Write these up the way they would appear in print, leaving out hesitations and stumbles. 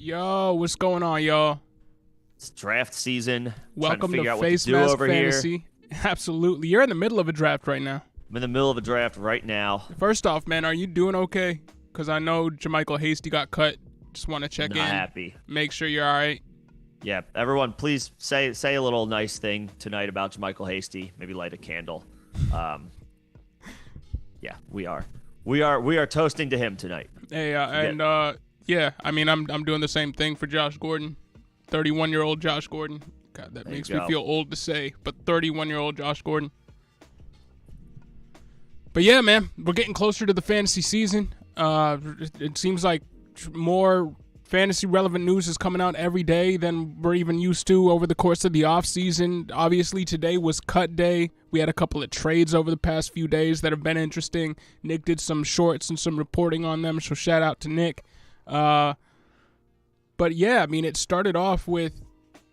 Yo, what's going on, y'all? It's draft season. Welcome to to Face Mask Fantasy. Absolutely. You're in the middle of a draft right now. I'm in the middle of a draft right now. First off, man, are you doing okay? Because I know JaMychal Hasty got cut. Just want to check in. Not happy. Make sure you're all right. Yeah, everyone, please say a little nice thing tonight about JaMychal Hasty. Maybe light a candle. Yeah, we are toasting to him tonight. Hey, yeah, I mean, I'm doing the same thing for Josh Gordon, 31-year-old Josh Gordon. God, that makes me feel old to say, but 31-year-old Josh Gordon. But yeah, man, we're getting closer to the fantasy season. It seems like more fantasy relevant news is coming out every day than we're even used to over the course of the off season. Obviously, today was cut day. We had a couple of trades over the past few days that have been interesting. Nick did some shorts and some reporting on them, so shout out to Nick. But yeah, I mean, it started off with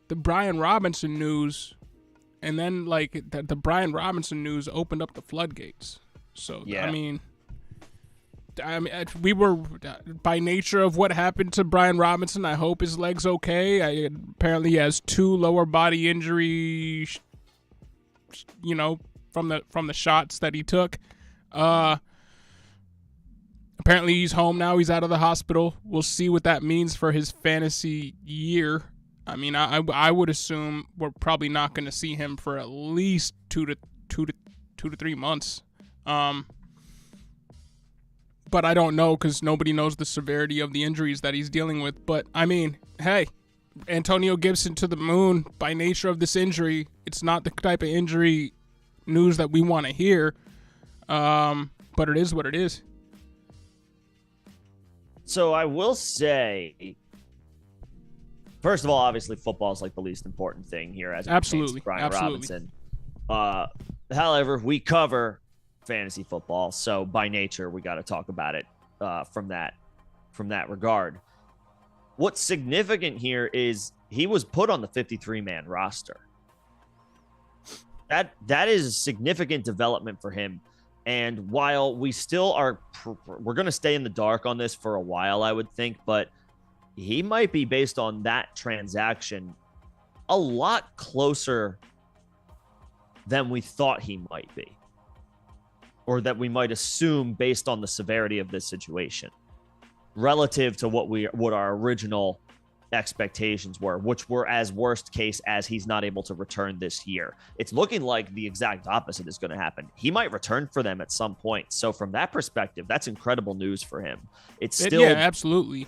the Brian Robinson news, and then like the Brian Robinson news opened up the floodgates. So yeah. I mean, we were, by nature of what happened to Brian Robinson, I hope his leg's okay. Apparently he has 2 lower body injuries, from the shots that he took. Apparently he's home now. He's out of the hospital. We'll see what that means for his fantasy year. I mean, I would assume we're probably not going to see him for at least 2 to 3 months. But I don't know because nobody knows the severity of the injuries that he's dealing with. But, I mean, hey, Antonio Gibson to the moon. By nature of this injury, it's not the type of injury news that we want to hear. But it is what it is. So I will say, first of all, obviously football is like the least important thing here as it pertains to Brian Robinson. However, we cover fantasy football, so by nature we got to talk about it from that regard. What's significant here is he was put on the 53-man roster. That is a significant development for him. And while we still we're going to stay in the dark on this for a while, I would think, but he might be, based on that transaction, a lot closer than we thought he might be, or that we might assume based on the severity of this situation relative to what our original expectations were, which were as worst case as he's not able to return this year. It's looking like the exact opposite is going to happen. He might return for them at some point. So from that perspective, that's incredible news for him. It's still... Yeah, absolutely.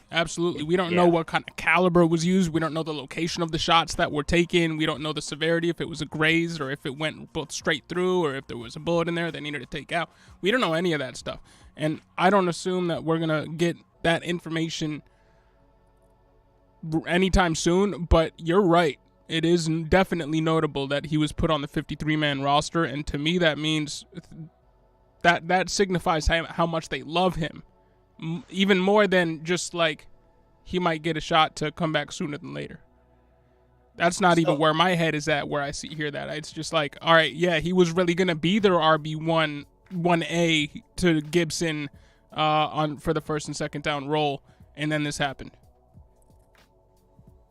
We don't know what kind of caliber was used. We don't know the location of the shots that were taken. We don't know the severity, if it was a graze or if it went both straight through or if there was a bullet in there they needed to take out. We don't know any of that stuff. And I don't assume that we're going to get that information anytime soon, but you're right. It is definitely notable that he was put on the 53-man roster, and to me that means that signifies how much they love him, even more than just like he might get a shot to come back sooner than later. That's not even where my head is at, where I hear that. It's just like, all right, yeah, he was really going to be their RB1, 1A to Gibson for the first and second down role, and then this happened.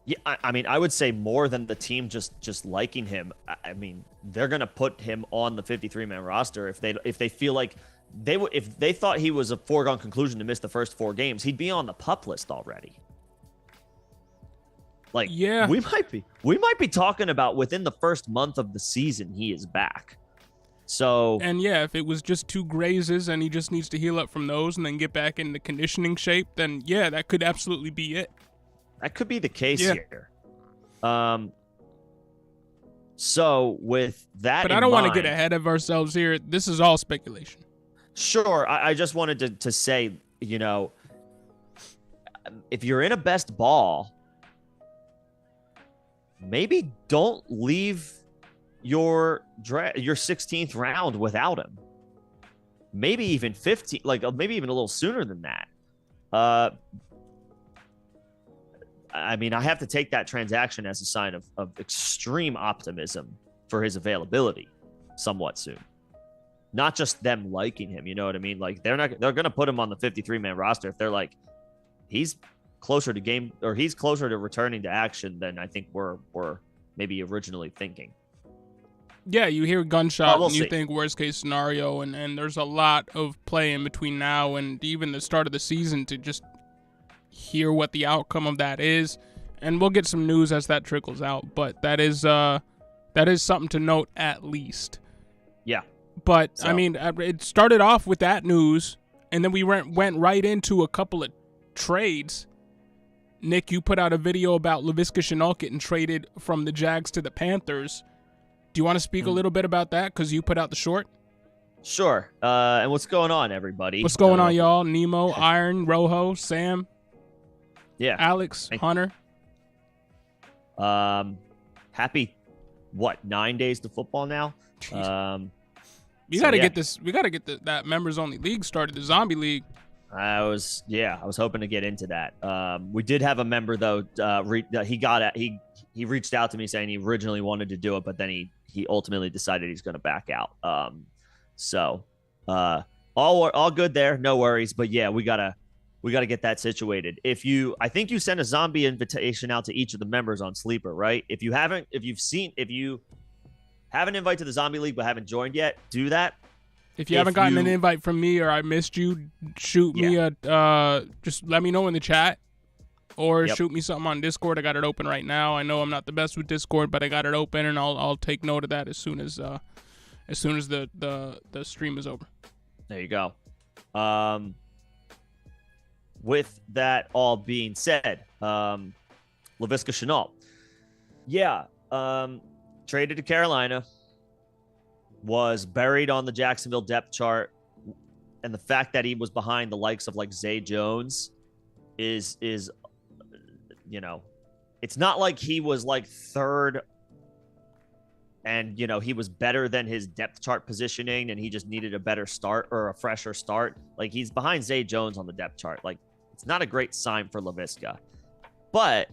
Yeah, I mean, I would say more than the team just liking him. I mean, they're gonna put him on the 53-man roster if they feel like if they thought he was a foregone conclusion to miss the first 4 games, he'd be on the PUP list already. Like, yeah, we might be talking about within the first month of the season he is back. So, and yeah, if it was just 2 grazes and he just needs to heal up from those and then get back into conditioning shape, then yeah, that could absolutely be it. That could be the case here. So with that, but I don't want to get ahead of ourselves here. This is all speculation. Sure, I just wanted to say, you know, if you're in a best ball, maybe don't leave your 16th round without him. Maybe even 15, like maybe even a little sooner than that. I mean, I have to take that transaction as a sign of extreme optimism for his availability somewhat soon. Not just them liking him, you know what I mean? Like they're going to put him on the 53-man roster if they're like, he's closer to returning to action than I think we're maybe originally thinking. Yeah, you hear gunshot we'll and you see. think worst case scenario, and there's a lot of play in between now and even the start of the season to just hear what the outcome of that is, and we'll get some news as that trickles out. But that is something to note at least. Yeah. But so, I mean, it started off with that news, and then we went right into a couple of trades. Nick, you put out a video about Laviska Shenault getting traded from the Jags to the Panthers. Do you want to speak a little bit about that? Because you put out the short. Sure. And what's going on, everybody? What's going on, y'all? Nemo, Iron, Rojo, Sam. Yeah. Alex, Hunter. Happy, 9 days to football now? We got to get this. We got to get that members only league started, the Zombie League. I was hoping to get into that. We did have a member though. He reached out to me saying he originally wanted to do it, but then he ultimately decided he's going to back out. So all good there, no worries. But yeah, we gotta get that situated. I think you sent a zombie invitation out to each of the members on Sleeper, right? If you have an invite to the Zombie League but haven't joined yet, do that. If you haven't gotten an invite from me or I missed you, shoot me just let me know in the chat or shoot me something on Discord. I got it open right now. I know I'm not the best with Discord, but I got it open and I'll take note of that as soon as the stream is over. There you go. With that all being said, Laviska Shenault. Yeah, traded to Carolina, was buried on the Jacksonville depth chart, and the fact that he was behind the likes of like Zay Jones is it's not like he was like third and he was better than his depth chart positioning and he just needed a better start or a fresher start. Like he's behind Zay Jones on the depth chart. Like it's not a great sign for Laviska, but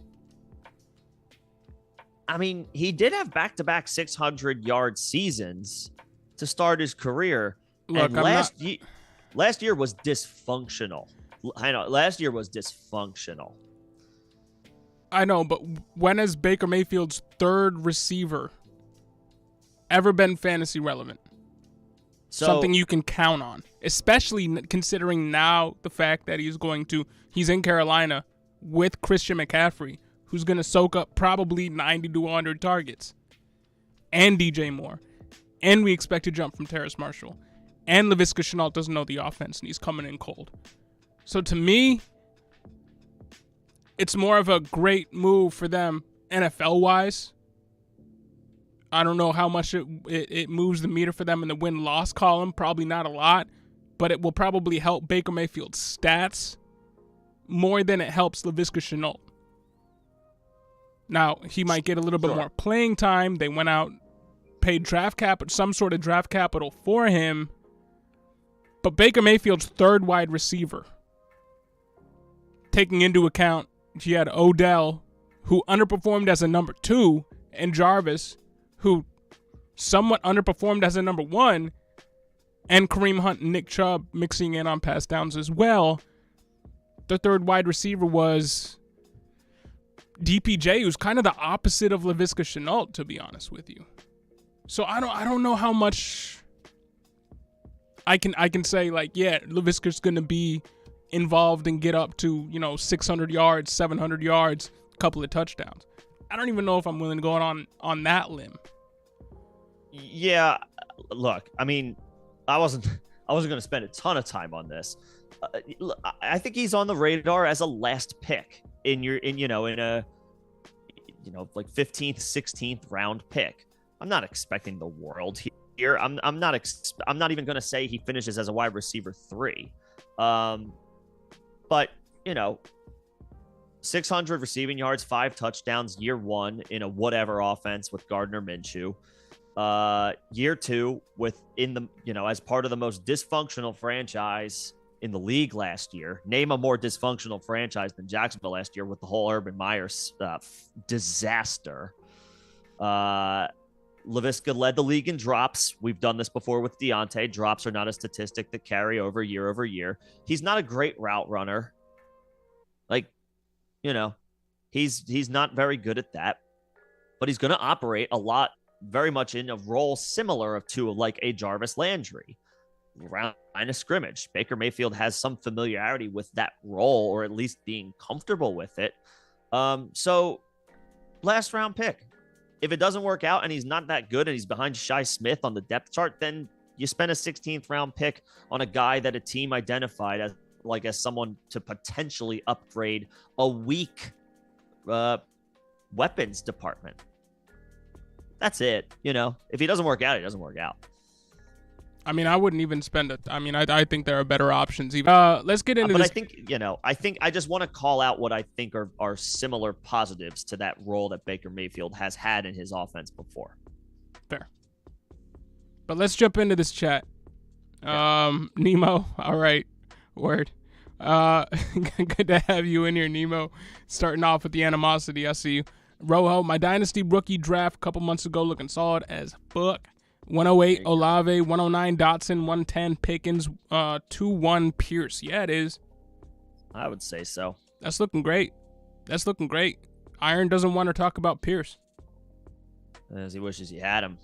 I mean, he did have back-to-back 600-yard seasons to start his career. Look, and last year was dysfunctional. I know, last year was dysfunctional. I know, but when has Baker Mayfield's third receiver ever been fantasy relevant? Something you can count on, especially considering now the fact that he's in Carolina with Christian McCaffrey, who's going to soak up probably 90 to 100 targets, and DJ Moore. And we expect a jump from Terrace Marshall. And Laviska Shenault doesn't know the offense, and he's coming in cold. So to me, it's more of a great move for them NFL-wise. I don't know how much it moves the meter for them in the win-loss column. Probably not a lot, but it will probably help Baker Mayfield's stats more than it helps Laviska Shenault. Now, he might get a little bit more playing time. They went out, paid some sort of draft capital for him. But Baker Mayfield's third wide receiver, taking into account he had Odell, who underperformed as a number 2, and Jarvis, who somewhat underperformed as a number 1, and Kareem Hunt and Nick Chubb mixing in on pass downs as well. The third wide receiver was DPJ, who's kind of the opposite of Laviska Shenault, to be honest with you. So I don't know how much I can say, like, yeah, Laviska's going to be involved and get up to, 600 yards, 700 yards, couple of touchdowns. I don't even know if I'm willing to go on that limb. Yeah, look, I mean, I wasn't going to spend a ton of time on this. I think he's on the radar as a last pick in a like 15th, 16th round pick. I'm not expecting the world here. I'm not even going to say he finishes as a wide receiver 3. But 600 receiving yards, 5 touchdowns, year 1 in a whatever offense with Gardner Minshew. Year 2 as part of the most dysfunctional franchise in the league last year. Name a more dysfunctional franchise than Jacksonville last year with the whole Urban Meyer disaster. Laviska led the league in drops. We've done this before with Deontay. Drops are not a statistic that carry over year. He's not a great route runner. He's not very good at that, but he's going to operate a lot, very much in a role similar to like a Jarvis Landry. Around line of scrimmage. Baker Mayfield has some familiarity with that role, or at least being comfortable with it. So last round pick. If it doesn't work out and he's not that good and he's behind Shi Smith on the depth chart, then you spend a 16th round pick on a guy that a team identified as someone to potentially upgrade a weak weapons department. That's it. If he doesn't work out, he doesn't work out. I mean, I wouldn't even spend it. I mean, I think there are better options. Even let's get into this. But I think I just want to call out what I think are similar positives to that role that Baker Mayfield has had in his offense before. Fair. But let's jump into this chat. Yeah. Nemo. All right. Word. Good to have you in here, Nemo. Starting off with the animosity. I see you. Rojo, my dynasty rookie draft a couple months ago looking solid as fuck. 108 Olave, 109 Dotson, 110 Pickens, 2-1 Pierce. Yeah, it is. I would say so. That's looking great. Iron doesn't want to talk about Pierce. As he wishes he had him.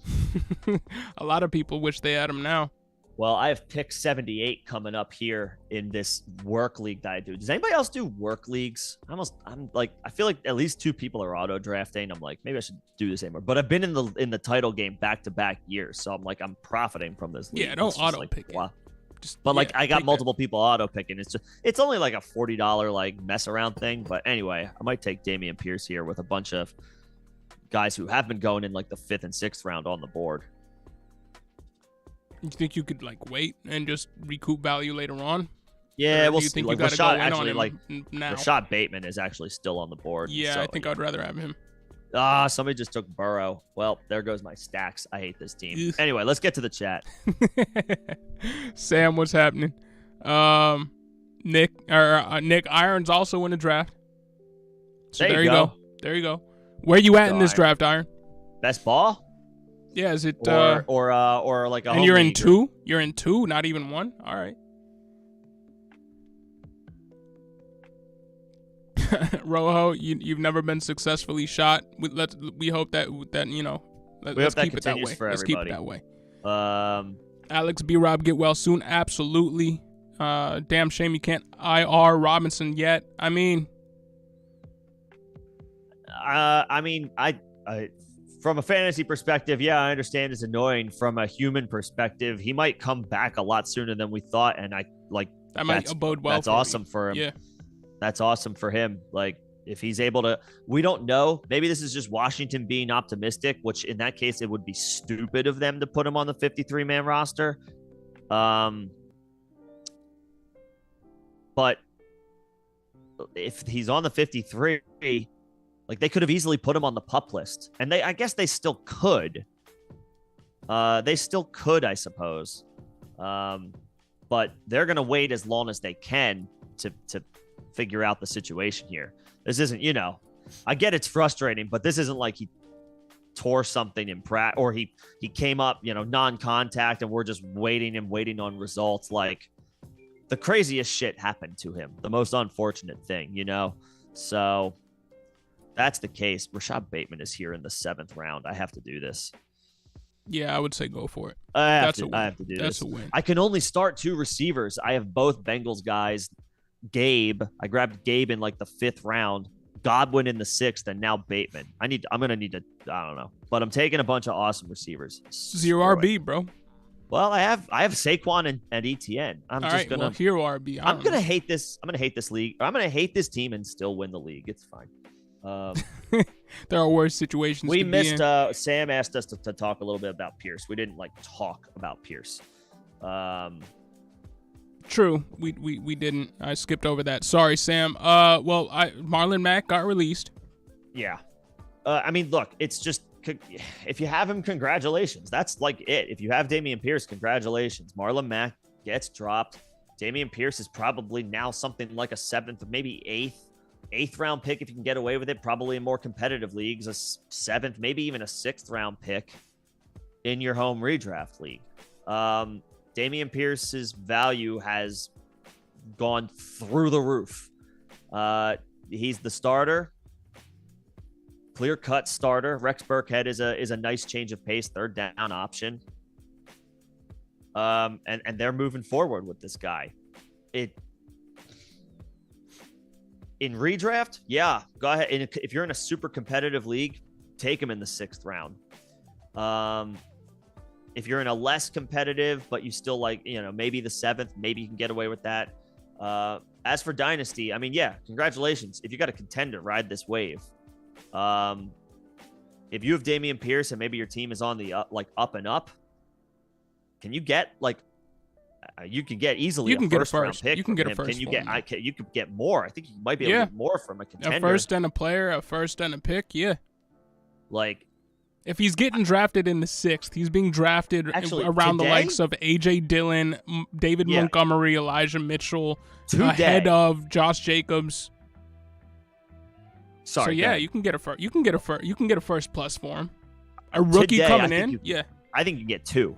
A lot of people wish they had him now. Well, I have pick 78 coming up here in this work league that I do. Does anybody else do work leagues? I feel like at least 2 people are auto drafting. I'm like, maybe I should do this anymore. But I've been in the title game back-to-back years, so I'm profiting from this league. Yeah, don't auto pick it. I got multiple people auto picking. It's only like a $40 mess around thing. But anyway, I might take Dameon Pierce here with a bunch of guys who have been going in like the 5th and 6th round on the board. You think you could wait and just recoup value later on? Yeah, we'll see. Think you gotta go in on him now? Rashad Bateman is actually still on the board. Yeah, I think I'd rather have him. Somebody just took Burrow. Well, there goes my stacks. I hate this team. Anyway, let's get to the chat. Sam, what's happening? Nick Iron's also in the draft. So there you go. There you go. Where you at in this draft, Iron? Best ball? Yeah, is it or like a and you're in 2? You're in 2, not even 1? All right. Rojo, you've never been successfully shot. We hope that let's keep it that way. Let's keep it that way. Alex B. Rob, get well soon. Absolutely. Damn shame you can't IR Robinson yet. I mean, from a fantasy perspective, yeah, I understand it's annoying. From a human perspective, he might come back a lot sooner than we thought, and that might bode well. That's awesome for him. Yeah, that's awesome for him. If he's able to, we don't know. Maybe this is just Washington being optimistic, which in that case, it would be stupid of them to put him on the 53-man roster. But if he's on the 53, they could have easily put him on the PUP list, and I guess they still could. I suppose. But they're gonna wait as long as they can to figure out the situation here. This isn't, I get it's frustrating, but this isn't like he tore something in practice or he came up, non-contact, and we're just waiting on results. The craziest shit happened to him, the most unfortunate thing, So that's the case. Rashad Bateman is here in the 7th round. I have to do this. Yeah, I would say go for it. I have to do this. That's a win. I can only start 2 receivers. I have both Bengals guys. Gabe. I grabbed Gabe in the 5th round. Godwin in the 6th, and now Bateman. I'm gonna need to. I don't know, but I'm taking a bunch of awesome receivers. Zero RB, bro. Well, I have Saquon and ETN. I'm just gonna hero RB. I'm gonna hate this. I'm gonna hate this league. I'm gonna hate this team and still win the league. It's fine. There are worse situations. We missed. Sam asked us to talk a little bit about Pierce. We didn't talk about Pierce. True. We didn't. I skipped over that. Sorry, Sam. Marlon Mack got released. Yeah. I mean, look, it's just, if you have him, congratulations. That's it. If you have Dameon Pierce, congratulations. Marlon Mack gets dropped. Dameon Pierce is probably now something like a 7th, maybe 8th round pick if you can get away with it. Probably in more competitive leagues, a 7th, maybe even a 6th round pick in your home redraft league. Dameon Pierce's value has gone through the roof. He's the starter, clear-cut starter. Rex Burkhead is a nice change of pace, 3rd down option. And they're moving forward with this guy. In redraft, yeah, go ahead. And if you're in a super competitive league, take him in the 6th round. If you're in a less competitive, but you still maybe the 7th, maybe you can get away with that. As for Dynasty, I mean, yeah, congratulations. If you got a contender, ride this wave. If you have Dameon Pierce and maybe your team is on the up and up, can you get you can get easily a first round pick? You can get a first. You could get more. I think you might be able to get more from a contender. A first and a player, a first and a pick. Yeah. If he's getting drafted in the 6th, he's being drafted around the likes of A.J. Dillon, David Montgomery, Elijah Mitchell, ahead of Josh Jacobs. Sorry. So yeah, you can get a first. You can get a first plus for him. A rookie coming in. I think you can get 2.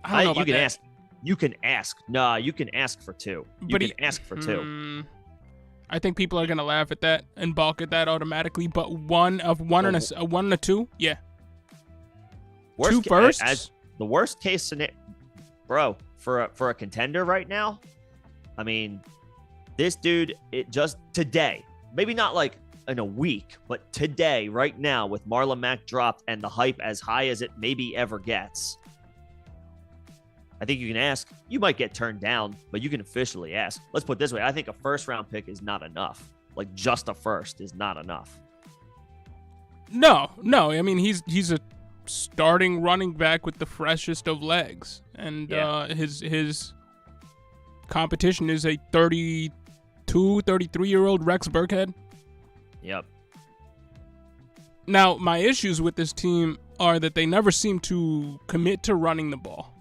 I don't know about that. You can ask. No, you can ask for 2. You can ask for 2. I think people are gonna laugh at that and balk at that automatically. But one and a 2, yeah. 2 firsts? As the worst case scenario, bro, for a contender right now, I mean, this dude, it just today, maybe not in a week, but today, right now, with Marlon Mack dropped and the hype as high as it maybe ever gets, I think you can ask. You might get turned down, but you can officially ask. Let's put it this way. I think a first round pick is not enough. Just a first is not enough. No. I mean, he's a starting running back with the freshest of legs, and his competition is a 33-year-old Rex Burkhead. Yep. Now, my issues with this team are that they never seem to commit to running the ball.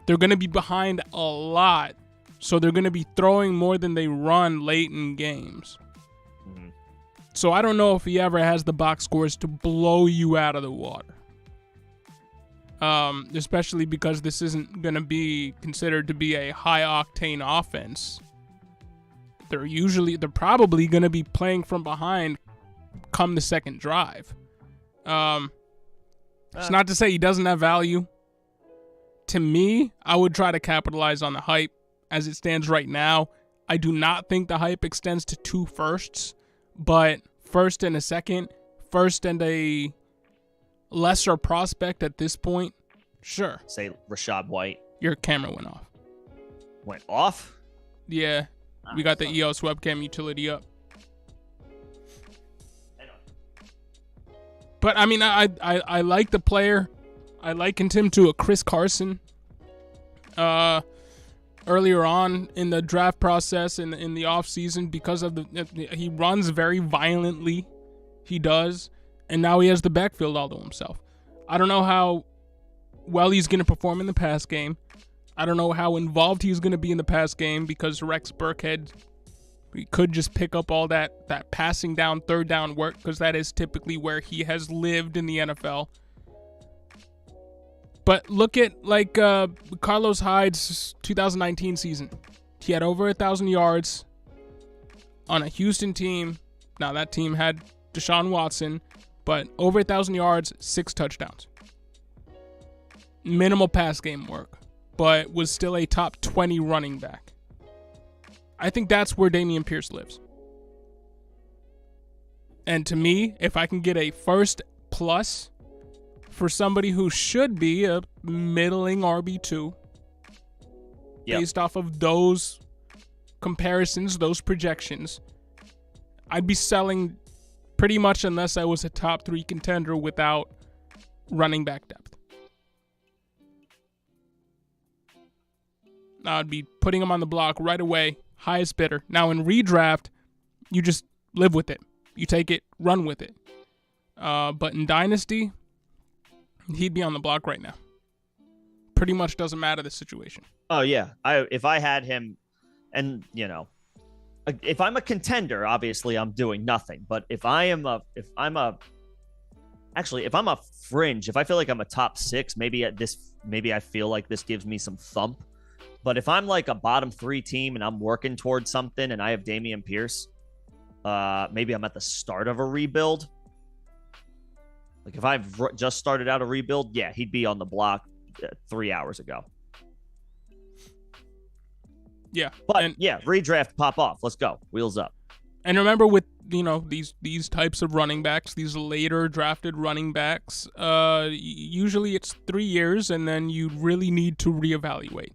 They're going to be behind a lot, so they're going to be throwing more than they run late in games. Mm-hmm. So I don't know if he ever has the box scores to blow you out of the water. Especially because this isn't going to be considered to be a high-octane offense. They're probably going to be playing from behind come the second drive. It's not to say he doesn't have value. To me, I would try to capitalize on the hype as it stands right now. I do not think the hype extends to 2 firsts, but first and a second, first and a lesser prospect at this point, sure. Say Rachaad White. Your camera went off. Went off? Yeah. We got the EOS webcam utility up. But I mean, I like the player. I likened him to a Chris Carson earlier on in the draft process in the offseason because of he runs very violently. He does. And now he has the backfield all to himself. I don't know how well he's going to perform in the pass game. I don't know how involved he's going to be in the pass game because Rex Burkhead could just pick up all that passing down, third down work because that is typically where he has lived in the NFL. But look at Carlos Hyde's 2019 season. He had over 1,000 yards on a Houston team. Now that team had Deshaun Watson, but over 1,000 yards, 6 touchdowns. Minimal pass game work, but was still a top 20 running back. I think that's where Dameon Pierce lives. And to me, if I can get a first plus for somebody who should be a middling RB2, based off of those comparisons, those projections, I'd be selling pretty much unless I was a top 3 contender without running back depth. I'd be putting him on the block right away, highest bidder. Now in redraft, you just live with it. You take it, run with it. But in Dynasty, he'd be on the block right now. Pretty much doesn't matter the situation. Oh yeah, if I had him, and if I'm a contender, obviously I'm doing nothing. But if I'm a fringe, if I feel like I'm a top 6, maybe I feel like this gives me some thump. But if I'm like a bottom 3 team and I'm working towards something and I have Dameon Pierce, maybe I'm at the start of a rebuild. Like if I've just started out a rebuild, yeah, he'd be on the block 3 hours ago. Yeah. But redraft, pop off. Let's go. Wheels up. And remember with, these types of running backs, these later drafted running backs, usually it's 3 years and then you really need to reevaluate.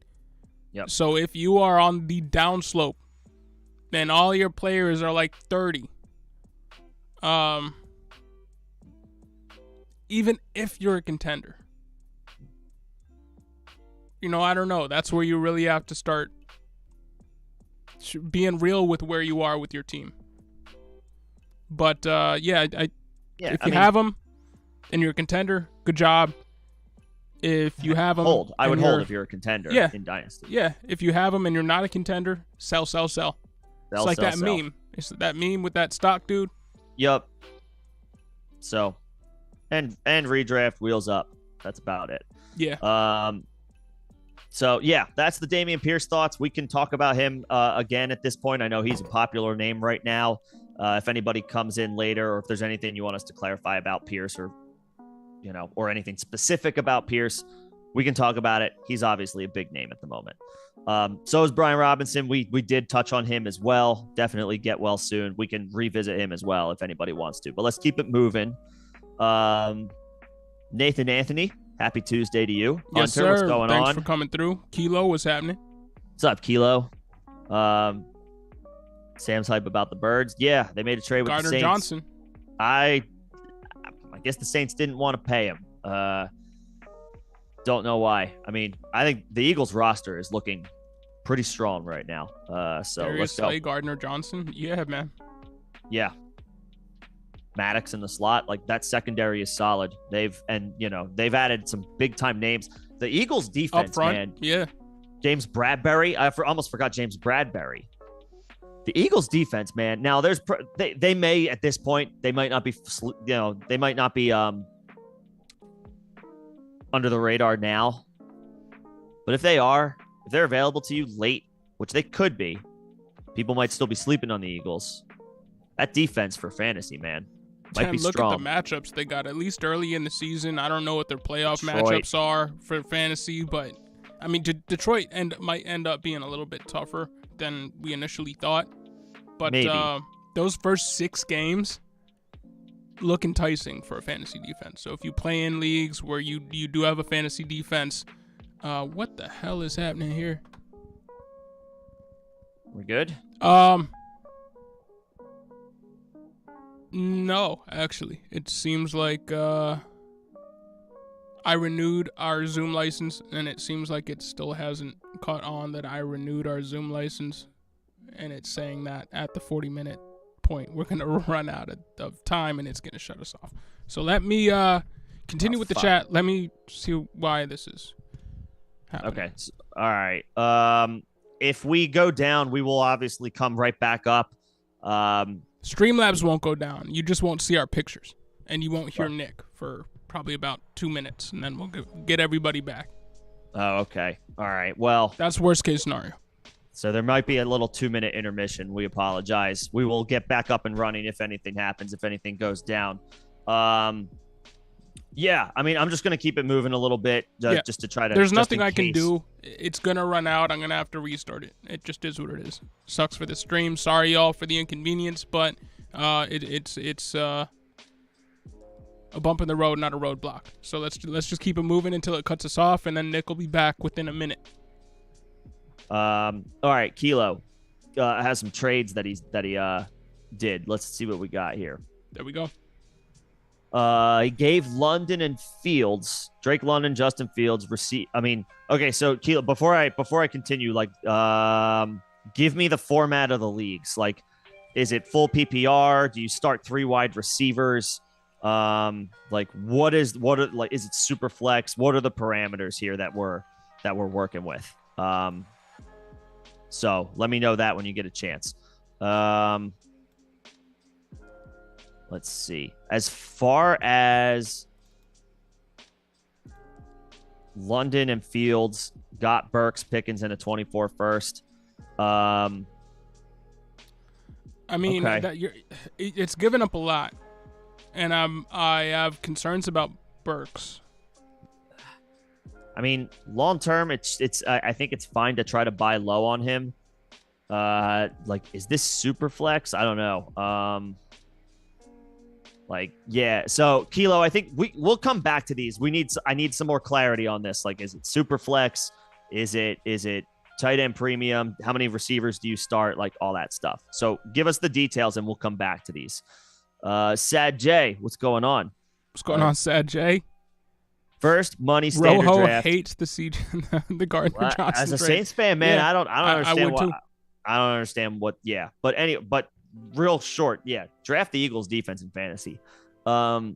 Yep. So if you are on the downslope and all your players are like 30, even if you're a contender, I don't know. That's where you really have to start being real with where you are with your team. But if you have them and you're a contender, good job. If you have them, I would hold if you're a contender in Dynasty. Yeah, if you have them and you're not a contender, sell. It's like that meme. It's that meme with that stock dude. Yup. So, and redraft, wheels up. That's about it. Yeah. So, yeah, that's the Dameon Pierce thoughts. We can talk about him again at this point. I know he's a popular name right now. If anybody comes in later or if there's anything you want us to clarify about Pierce or anything specific about Pierce, we can talk about it. He's obviously a big name at the moment. So is Brian Robinson. We did touch on him as well. Definitely get well soon. We can revisit him as well if anybody wants to. But let's keep it moving. Nathan Anthony, happy Tuesday to you. Yes, Hunter, sir. what's going on? Thanks for coming through. Kilo, what's happening? What's up, Kilo? Sam's hype about the Birds. Yeah, they made a trade with the Saints. Johnson. I guess the Saints didn't want to pay him. Don't know why. I mean, I think the Eagles roster is looking pretty strong right now. So let's go. Gardner Johnson. Yeah, man. Yeah. Maddox in the slot. Like, that secondary is solid. They've added some big time names. The Eagles defense, up front, man. Yeah. James Bradbury. almost forgot James Bradbury. The Eagles defense, man. Now they may at this point, they might not be under the radar now. But if they're available to you late, which they could be, people might still be sleeping on the Eagles. That defense for fantasy, man, might be look strong. At the matchups they got, at least early in the season. I don't know what their playoff Detroit matchups are for fantasy, but I mean, Detroit might end up being a little bit tougher than we initially thought. But those first 6 games look enticing for a fantasy defense. So if you play in leagues where you do have a fantasy defense, what the hell is happening here? We're good? No, actually. It seems like I renewed our Zoom license, and it seems like it still hasn't caught on that I renewed our Zoom license. And it's saying that at the 40-minute point, we're going to run out of time, and it's going to shut us off. So let me continue with the chat. Let me see why this is happening. Okay. All right. If we go down, we will obviously come right back up. Streamlabs won't go down. You just won't see our pictures, and you won't hear Nick for probably about 2 minutes, and then we'll get everybody back. Oh, okay. All right. Well, that's worst case scenario. So there might be a little 2-minute intermission. We apologize. We will get back up and running if anything happens, if anything goes down. Yeah, I mean, I'm just going to keep it moving a little bit just to try to... There's nothing I can do. It's going to run out. I'm going to have to restart it. It just is what it is. Sucks for the stream. Sorry, y'all, for the inconvenience, but It's a bump in the road, not a roadblock. So let's just keep it moving until it cuts us off, and then Nick will be back within a minute. All right, Kilo has some trades that he did. Let's see what we got here. There we go. He gave London and Fields, Drake London, Justin Fields, okay, so Kilo, before I continue, like, give me the format of the leagues. Like, is it full PPR? Do you start 3 wide receivers? Like, is it super flex? What are the parameters here that we're working with? So let me know that when you get a chance. Let's see. As far as London and Fields, got Burks, Pickens, and a 24 first. I mean, okay. It's given up a lot, and I have concerns about Burks. I mean, long term, I think it's fine to try to buy low on him. Like, is this super flex? I don't know. Like, yeah. So Kilo, I think we'll come back to these. I need some more clarity on this. Like, is it super flex? Is it tight end premium? How many receivers do you start? Like, all that stuff. So give us the details and we'll come back to these. Sad J, what's going on? What's going on, Sad J? First, money standard Rojo draft. Hates the Gardner Johnson as a trade. Saints fan, man, Yeah, I don't understand would too. I don't understand what. Yeah, but real short. Yeah, draft the Eagles defense in fantasy. So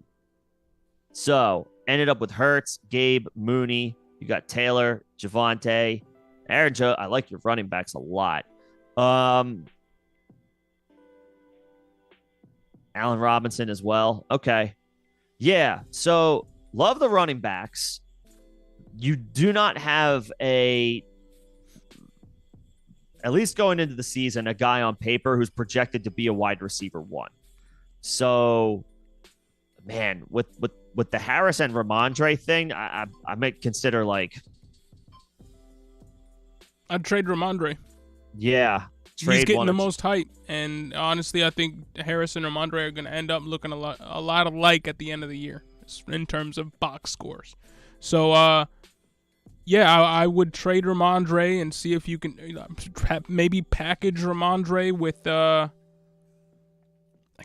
ended up with Hurts, Gabe, Mooney. You got Taylor, Javonte, Aaron Joe. I like your running backs a lot. Allen Robinson as well. Okay, yeah. So love the running backs. You do not have at least going into the season, a guy on paper who's projected to be a wide receiver 1. So, man, with the Harris and Ramondre thing, I might consider, like, I'd trade Ramondre. Yeah. He's getting the most hype, and honestly, I think Harris and Ramondre are going to end up looking a lot alike at the end of the year in terms of box scores. So, yeah, I would trade Ramondre and see if you can maybe package Ramondre with. I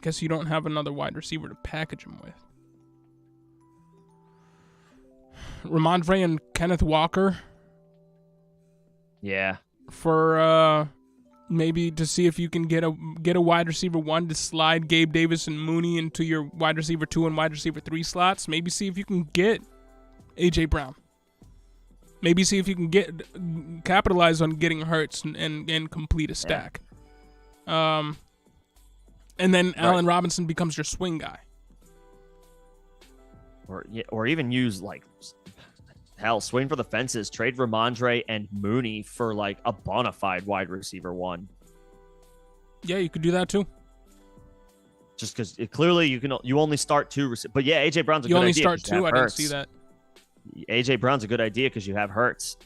guess you don't have another wide receiver to package him with. Ramondre and Kenneth Walker. Yeah. For maybe to see if you can get a wide receiver 1 to slide Gabe Davis and Mooney into your wide receiver 2 and wide receiver 3 slots. Maybe see if you can get AJ Brown. Maybe see if you can capitalize on getting Hurts and complete a stack. And then Allen Robinson becomes your swing guy. Or even use, like, hell, swing for the fences, trade Ramondre and Mooney for, like, a bona fide wide receiver 1. Yeah, you could do that too. Just because clearly you only start 2. But yeah, AJ Brown's a good idea. You only start 2. I didn't see that. AJ Brown's a good idea because you have Hurts.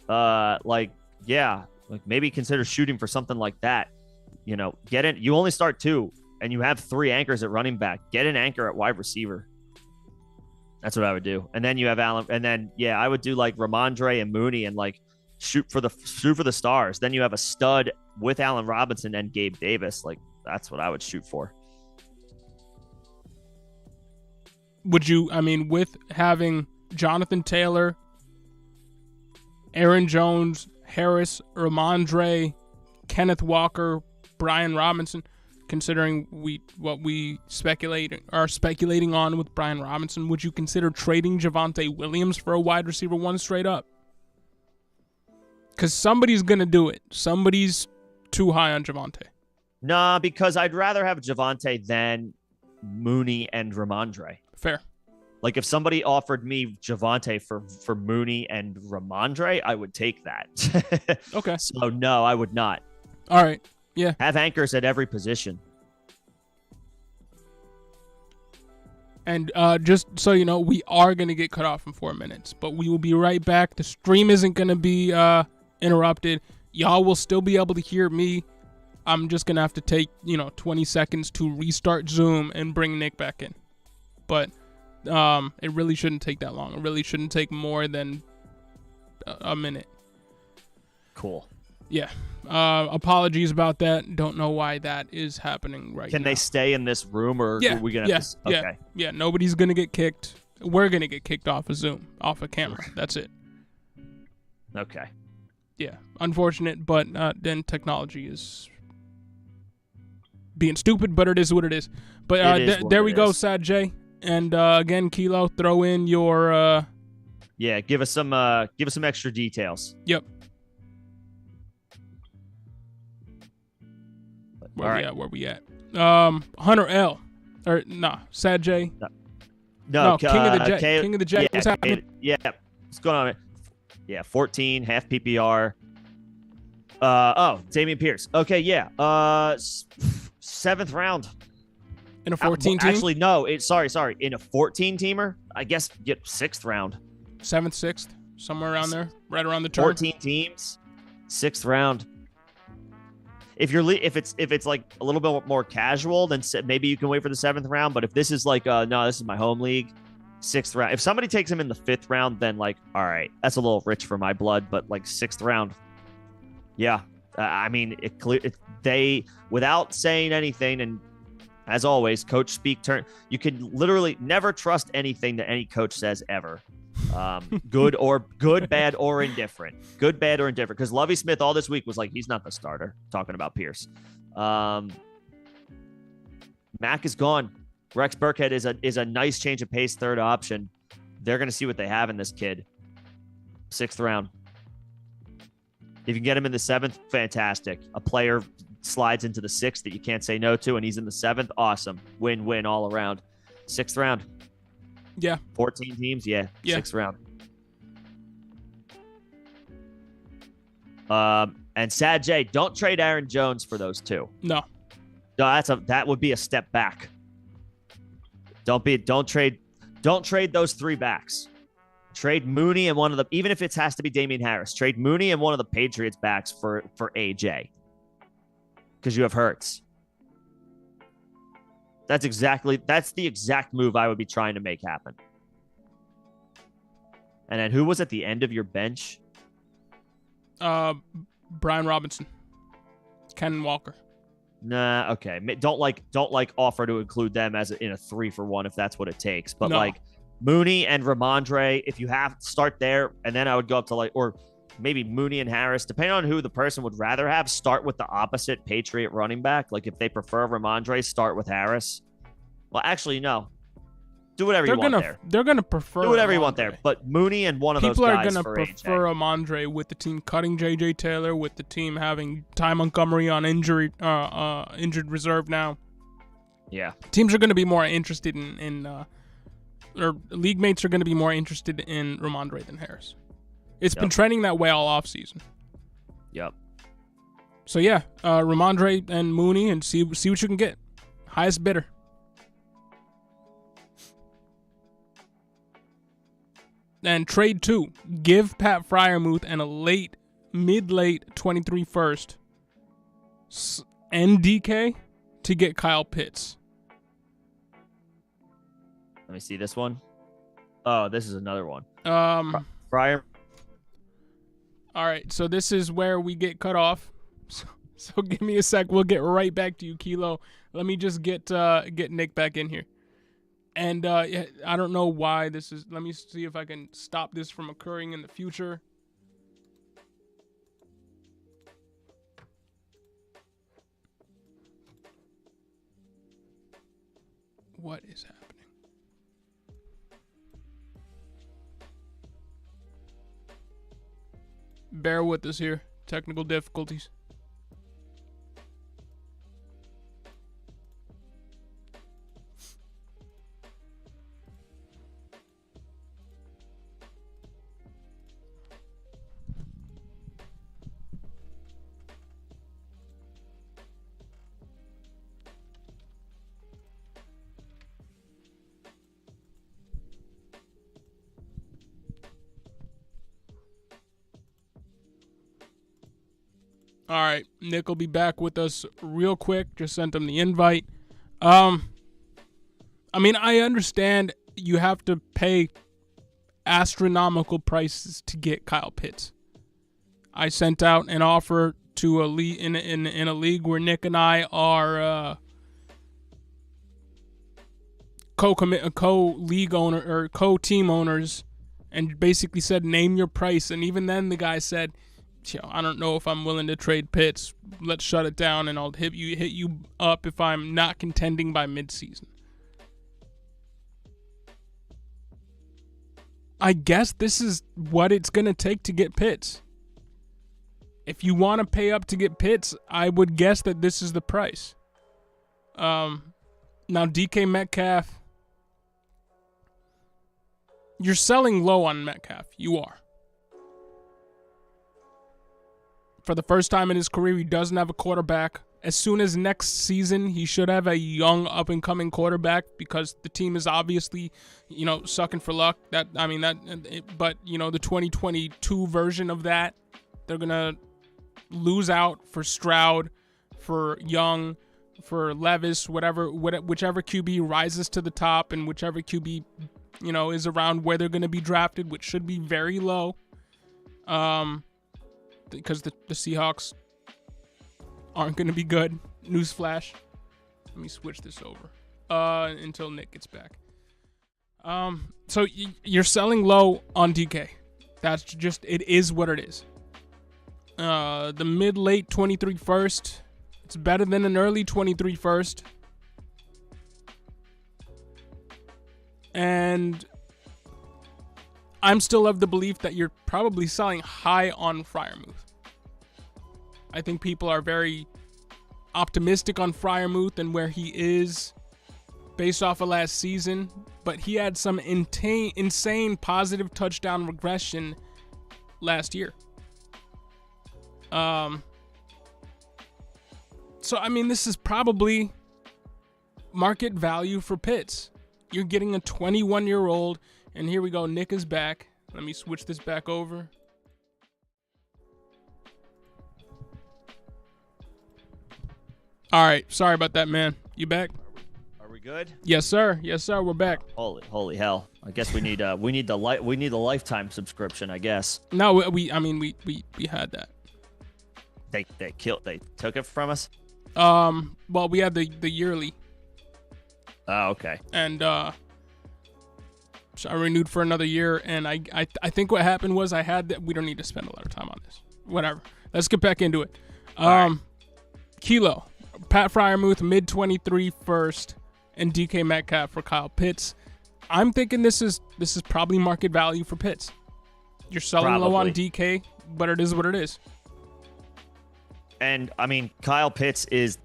Maybe consider shooting for something like that. You know, get in. You only start 2, and you have 3 anchors at running back. Get an anchor at wide receiver. That's what I would do. And then you have Allen. And then I would do like Ramondre and Mooney and like shoot for the stars. Then you have a stud with Allen Robinson and Gabe Davis. Like, that's what I would shoot for. Would you? I mean, with having Jonathan Taylor, Aaron Jones, Harris, Ramondre, Kenneth Walker, Brian Robinson, considering what we are speculating on with Brian Robinson, would you consider trading Javonte Williams for a wide receiver 1 straight up? Because somebody's going to do it. Somebody's too high on Javonte. Nah, because I'd rather have Javonte than Mooney and Ramondre. Fair. Like, if somebody offered me Javonte for Mooney and Ramondre, I would take that. Okay. So, no, I would not. All right. Yeah. Have anchors at every position. And just so you know, we are going to get cut off in 4 minutes, but we will be right back. The stream isn't going to be interrupted. Y'all will still be able to hear me I'm just going to have to take, 20 seconds to restart Zoom and bring Nick back in. But it really shouldn't take that long. It really shouldn't take more than a minute. Cool. Yeah. Apologies about that. Don't know why that is happening right now. Can they stay in this room, or are we going to have to... Okay. Yeah, nobody's going to get kicked. We're going to get kicked off of Zoom, off of camera. That's it. Okay. Yeah. Unfortunate, but then technology is being stupid, but it is what it is. But there we go, Sad J. And again, Kilo, throw in your... Yeah, give us some extra details. Yep. Where we at? Hunter L. Or nah, Sad J. No, King of the Jet. King of the Jet. What's happening? Yeah. What's going on? Yeah, 14, half PPR. Damian Pierce. Okay, yeah. 7th round. In a 14 team? Actually, no. Sorry. In a 14 teamer, I guess get 6th round. 7th, 6th, somewhere around there, right around the turn. 14 teams, 6th round. If it's like a little bit more casual, then maybe you can wait for the 7th round. But if this is like, no, this is my home league, 6th round. If somebody takes him in the 5th round, then like, all right, that's a little rich for my blood. But like 6th round, yeah. I mean, they without saying anything, and as always, coach speak turn. You can literally never trust anything that any coach says ever. Good, bad, or indifferent. Good, bad, or indifferent. Because Lovie Smith all this week was like, he's not the starter. Talking about Pierce. Mac is gone. Rex Burkhead is a nice change of pace 3rd option. They're going to see what they have in this kid. 6th round. If you can get him in the 7th, fantastic. A player slides into the 6th that you can't say no to, and he's in the 7th, awesome. Win-win all around. 6th round. Yeah. 14 teams, yeah. 6th round. And Sad J, don't trade Aaron Jones for those 2. No, that would be a step back. Don't trade those 3 backs. Trade Mooney and one of the, even if it has to be Damian Harris, trade Mooney and one of the Patriots backs for AJ. Because you have Hurts. That's the exact move I would be trying to make happen. And then who was at the end of your bench? Brian Robinson. Ken Walker. Nah, okay. Don't offer to include them in a 3-for-1 if that's what it takes. But like Mooney and Ramondre, if you have start there, and then I would go up to or maybe Mooney and Harris, depending on who the person would rather have, start with the opposite Patriot running back. Like if they prefer Ramondre, start with Harris. Well, actually, no. Do whatever you want there. They're going to prefer Do whatever Ramondre. You want there. But Mooney and one of those guys People are going to prefer AJ. Ramondre with the team cutting J.J. Taylor, with the team having Ty Montgomery on injured reserve now. Yeah. Teams are going to be more interested or league mates are going to be more interested in Ramondre than Harris. It's been trending that way all offseason. Yep. So, yeah, Ramondre and Mooney, and see what you can get. Highest bidder. And trade 2. Give Pat Freiermuth and a mid-late 23 first and DK to get Kyle Pitts. Let me see this one. Oh, this is another one. Fryer. All right, so this is where we get cut off. So give me a sec. We'll get right back to you, Kilo. Let me just get Nick back in here. And I don't know why this is. Let me see if I can stop this from occurring in the future. What is happening? Bear with us here. Technical difficulties. All right, Nick will be back with us real quick. Just sent him the invite. I mean, I understand you have to pay astronomical prices to get Kyle Pitts. I sent out an offer to a league in a league where Nick and I are co-league owner or co-team owners, and basically said, name your price. And even then, the guy said, I don't know if I'm willing to trade Pitts. Let's shut it down, and I'll hit you up if I'm not contending by midseason. I guess this is what it's going to take to get Pitts. If you want to pay up to get Pitts, I would guess that this is the price. Now, DK Metcalf, you're selling low on Metcalf. You are. For the first time in his career, he doesn't have a quarterback. As soon as next season, he should have a young up-and-coming quarterback, because the team is obviously, sucking for luck. But the 2022 version of that, they're gonna lose out for Stroud, for Young, for Levis, whichever QB rises to the top, and whichever QB, is around where they're gonna be drafted, which should be very low, because the Seahawks aren't going to be good. Newsflash. Let me switch this over until Nick gets back. So you're selling low on DK. That's just, it is what it is. The mid-late 23 first. It's better than an early 23 first. And I'm still of the belief that you're probably selling high on Freiermuth. I think people are very optimistic on Freiermuth and where he is based off of last season, but he had some insane positive touchdown regression last year. So, I mean, this is probably market value for Pitts. You're getting a 21-year-old, and here we go. Nick is back. Let me switch this back over. All right, sorry about that, man. You back? Are we good? Yes, sir. Yes, sir. We're back. Holy hell! I guess we need the lifetime subscription. I guess. No, we had that. They took it from us. Well, we had the yearly. Oh, okay. And so I renewed for another year, and I think what happened was I had that. We don't need to spend a lot of time on this. Whatever. Let's get back into it. Right. Kilo. Pat Freiermuth, mid-23 first, and DK Metcalf for Kyle Pitts. I'm thinking this is probably market value for Pitts. You're selling low on DK, but it is what it is. And, I mean, Kyle Pitts is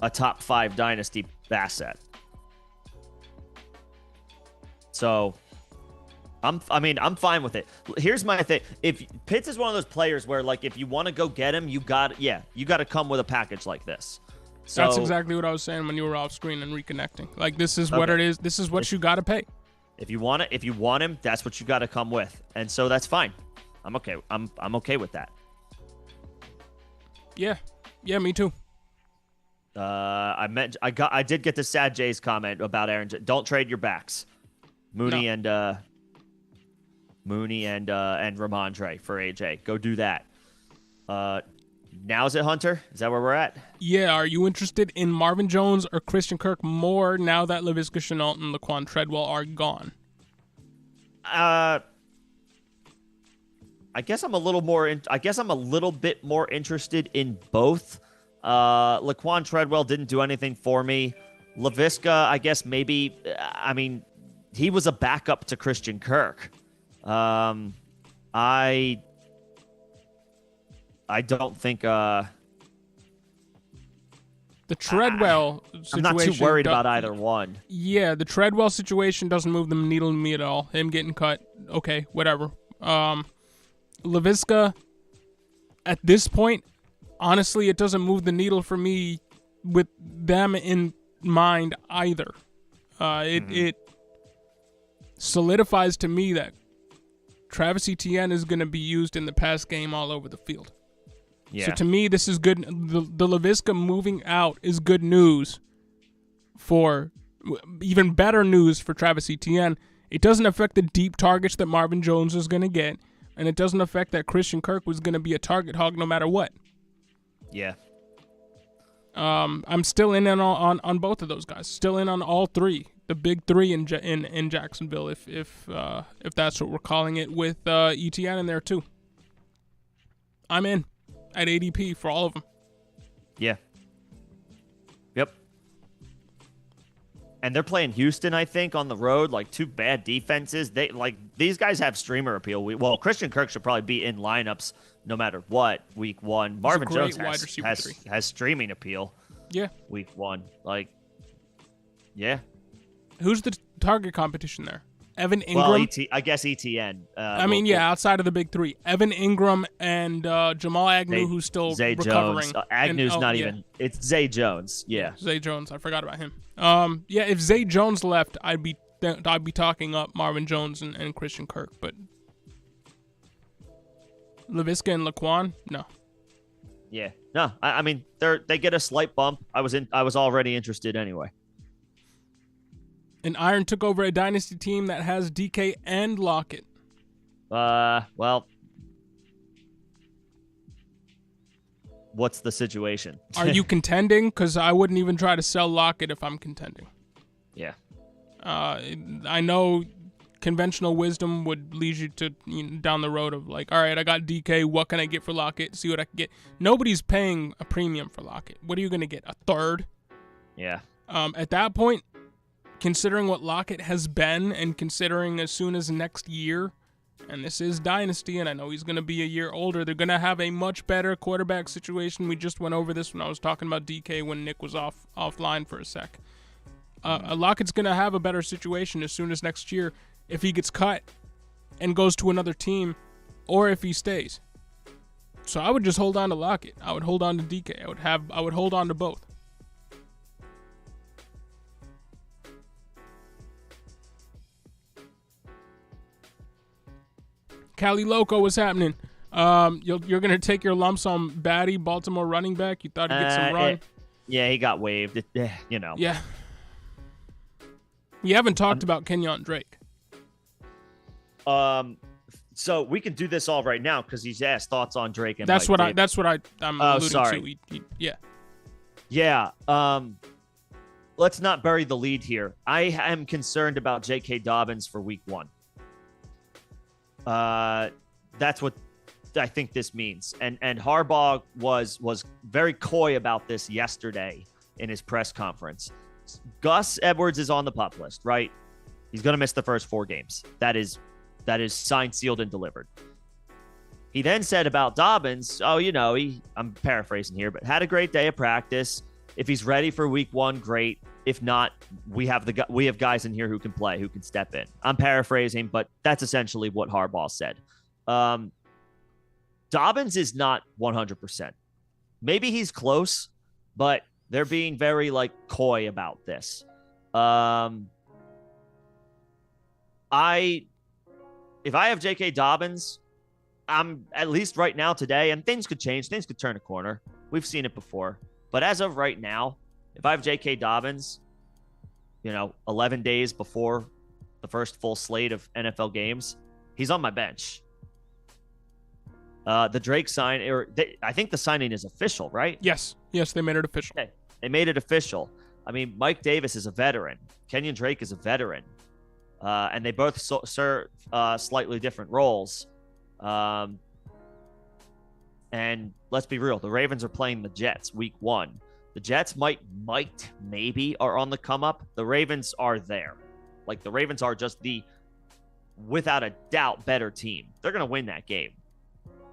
a top 5 dynasty asset. So, I'm fine with it. Here's my thing. If Pitts is one of those players where, like, if you want to go get him, you got to come with a package like this. So, that's exactly what I was saying when you were off screen and reconnecting. Like, this is what it is. This is what you got to pay. If you want it, if you want him, that's what you got to come with. And so that's fine. I'm okay. I'm okay with that. Yeah, me too. I did get the Sad J's comment about Aaron. Don't trade your backs, Mooney and Ramondre for AJ. Go do that. Now is it Hunter? Is that where we're at? Yeah. Are you interested in Marvin Jones or Christian Kirk more now that Laviska Shenault and Laquan Treadwell are gone? I guess I'm a little bit more interested in both. Laquan Treadwell didn't do anything for me. Laviska, I guess maybe. I mean, he was a backup to Christian Kirk. I don't think the Treadwell situation. I'm not too worried about either one. Yeah, the Treadwell situation doesn't move the needle to me at all. Him getting cut, okay, whatever. Laviska, at this point, honestly, it doesn't move the needle for me with them in mind either. It solidifies to me that Travis Etienne is going to be used in the pass game all over the field. Yeah. So to me, this is good. The Laviska moving out is good news for even better news for Travis Etienne. It doesn't affect the deep targets that Marvin Jones is going to get, and it doesn't affect that Christian Kirk was going to be a target hog no matter what. Yeah. I'm still in on both of those guys. Still in on all three, the big three in Jacksonville, if that's what we're calling it, with Etienne in there too. I'm in at ADP for all of them. Yeah. Yep. And they're playing Houston, I think, on the road. Like, two bad defenses. These guys have streamer appeal. Well, Christian Kirk should probably be in lineups no matter what week one. Marvin Jones has streaming appeal. Yeah. Week one. Like, yeah. Who's the target competition there? Evan Ingram? Well, I guess ETN. Outside of the big three. Evan Ingram and Jamal Agnew, who's still Zay recovering. Jones. Agnew's not even. It's Zay Jones. Yeah. Zay Jones. I forgot about him. If Zay Jones left, I'd be talking up Marvin Jones and Christian Kirk, but Laviska and Laquan, no. Yeah. No, I mean, they get a slight bump. I was already interested anyway. And Iron took over a dynasty team that has DK and Lockett. Well, what's the situation? Are you contending? Because I wouldn't even try to sell Lockett if I'm contending. Yeah. I know conventional wisdom would lead you to down the road of like, all right, I got DK. What can I get for Lockett? See what I can get. Nobody's paying a premium for Lockett. What are you going to get? A third? Yeah. At that point, considering what Lockett has been and considering as soon as next year, and this is Dynasty, and I know he's going to be a year older, they're going to have a much better quarterback situation. We just went over this when I was talking about DK when Nick was offline for a sec. Lockett's going to have a better situation as soon as next year if he gets cut and goes to another team or if he stays. So I would just hold on to Lockett. I would hold on to DK. I would hold on to both. Cali Loco, what's happening? You're going to take your lumps on Batty, Baltimore running back? You thought he'd get some run? He got waived. Yeah. We haven't talked about Kenyon Drake. So we can do this all right now because he's asked thoughts on Drake. And I'm alluding sorry. to. Yeah. Yeah. Let's not bury the lead here. I am concerned about J.K. Dobbins for week one. That's what I think this means. And Harbaugh was very coy about this yesterday in his press conference. Gus Edwards is on the PUP list, right? He's going to miss the first 4 games. That is signed, sealed, and delivered. He then said about Dobbins, I'm paraphrasing here, but had a great day of practice. If he's ready for week one, great. If not, we have guys in here who can play, who can step in. I'm paraphrasing, but that's essentially what Harbaugh said. Dobbins is not 100%. Maybe he's close, but they're being very coy about this. If I have J.K. Dobbins, I'm at least right now today, and things could change. Things could turn a corner. We've seen it before. But as of right now, if I have J.K. Dobbins, 11 days before the first full slate of NFL games, he's on my bench. The Drake I think the signing is official, right? Yes, they made it official. Okay. They made it official. I mean, Mike Davis is a veteran. Kenyon Drake is a veteran. And they both serve slightly different roles. And let's be real, the Ravens are playing the Jets week one. The Jets maybe are on the come up. The Ravens are there. The Ravens are just without a doubt, better team. They're going to win that game.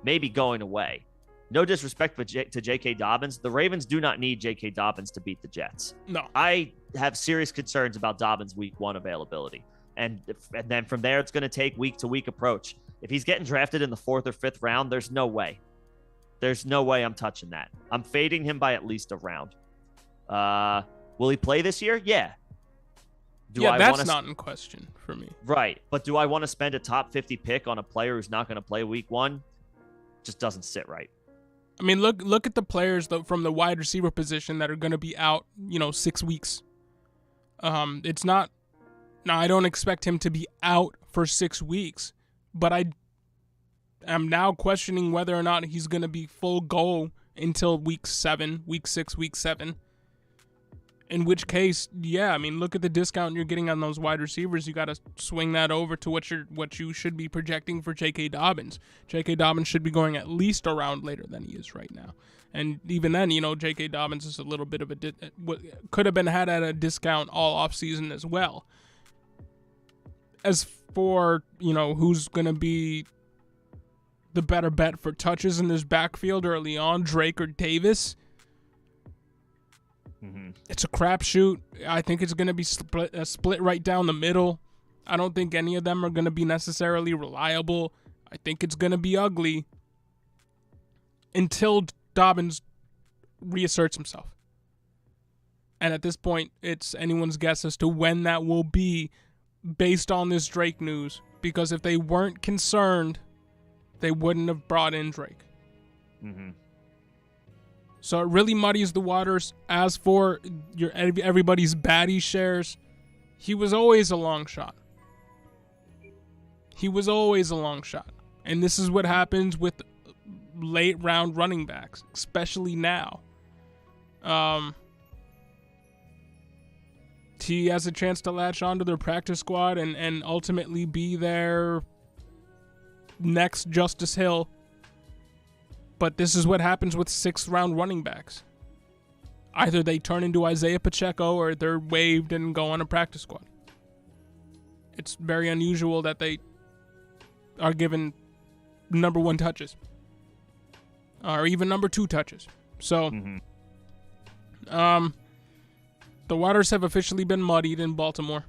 Maybe going away. No disrespect to J.K. Dobbins. The Ravens do not need J.K. Dobbins to beat the Jets. No. I have serious concerns about Dobbins' week one availability. And then from there, it's going to take week-to-week approach. If he's getting drafted in the 4th or 5th round, there's no way. There's no way I'm touching that. I'm fading him by at least a round. Will he play this year? Yeah. That's not in question for me. Right. But do I want to spend a top 50 pick on a player who's not going to play week 1? Just doesn't sit right. I mean, look at the players from the wide receiver position that are going to be out, 6 weeks. It's not. Now, I don't expect him to be out for 6 weeks, but I am now questioning whether or not he's going to be full go until week 7, week 6, week 7. In which case, yeah, I mean, look at the discount you're getting on those wide receivers. You got to swing that over to what you should be projecting for J.K. Dobbins. J.K. Dobbins should be going at least a round later than he is right now. And even then, J.K. Dobbins is a little bit of could have been had at a discount all offseason as well. As for, who's going to be the better bet for touches in this backfield early on, Drake or Davis, it's a crapshoot. I think it's going to be split right down the middle. I don't think any of them are going to be necessarily reliable. I think it's going to be ugly until Dobbins reasserts himself. And at this point, it's anyone's guess as to when that will be based on this Drake news. Because if they weren't concerned, they wouldn't have brought in Drake. So it really muddies the waters. As for everybody's baddie shares, he was always a long shot. And this is what happens with late round running backs, especially now. He has a chance to latch onto their practice squad and ultimately be their next Justice Hill. But this is what happens with 6th round running backs. Either they turn into Isaiah Pacheco or they're waived and go on a practice squad. It's very unusual that they are given number 1 touches. Or even number 2 touches. So, the waters have officially been muddied in Baltimore.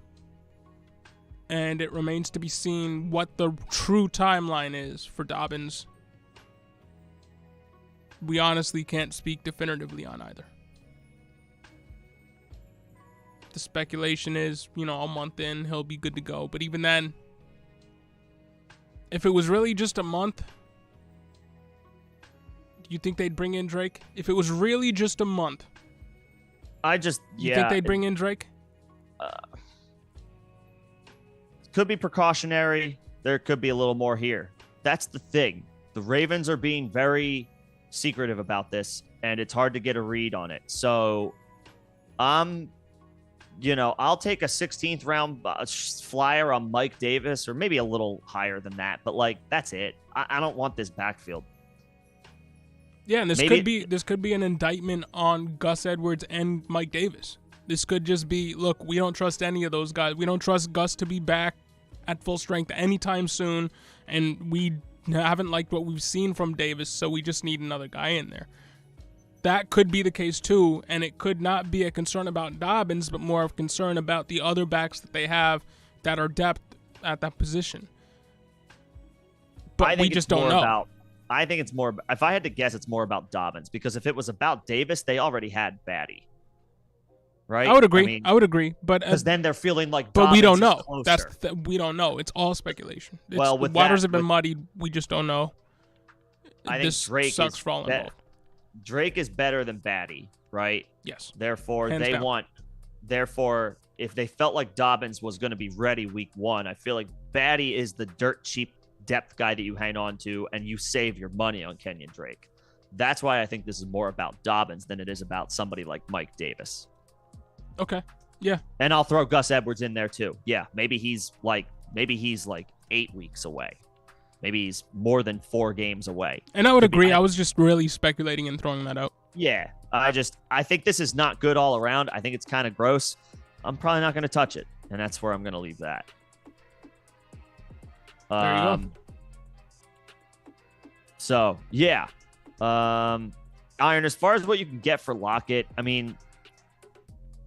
And it remains to be seen what the true timeline is for Dobbins. We honestly can't speak definitively on either. The speculation is, a month in, he'll be good to go. But even then, if it was really just a month, do you think they'd bring in Drake? If it was really just a month, you think they'd bring in Drake? Could be precautionary. There could be a little more here. That's the thing. The Ravens are being very secretive about this, and it's hard to get a read on it. So, I'll take a 16th round flyer on Mike Davis, or maybe a little higher than that. But that's it. I don't want this backfield. Yeah, and this could be an indictment on Gus Edwards and Mike Davis. This could just be, look, we don't trust any of those guys. We don't trust Gus to be back at full strength anytime soon, and we haven't liked what we've seen from Davis, so we just need another guy in there. That could be the case too, and it could not be a concern about Dobbins, but more of concern about the other backs that they have that are depth at that position. But we just don't know. I think it's more, if I had to guess, it's more about Dobbins, because if it was about Davis, they already had Batty. Right? I would agree. But because then they're feeling like Dobbins, but we don't know. We don't know. It's all speculation. The waters have been muddied. We just don't know. I think Drake sucks for all involved. Drake is better than Batty, right? Yes. Therefore, if they felt like Dobbins was going to be ready week 1, I feel like Batty is the dirt cheap depth guy that you hang on to, and you save your money on Kenyon Drake. That's why I think this is more about Dobbins than it is about somebody like Mike Davis. Okay. Yeah. And I'll throw Gus Edwards in there too. Yeah. Maybe he's like 8 weeks away. Maybe he's more than 4 games away. And I would agree. I was just really speculating and throwing that out. Yeah. I think this is not good all around. I think it's kind of gross. I'm probably not going to touch it. And that's where I'm going to leave that. There you go. So, yeah. Iron, as far as what you can get for Lockett, I mean,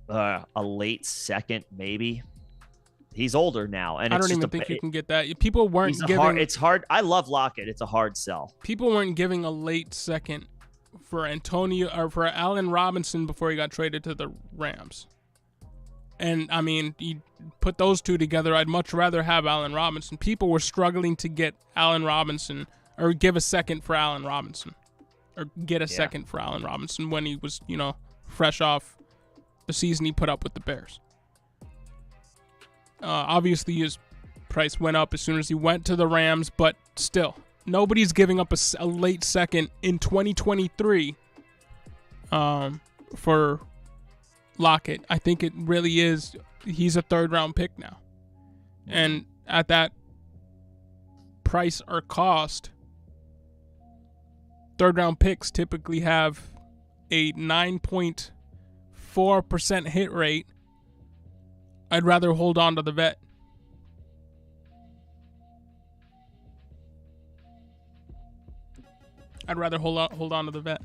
a late second, maybe. He's older now, and I don't even think you can get that. People weren't giving. It's hard. I love Lockett. It's a hard sell. People weren't giving a late second for Antonio or for Allen Robinson before he got traded to the Rams. And, I mean, you put those two together, I'd much rather have Allen Robinson. People were struggling to get Allen Robinson or give a second for Allen Robinson. Or get a second for Allen Robinson when he was, fresh off the season he put up with the Bears. Obviously, his price went up as soon as he went to the Rams, but still, nobody's giving up a late second in 2023 for Lockett. I think it really is. He's a third-round pick now. And at that price or cost, third-round picks typically have a 9.4% hit rate. I'd rather hold on to the vet. I'd rather hold on to the vet.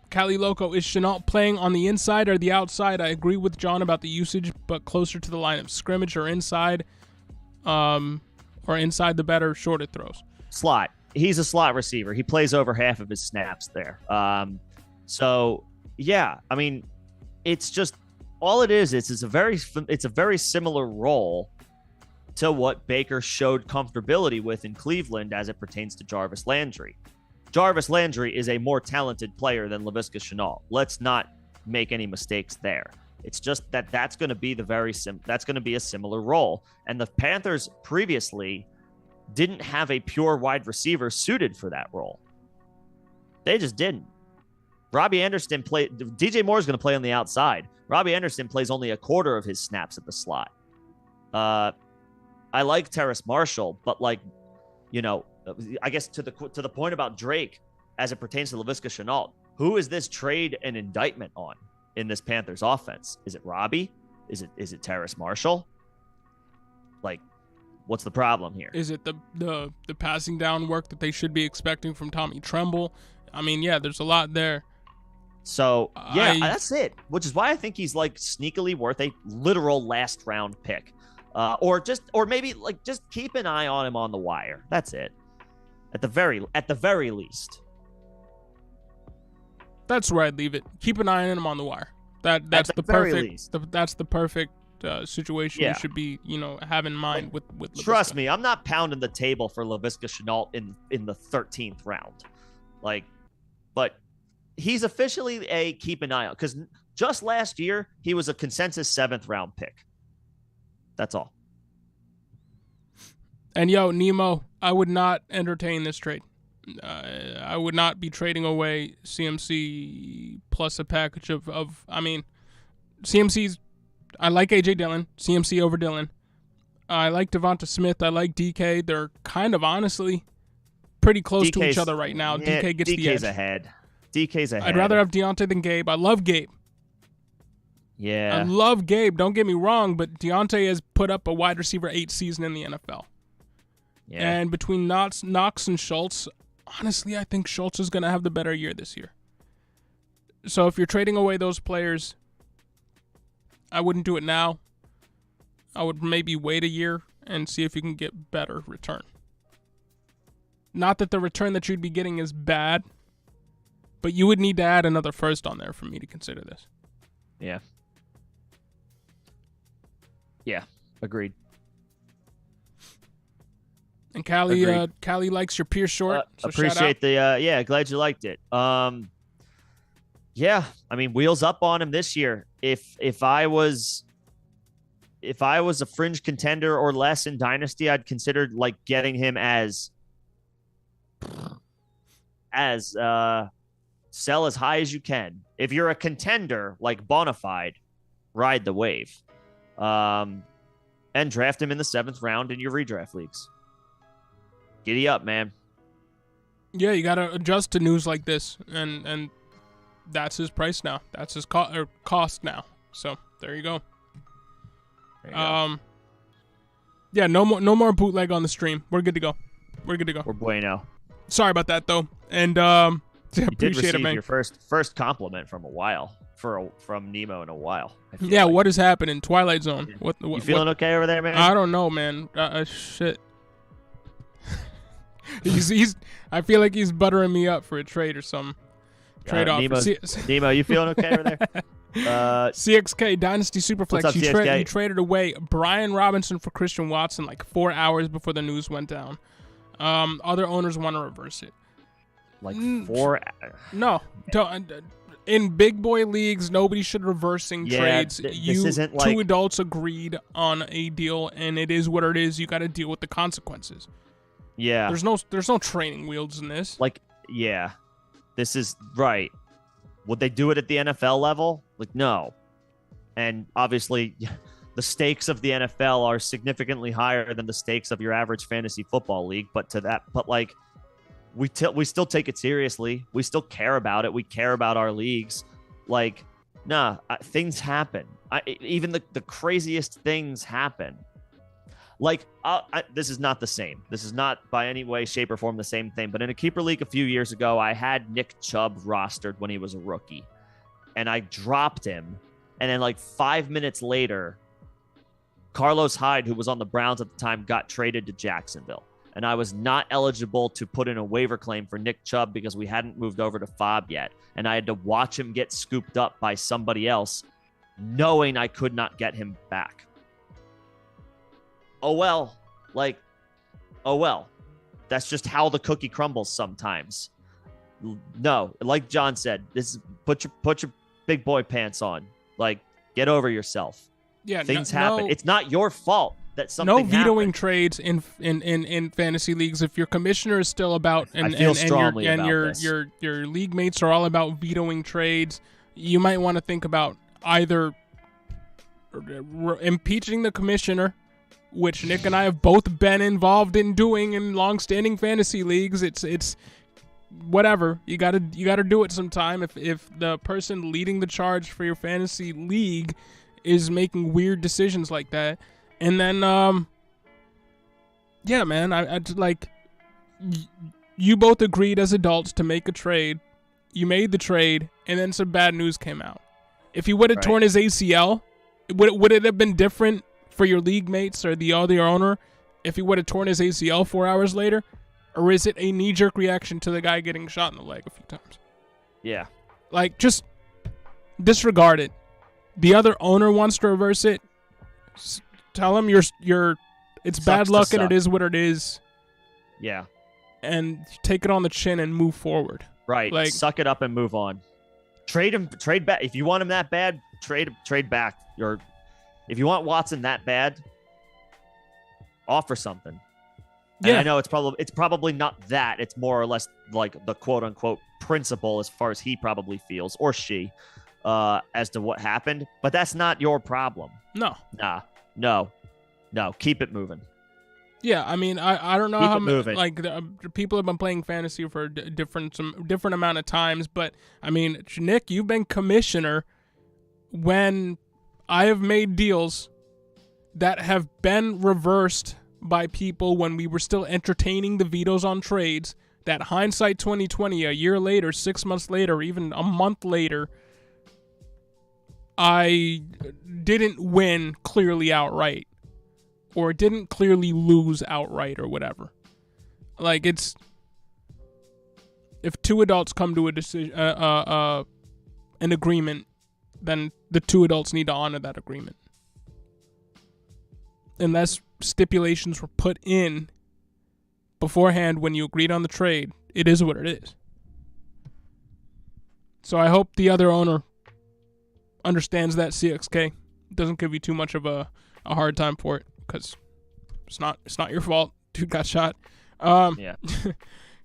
Cali Loco, is Shenault playing on the inside or the outside? I agree with John about the usage, but closer to the line of scrimmage or inside the better shorter throws. Slot. He's a slot receiver. He plays over half of his snaps there. So yeah, I mean, it's just all it is. It's a very similar role to what Baker showed comfortability with in Cleveland as it pertains to Jarvis Landry. Jarvis Landry is a more talented player than Laviska Shenault. Let's not make any mistakes there. It's just that's going to be that's going to be a similar role. And the Panthers previously didn't have a pure wide receiver suited for that role. They just didn't. Robbie Anderson DJ Moore is going to play on the outside. Robbie Anderson plays only a quarter of his snaps at the slot. I like Terrace Marshall, but I guess to the point about Drake as it pertains to Laviska Shenault, who is this trade an indictment on in this Panthers offense? Is it Robbie? Is it Terrace Marshall? What's the problem here? Is it the passing down work that they should be expecting from Tommy Tremble? I mean, yeah, there's a lot there. So that's it. Which is why I think he's sneakily worth a literal last round pick, or maybe just keep an eye on him on the wire. That's it. At the very least. That's where I'd leave it. Keep an eye on him on the wire. That's the perfect. That's the perfect situation you should be, have in mind with Laviska. Trust me, I'm not pounding the table for Laviska Shenault in the 13th round. But he's officially a keep an eye on, because just last year he was a consensus 7th round pick. That's all. And Nemo, I would not entertain this trade. I would not be trading away CMC plus a package of CMC's. I like AJ Dillon, CMC over Dillon. I like Devonta Smith. I like DK. They're kind of honestly pretty close to each other right now. DK gets the edge. DK's ahead. I'd rather have Deontay than Gabe. I love Gabe. Yeah. I love Gabe. Don't get me wrong, but Deontay has put up a wide receiver 8 season in the NFL. Yeah. And between Knox and Schultz, honestly, I think Schultz is going to have the better year this year. So if you're trading away those players, I wouldn't do it now. I would maybe wait a year and see if you can get better return. Not that the return that you'd be getting is bad, but you would need to add another first on there for me to consider this. Yeah. Yeah, agreed. And Callie likes your Pierce short. So appreciate glad you liked it. Yeah, I mean, wheels up on him this year. If I was a fringe contender or less in Dynasty, I'd consider getting him as sell as high as you can. If you're a contender like Bonafide, ride the wave, and draft him in the 7th round in your redraft leagues. Giddy up, man. Yeah, you gotta adjust to news like this, and that's his price now. That's his cost now. So there you go. Yeah, no more bootleg on the stream. We're good to go. We're bueno. Sorry about that though, and you appreciate it, man. Your first compliment from Nemo in a while. Yeah, what is happening? Twilight Zone. What you feeling okay over there, man? I don't know, man. Shit. he's I feel like he's buttering me up for a trade or something. Trade offer. Nemo, you feeling okay over there? CXK Dynasty Superflex. What's up, CXK? You traded away Brian Robinson for Christian Watson like 4 hours before the news went down. Other owners want to reverse it. Like 4 hours? No. In big boy leagues, nobody should reversing trades. This isn't like... Two adults agreed on a deal, and it is what it is. You got to deal with the consequences. Yeah. There's no training wheels in this. Like, yeah. This is right. Would they do it at the NFL level? Like, no. And obviously, the stakes of the NFL are significantly higher than the stakes of your average fantasy football league. But like, we still take it seriously. We still care about it. We care about our leagues. Like, things happen. Even the craziest things happen. Like, this is not the same. This is not by any way, shape, or form the same thing. But in a keeper league a few years ago, I had Nick Chubb rostered when he was a rookie. And I dropped him. And then like 5 minutes later, Carlos Hyde, who was on the Browns at the time, got traded to Jacksonville. And I was not eligible to put in a waiver claim for Nick Chubb because we hadn't moved over to Fob yet. And I had to watch him get scooped up by somebody else, knowing I could not get him back. Oh well. That's just how the cookie crumbles sometimes. No, like John said, this is put your big boy pants on. Like, get over yourself. Yeah, things happen. It's not your fault that something no vetoing happened. Trades in fantasy leagues. If your commissioner is still about and your league mates are all about vetoing trades, you might want to think about either impeaching the commissioner, which Nick and I have both been involved in doing in long-standing fantasy leagues. It's whatever. You gotta do it sometime. If the person leading the charge for your fantasy league is making weird decisions like that, and then yeah, man, I like you both agreed as adults to make a trade. You made the trade, and then some bad news came out. If he would have torn his ACL, would it have been different for your league mates or the other owner if he would have torn his ACL 4 hours later? Or is it a knee-jerk reaction to the guy getting shot in the leg a few times? Yeah. Like, just disregard it. The other owner wants to reverse it. Tell him it's bad luck and it is what it is. Yeah. And take it on the chin and move forward. Right. Like, suck it up and move on. Trade back. If you want him that bad, trade back. If you want Watson that bad, offer something. And I know it's probably not that. It's more or less like the quote unquote principle as far as he probably feels, or she, as to what happened. But that's not your problem. No. No. Keep it moving. Yeah, I mean, I don't know how moving. Like people have been playing fantasy for some different amount of times, but I mean, Nick, you've been commissioner when I have made deals that have been reversed by people when we were still entertaining the vetoes on trades, that hindsight 2020, a year later, 6 months later, even a month later, I didn't win clearly outright, or didn't clearly lose outright, or whatever. Like, it's, if two adults come to a decision, an agreement, then the two adults need to honor that agreement. Unless stipulations were put in beforehand when you agreed on the trade, it is what it is. So I hope the other owner understands that, CXK. Doesn't give you too much of a hard time for it, because it's not your fault. Dude got shot. Yeah.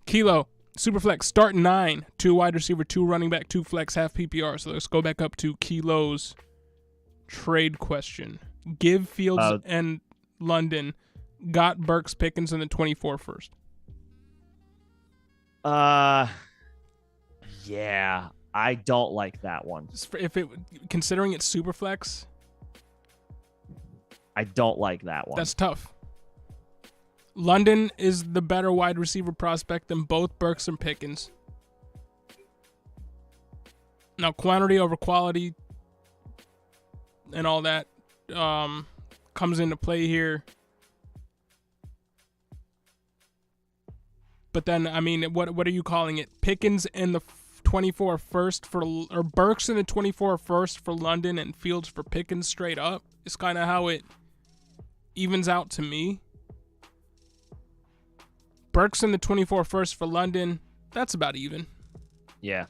Kilo, Superflex, start 9, 2 wide receiver, 2 running back, 2 flex, half PPR. So let's go back up to Kilo's trade question. Give Fields and London, got Burks, Pickens, and the 24 first. Yeah, I don't like that one. Considering it's Superflex, I don't like that one. That's tough. London is the better wide receiver prospect than both Burks and Pickens. Now, quantity over quality and all that comes into play here. But then, I mean, what are you calling it? Pickens and the 24 first or Burks in the 24 first for London and Fields for Pickens straight up is kind of how it evens out to me. Burks in the 24 first for London, that's about even. Yeah.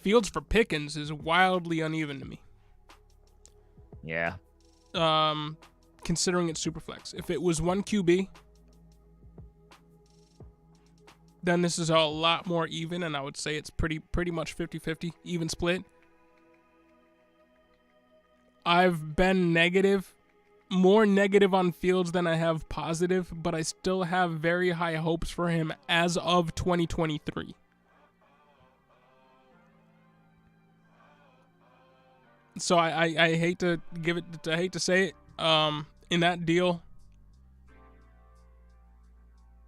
Fields for Pickens is wildly uneven to me. Yeah. Considering it's Superflex. If it was one QB, then this is a lot more even, and I would say it's pretty much 50-50, even split. I've been more negative on Fields than I have positive, but I still have very high hopes for him as of 2023. So I hate to say it. In that deal,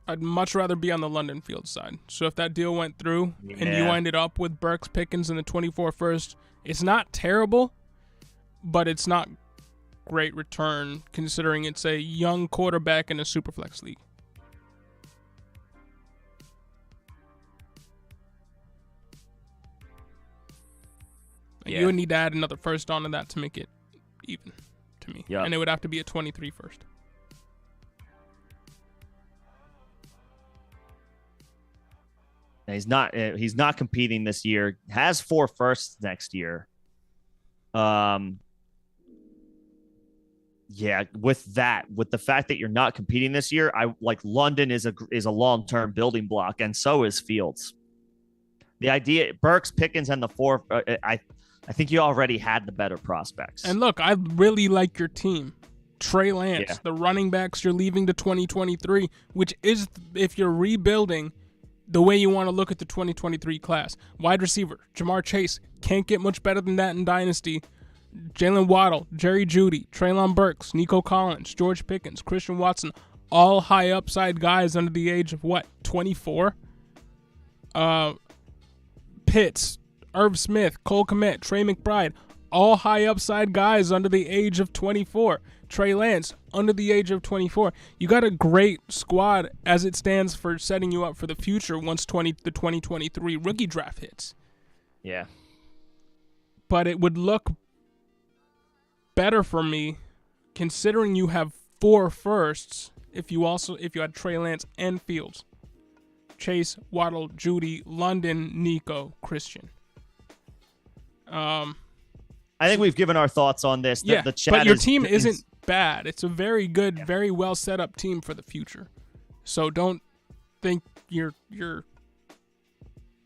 I'd much rather be on the London Fields side. So if that deal went through and you ended up with Burks Pickens in the 24 first, it's not terrible, but it's not great return considering it's a young quarterback in a Superflex league. Yeah. You would need to add another first onto that to make it even to me. Yep. And it would have to be a 23 first. He's not competing this year. Has 4 firsts next year. Yeah, with the fact that you're not competing this year, I like London is a long-term building block, and so is Fields. The idea, Burks, Pickens, and the 4, I think you already had the better prospects. And look, I really like your team. Trey Lance, the running backs you're leaving to 2023, which is, if you're rebuilding, the way you want to look at the 2023 class. Wide receiver, Jamar Chase, can't get much better than that in Dynasty. Jalen Waddle, Jerry Jeudy, Treylon Burks, Nico Collins, George Pickens, Christian Watson, all high upside guys under the age of 24? Pitts, Irv Smith, Cole Kmet, Trey McBride, all high upside guys under the age of 24. Trey Lance, under the age of 24. You got a great squad as it stands for setting you up for the future once the 2023 rookie draft hits. Yeah. But it would look better for me considering you have 4 firsts if you had Trey Lance and Fields. Chase, Waddle, Jeudy, London, Nico, Christian. I think we've given our thoughts on this. The chat but your team isn't bad. It's a very good, very well set up team for the future. So don't think your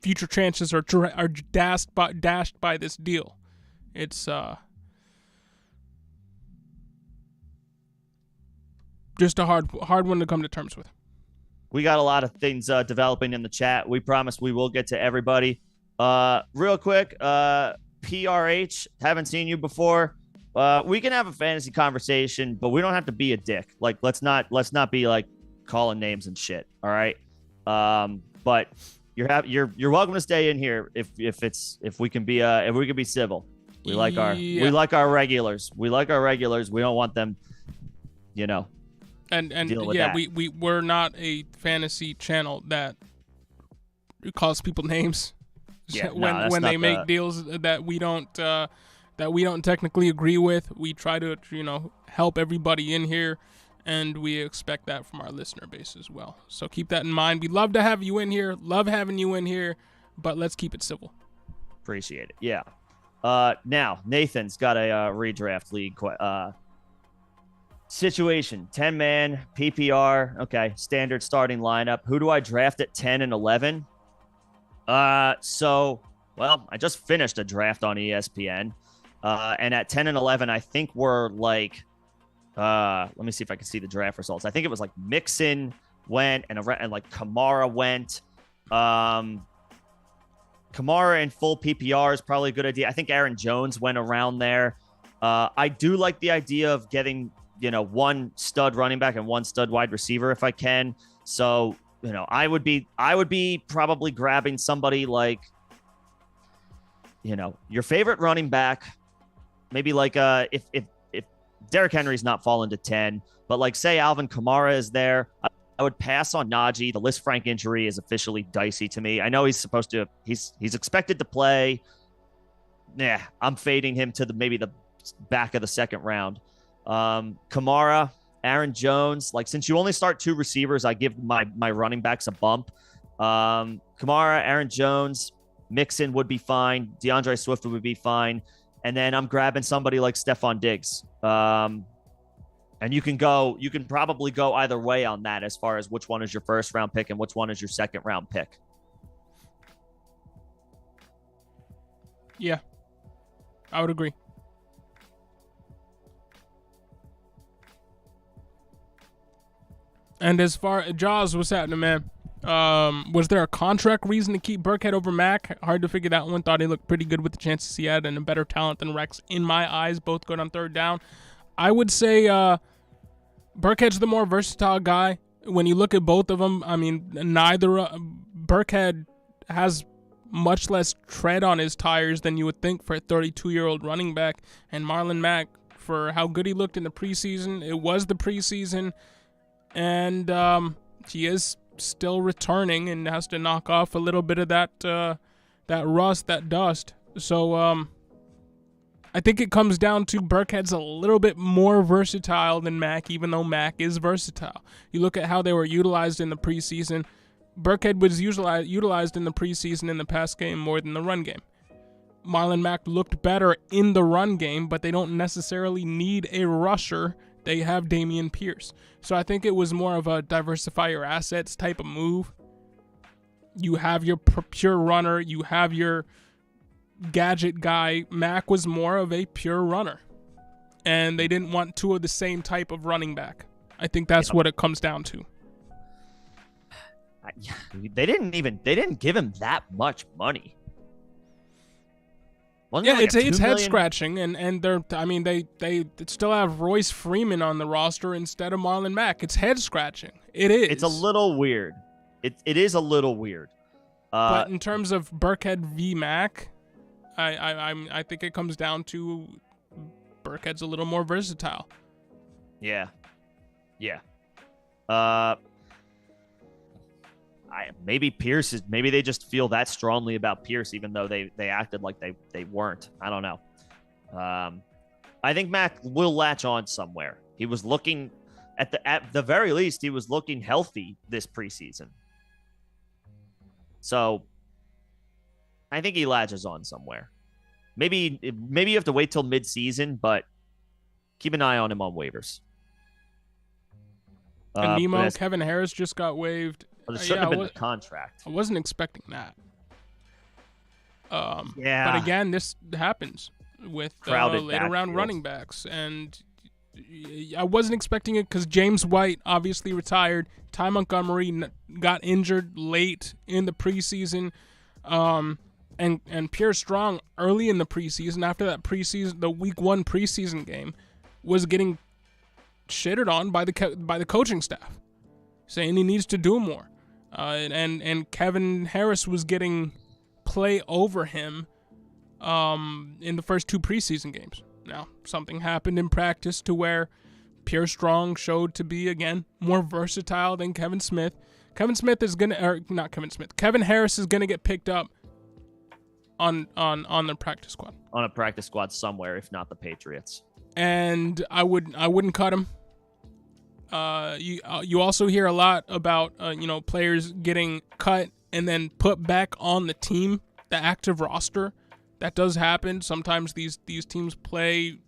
future chances are dashed by this deal. It's just a hard one to come to terms with. We got a lot of things developing in the chat. We promise we will get to everybody. Real quick, PRH, haven't seen you before. We can have a fantasy conversation, but we don't have to be a dick. Like, let's not be like calling names and shit. All right. But you're welcome to stay in here if we can be civil. We like our regulars. We don't want them, And yeah, we're not a fantasy channel that calls people names. Yeah, when they make deals that we don't technically agree with. We try to help everybody in here, and we expect that from our listener base as well. So keep that in mind. We love to have you in here. Love having you in here, but let's keep it civil. Appreciate it. Yeah. Now Nathan's got a redraft league situation. 10-man PPR. Okay, standard starting lineup. Who do I draft at 10 and 11? I just finished a draft on ESPN. And at 10 and 11, I think we're like, let me see if I can see the draft results. I think it was like Mixon went and like Kamara went. Kamara in full PPR is probably a good idea. I think Aaron Jones went around there. I do like the idea of getting, one stud running back and one stud wide receiver if I can. So, I would be probably grabbing somebody like, your favorite running back, maybe like if Derrick Henry's not fallen to 10, but like say Alvin Kamara is there. I would pass on Najee. The Liz Frank injury is officially dicey to me. I know he's supposed to. He's expected to play. Yeah, I'm fading him to maybe the back of the second round. Kamara, Aaron Jones. Like, since you only start 2 receivers, I give my running backs a bump. Kamara, Aaron Jones, Mixon would be fine. DeAndre Swift would be fine. And then I'm grabbing somebody like Stephon Diggs. And you can probably go either way on that as far as which one is your first round pick and which one is your second round pick. Yeah, I would agree. And as far as Jaws, what's happening, man? Was there a contract reason to keep Burkhead over Mac? Hard to figure that one. Thought he looked pretty good with the chances he had and a better talent than Rex in my eyes. Both good on third down. I would say Burkhead's the more versatile guy. When you look at both of them, I mean, Burkhead has much less tread on his tires than you would think for a 32-year-old running back. And Marlon Mack, for how good he looked in the preseason, it was the preseason, and he is still returning and has to knock off a little bit of that rust, that dust. So I think it comes down to Burkhead's a little bit more versatile than Mack, even though Mack is versatile. You look at how they were utilized in the preseason. Burkhead was utilized in the preseason in the pass game more than the run game. Marlon Mack looked better in the run game, but they don't necessarily need a rusher. They have Dameon Pierce. So I think it was more of a diversify your assets type of move. You have your pure runner. You have your gadget guy. Mack was more of a pure runner. And they didn't want 2 of the same type of running back. I think that's what it comes down to. They didn't give him that much money. Yeah, like it's head scratching, and they still have Royce Freeman on the roster instead of Marlon Mack. It's head scratching. It is. It's a little weird. It is a little weird. But in terms of Burkhead v Mack, I think it comes down to Burkhead's a little more versatile. Yeah. Maybe Pierce is. Maybe they just feel that strongly about Pierce, even though they acted like they weren't. I don't know. I think Mack will latch on somewhere. He was looking at the very least, he was looking healthy this preseason. So I think he latches on somewhere. Maybe you have to wait till midseason, but keep an eye on him on waivers. And Nemo, Kevin Harris just got waived. Well, it shouldn't have been the contract. I wasn't expecting that. But again, this happens with later round running backs. And I wasn't expecting it because James White obviously retired. Ty Montgomery got injured late in the preseason. And Pierre Strong early in the preseason, after that preseason, the week 1 preseason game, was getting shitted on by the coaching staff, saying he needs to do more. And Kevin Harris was getting play over him in the first 2 preseason games. Now, something happened in practice to where Pierre Strong showed to be, again, more versatile than Kevin Smith. Kevin Harris is going to get picked up on the practice squad. On a practice squad somewhere, if not the Patriots. And I wouldn't cut him. You also hear a lot about players getting cut and then put back on the team, the active roster. That does happen. Sometimes these teams play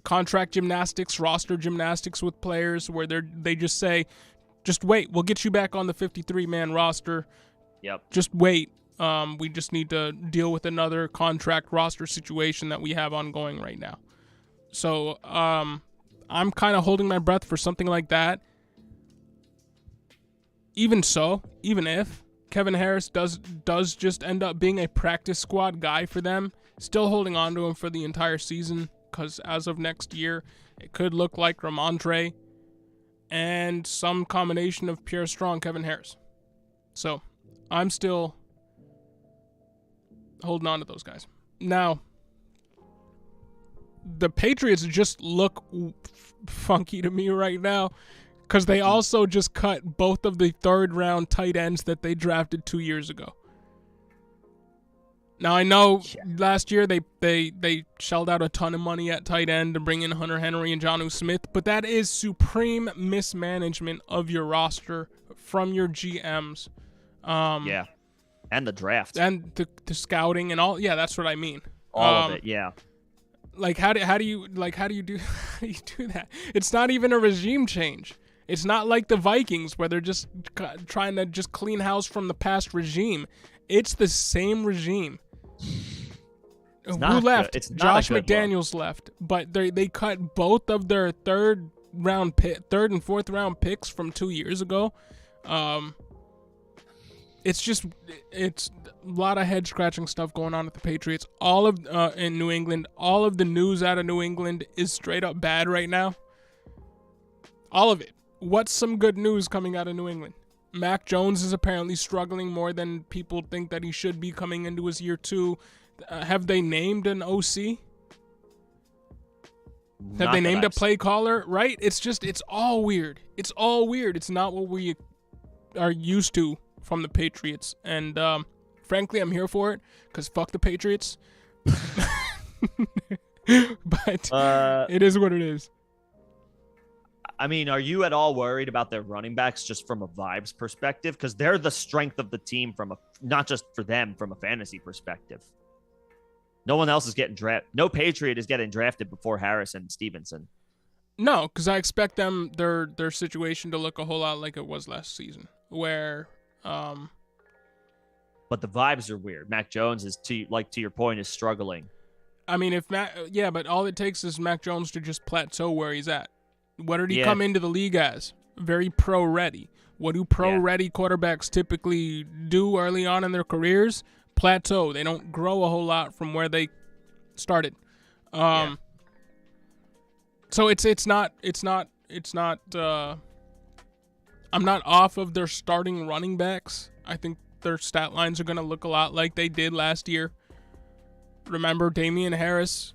contract gymnastics, roster gymnastics with players where they just say, just wait, we'll get you back on the 53-man roster. Yep. Just wait. We just need to deal with another contract roster situation that we have ongoing right now. So I'm kind of holding my breath for something like that. Even if Kevin Harris does just end up being a practice squad guy for them, still holding on to him for the entire season, because as of next year, it could look like Ramondre and some combination of Pierre Strong, Kevin Harris. So I'm still holding on to those guys. Now, the Patriots just look funky to me right now Because they also just cut both of the third-round tight ends that they drafted 2 years ago. Now, I know last year they shelled out a ton of money at tight end to bring in Hunter Henry and Jonnu Smith, but that is supreme mismanagement of your roster from your GMs. Yeah, and the draft. And the scouting and all. Yeah, that's what I mean. All of it, yeah. Like, how do you do how do you do that? It's not even a regime change. It's not like the Vikings where they're just trying to just clean house from the past regime. It's the same regime. Who left? Josh McDaniels left, but they cut both of their third and fourth round picks from 2 years ago. It's a lot of head scratching stuff going on with the Patriots. All of in New England, all of the news out of New England is straight up bad right now. All of it. What's some good news coming out of New England? Mac Jones is apparently struggling more than people think that he should be coming into his year 2. Have they named an OC? Have they named a play caller? Right? It's all weird. It's all weird. It's not what we are used to from the Patriots. And frankly, I'm here for it because fuck the Patriots. But it is what it is. I mean, are you at all worried about their running backs just from a vibes perspective? Because they're the strength of the team not just for them, from a fantasy perspective. No one else is getting drafted. No Patriot is getting drafted before Harris and Stevenson. No, because I expect their situation to look a whole lot like it was last season, where. But the vibes are weird. Mac Jones is to your point is struggling. I mean, but all it takes is Mac Jones to just plateau where he's at. What did he come into the league as? Very pro-ready. What do pro-ready quarterbacks typically do early on in their careers? Plateau. They don't grow a whole lot from where they started. So it's not. I'm not off of their starting running backs. I think their stat lines are going to look a lot like they did last year. Remember, Damian Harris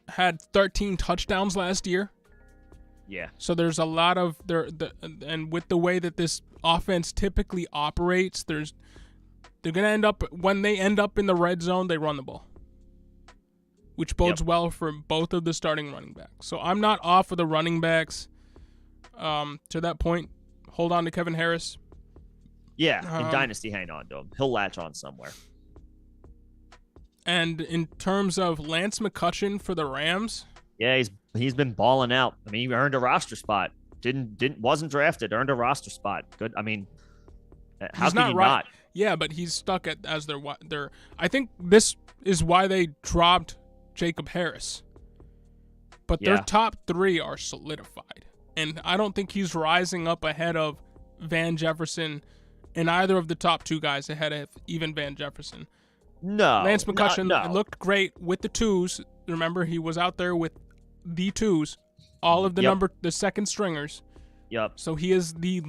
had 13 touchdowns last year. Yeah. So there's a lot of and with the way that this offense typically operates, they're gonna end up when they end up in the red zone, they run the ball, which bodes well for both of the starting running backs. So I'm not off of the running backs. To that point, hold on to Kevin Harris. Yeah, in Dynasty, hang on to him. He'll latch on somewhere. And in terms of Lance McCutcheon for the Rams. Yeah, he's been balling out. I mean, he earned a roster spot. Wasn't drafted, earned a roster spot. Good. I mean, how can you not? Yeah, but he's stuck as their. I think this is why they dropped Jacob Harris. But their top 3 are solidified, and I don't think he's rising up ahead of Van Jefferson, and either of the top 2 guys ahead of even Van Jefferson. No, Lance McCutcheon looked great with the 2s. Remember, he was out there with the 2s, all of the second stringers. Yep. So he's the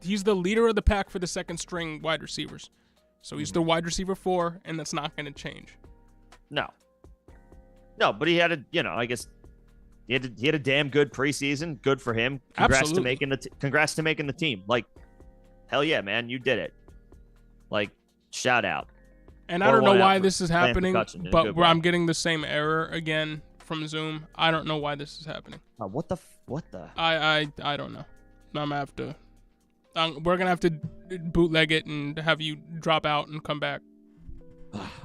leader of the pack for the second string wide receivers. So he's the wide receiver 4, and that's not going to change. No, but he had I guess he had a damn good preseason. Good for him. Congrats to making the team. Like, hell yeah, man, you did it. Like, shout out. And I don't know why this is happening, but I'm getting the same error again from Zoom. I don't know why this is happening. What the? I don't know. I'm gonna have to. We're gonna have to bootleg it and have you drop out and come back.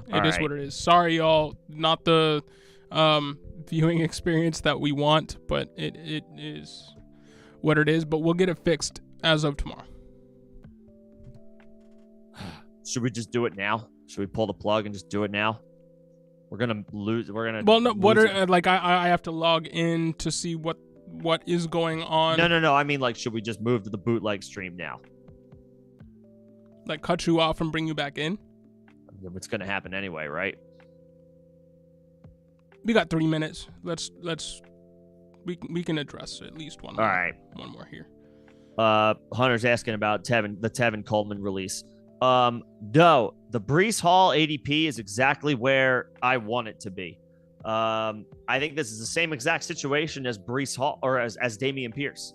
It is what it is. Sorry, y'all. Not the viewing experience that we want, but it is what it is. But we'll get it fixed as of tomorrow. Should we just do it now? Should we pull the plug and just do it now? We're gonna lose. Well, no. I have to log in to see what is going on. No. I mean, like, should we just move to the bootleg stream now? Like, cut you off and bring you back in? It's gonna happen anyway, right? We got 3 minutes. We can address at least one. All right. One more here. Hunter's asking about the Tevin Coleman release. No, the Breece Hall ADP is exactly where I want it to be. I think this is the same exact situation as Breece Hall or as Dameon Pierce.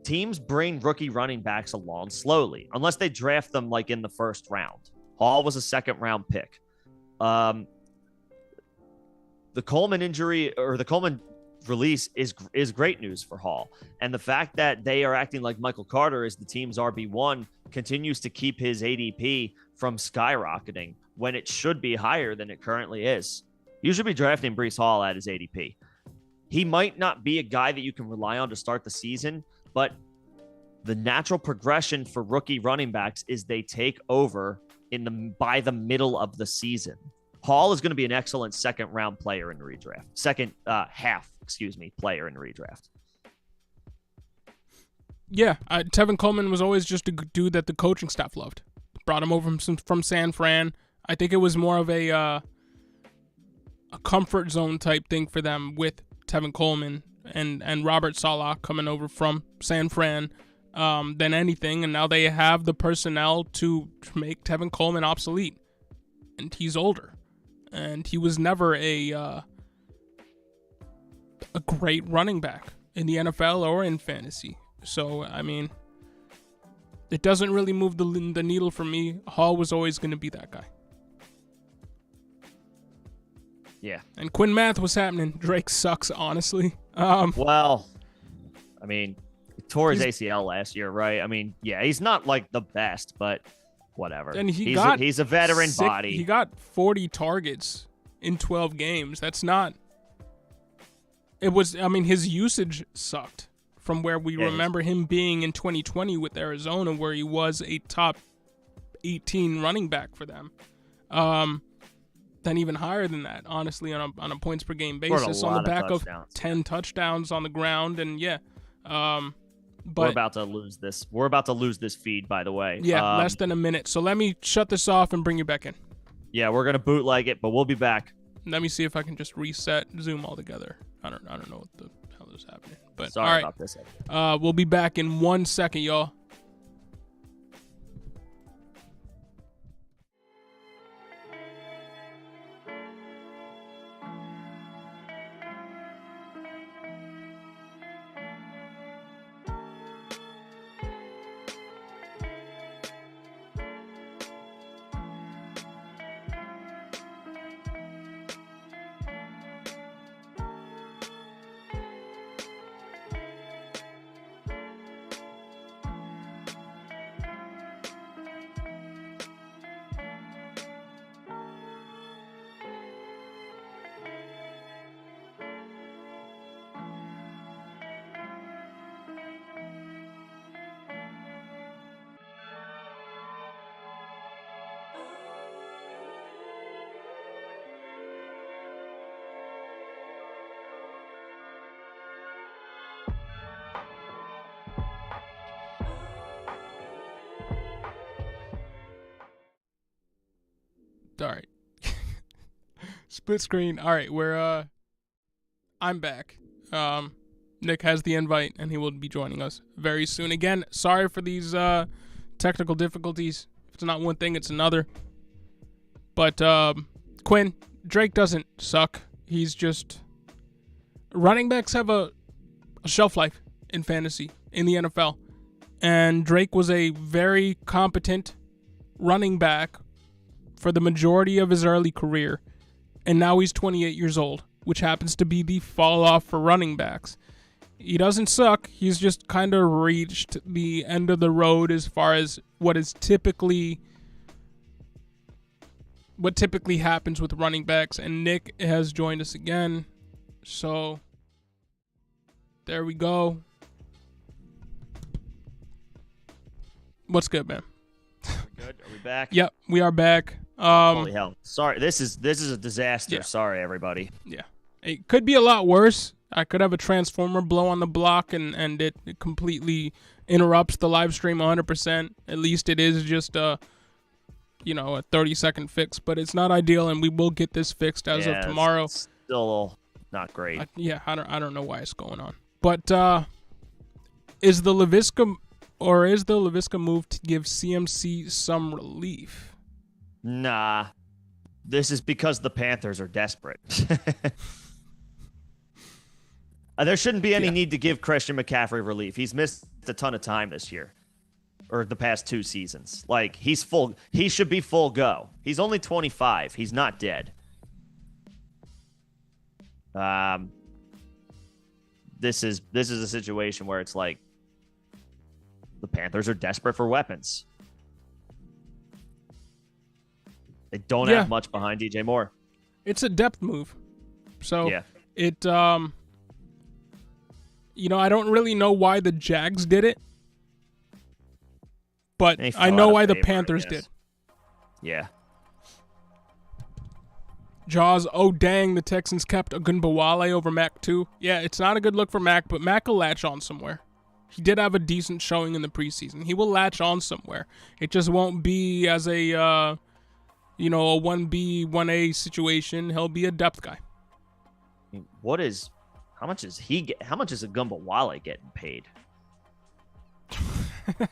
teams bring rookie running backs along slowly, unless they draft them like in the first round. Hall was a second-round pick. The Coleman injury or the Coleman release is great news for Hall. And the fact that they are acting like Michael Carter is the team's RB1 continues to keep his ADP from skyrocketing when it should be higher than it currently is. You should be drafting Breece Hall at his ADP. He might not be a guy that you can rely on to start the season, but the natural progression for rookie running backs is they take over by the middle of the season. Hall is going to be an excellent second-round player in the redraft. Player in the redraft. Yeah, Tevin Coleman was always just a dude that the coaching staff loved. Brought him over from San Fran. I think it was more of a comfort zone type thing for them with Tevin Coleman and Robert Saleh coming over from San Fran than anything. And now they have the personnel to make Tevin Coleman obsolete. And he's older. And he was never a great running back in the NFL or in fantasy. So, I mean, it doesn't really move the needle for me. Hall was always going to be that guy. Yeah. And Quinn Math was happening. Drake sucks, honestly. Well, I mean, he tore his ACL last year, right? I mean, yeah, he's not like the best, but whatever. And he's a veteran body. He got 40 targets in 12 games. That's not... his usage sucked from where we remember him being in 2020 with Arizona, where he was a top 18 running back for them. Then even higher than that, honestly, on a points per game basis, on the back of 10 touchdowns on the ground. And but we're about to lose this. We're about to lose this feed, by the way. Yeah, less than a minute. So let me shut this off and bring you back in. Yeah, we're gonna bootleg it, but we'll be back. Let me see if I can just reset Zoom altogether. I don't know what the hell is happening. But sorry about this. We'll be back in 1 second, y'all. All right. Split screen. All right, I'm back. Nick has the invite, and he will be joining us very soon. Again, sorry for these technical difficulties. If it's not one thing, it's another. But Quinn, Drake doesn't suck. He's just... Running backs have a shelf life in fantasy, in the NFL. And Drake was a very competent running back for the majority of his early career, and now he's 28 years old, which happens to be the fall off for running backs. He doesn't suck. He's just kind of reached the end of the road as far as what typically happens with running backs. And Nick has joined us again, so there we go. What's good, man? Good. Are we back? Yep, we are back. Holy hell! Sorry, this is a disaster. Yeah. Sorry, everybody. Yeah, it could be a lot worse. I could have a transformer blow on the block and it completely interrupts the live stream 100%. At least it is just a 30-second fix, but it's not ideal, and we will get this fixed as of tomorrow. It's still not great. I don't know why it's going on. But is the Laviska move to give CMC some relief? Nah, this is because the Panthers are desperate. There shouldn't be any need to give Christian McCaffrey relief. He's missed a ton of time this year, or the past 2 seasons. Like, he's full. He should be full go. He's only 25. He's not dead. This is a situation where it's like the Panthers are desperate for weapons. They don't have much behind DJ Moore. It's a depth move. So it I don't really know why the Jags did it, but I know why the Panthers did. Yeah. Jaws, oh dang, the Texans kept Ogunbowale over Mac too. Yeah, it's not a good look for Mac, but Mac will latch on somewhere. He did have a decent showing in the preseason. He will latch on somewhere. It just won't be as a, a 1B, 1A situation. He'll be a depth guy. How much is Ogunbowale getting paid?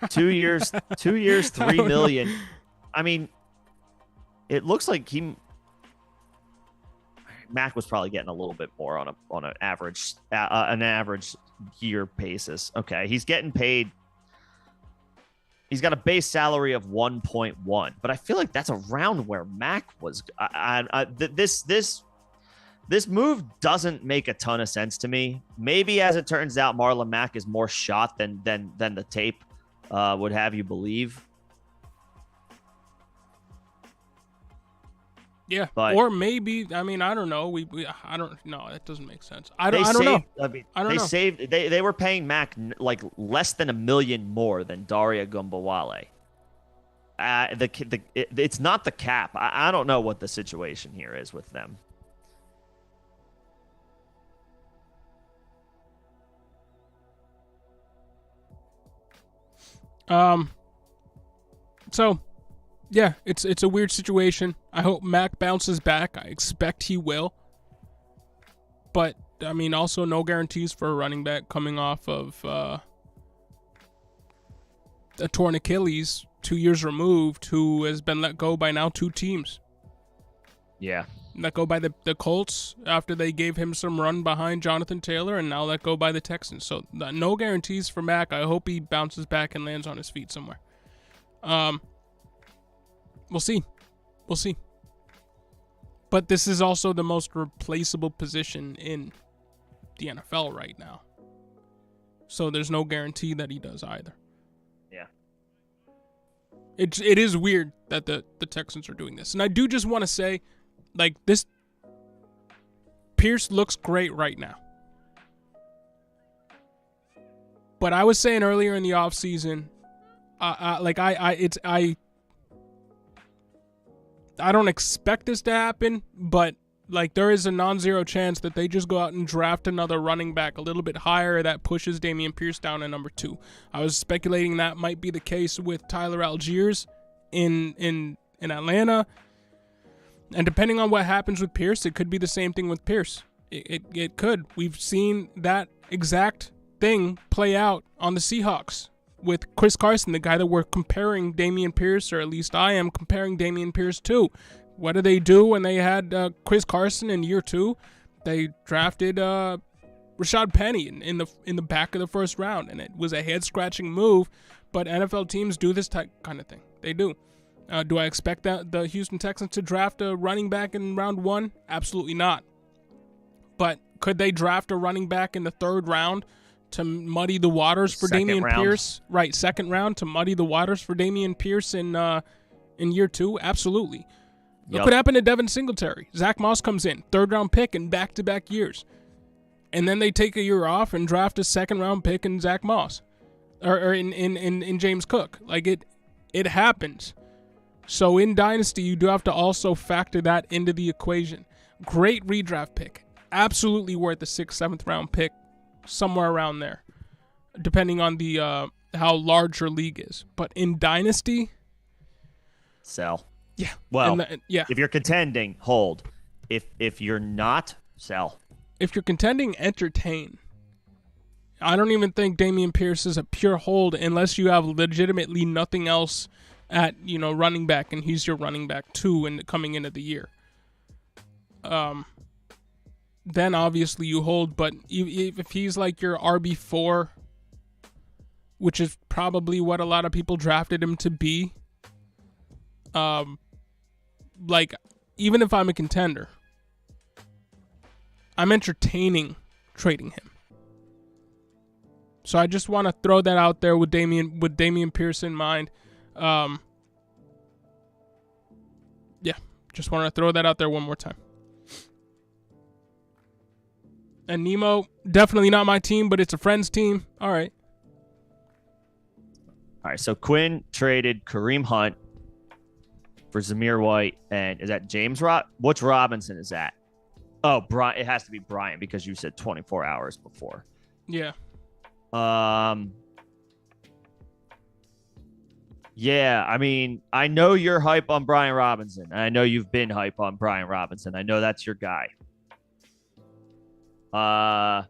2 years, $3 million. I mean, it looks like Mac was probably getting a little bit more on an average year basis. Okay, he's getting paid. He's got a base salary of 1.1, but I feel like that's around where Mac was. This move doesn't make a ton of sense to me. Maybe, as it turns out, Marlon Mack is more shot than the tape would have you believe. Yeah, or maybe, I mean, I don't know. I don't know. That doesn't make sense. I don't know. They were paying Mac like less than $1 million more than Daria Gumbawale. It's not the cap. I don't know what the situation here is with them. So, yeah, it's a weird situation. I hope Mac bounces back. I expect he will. But, I mean, also no guarantees for a running back coming off of a torn Achilles 2 years removed, who has been let go by now 2 teams. Yeah. Let go by the Colts after they gave him some run behind Jonathan Taylor, and now let go by the Texans. So no guarantees for Mac. I hope he bounces back and lands on his feet somewhere. We'll see. But this is also the most replaceable position in the NFL right now. So there's no guarantee that he does either. Yeah. It is weird that the Texans are doing this. And I do just want to say, like, this Pierce looks great right now. But I was saying earlier in the offseason, I don't expect this to happen, but like there is a non-zero chance that they just go out and draft another running back a little bit higher that pushes Dameon Pierce down to number 2. I was speculating that might be the case with Tyler Algiers in Atlanta. And depending on what happens with Pierce, it could be the same thing with Pierce. It could. We've seen that exact thing play out on the Seahawks with Chris Carson, the guy that we're comparing Dameon Pierce, or at least I am comparing Dameon Pierce to. What did they do when they had Chris Carson in year 2? They drafted Rashad Penny in the back of the first round, and it was a head-scratching move, but NFL teams do this kind of thing. They do. Do I expect that the Houston Texans to draft a running back in round 1? Absolutely not. But could they draft a running back in the 3rd round to muddy the waters for Dameon Pierce? Right, 2nd round to muddy the waters for Dameon Pierce in year 2? Absolutely. Look what happened to Devin Singletary. Zach Moss comes in, 3rd round pick in back-to-back years. And then they take a year off and draft a 2nd round pick in Zach Moss. Or in James Cook. Like, it happens. So in Dynasty, you do have to also factor that into the equation. Great redraft pick. Absolutely worth the 6th, 7th round pick. Somewhere around there. Depending on the how large your league is. But in Dynasty, sell. Yeah. Well, if you're contending, hold. If you're not, sell. If you're contending, entertain. I don't even think Dameon Pierce is a pure hold unless you have legitimately nothing else at running back, and he's your running back 2 coming into the year. then obviously you hold. But if he's like your RB4, which is probably what a lot of people drafted him to be, like, even if I'm a contender, I'm entertaining trading him. So I just want to throw that out there with Dameon Pierce in mind. Yeah, just want to throw that out there one more time. And Nemo, definitely not my team, but it's a friend's team. All right. All right, so Quinn traded Kareem Hunt for Zamir White, and is that James Which Robinson is that? Oh, Brian. It has to be Brian because you said 24 hours before. Yeah. Yeah, I mean, I know you're hype on Brian Robinson, and I know you've been hype on Brian Robinson. I know that's your guy. I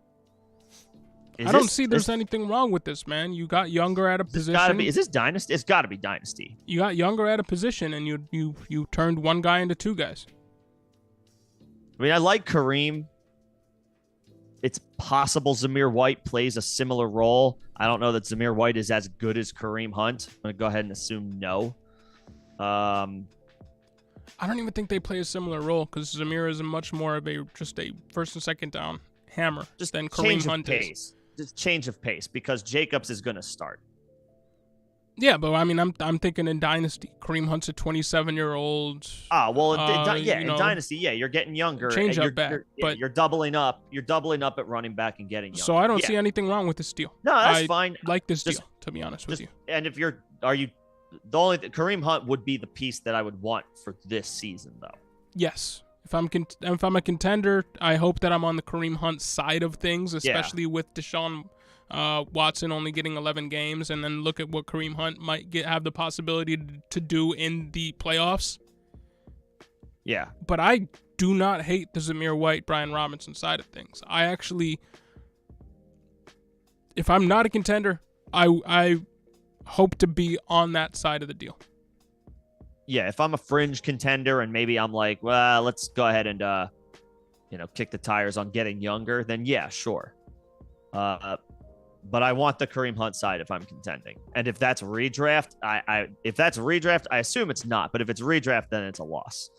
don't see there's anything wrong with this, man. You got younger at a position. Is this Dynasty? It's got to be Dynasty. You got younger at a position, and you turned one guy into two guys. I mean, I like Kareem. It's possible Zamir White plays a similar role. I don't know that Zamir White is as good as Kareem Hunt. I'm going to go ahead and assume no. I don't even think they play a similar role because Zamir is much more of just a first and second down hammer than Kareem Hunt is. Just change of pace because Jacobs is going to start. Yeah, but I mean, I'm thinking in Dynasty, Kareem Hunt's a 27-year-old. In Dynasty, you're getting younger. Change up back, but you're doubling up. You're doubling up at running back and getting younger. So I don't see anything wrong with this deal. No, that's fine. Like this deal, to be honest with you. And if Kareem Hunt would be the piece that I would want for this season, though. Yes, if I'm a contender, I hope that I'm on the Kareem Hunt side of things, especially with Deshaun Watson only getting 11 games, and then look at what Kareem Hunt might have the possibility to do in the playoffs. Yeah. But I do not hate the Zamir White, Brian Robinson side of things. I actually, if I'm not a contender, I hope to be on that side of the deal. Yeah, if I'm a fringe contender and maybe I'm like, well, let's go ahead and kick the tires on getting younger, then yeah, sure. But I want the Kareem Hunt side if I'm contending. And if that's redraft, I assume it's not. But if it's redraft, then it's a loss.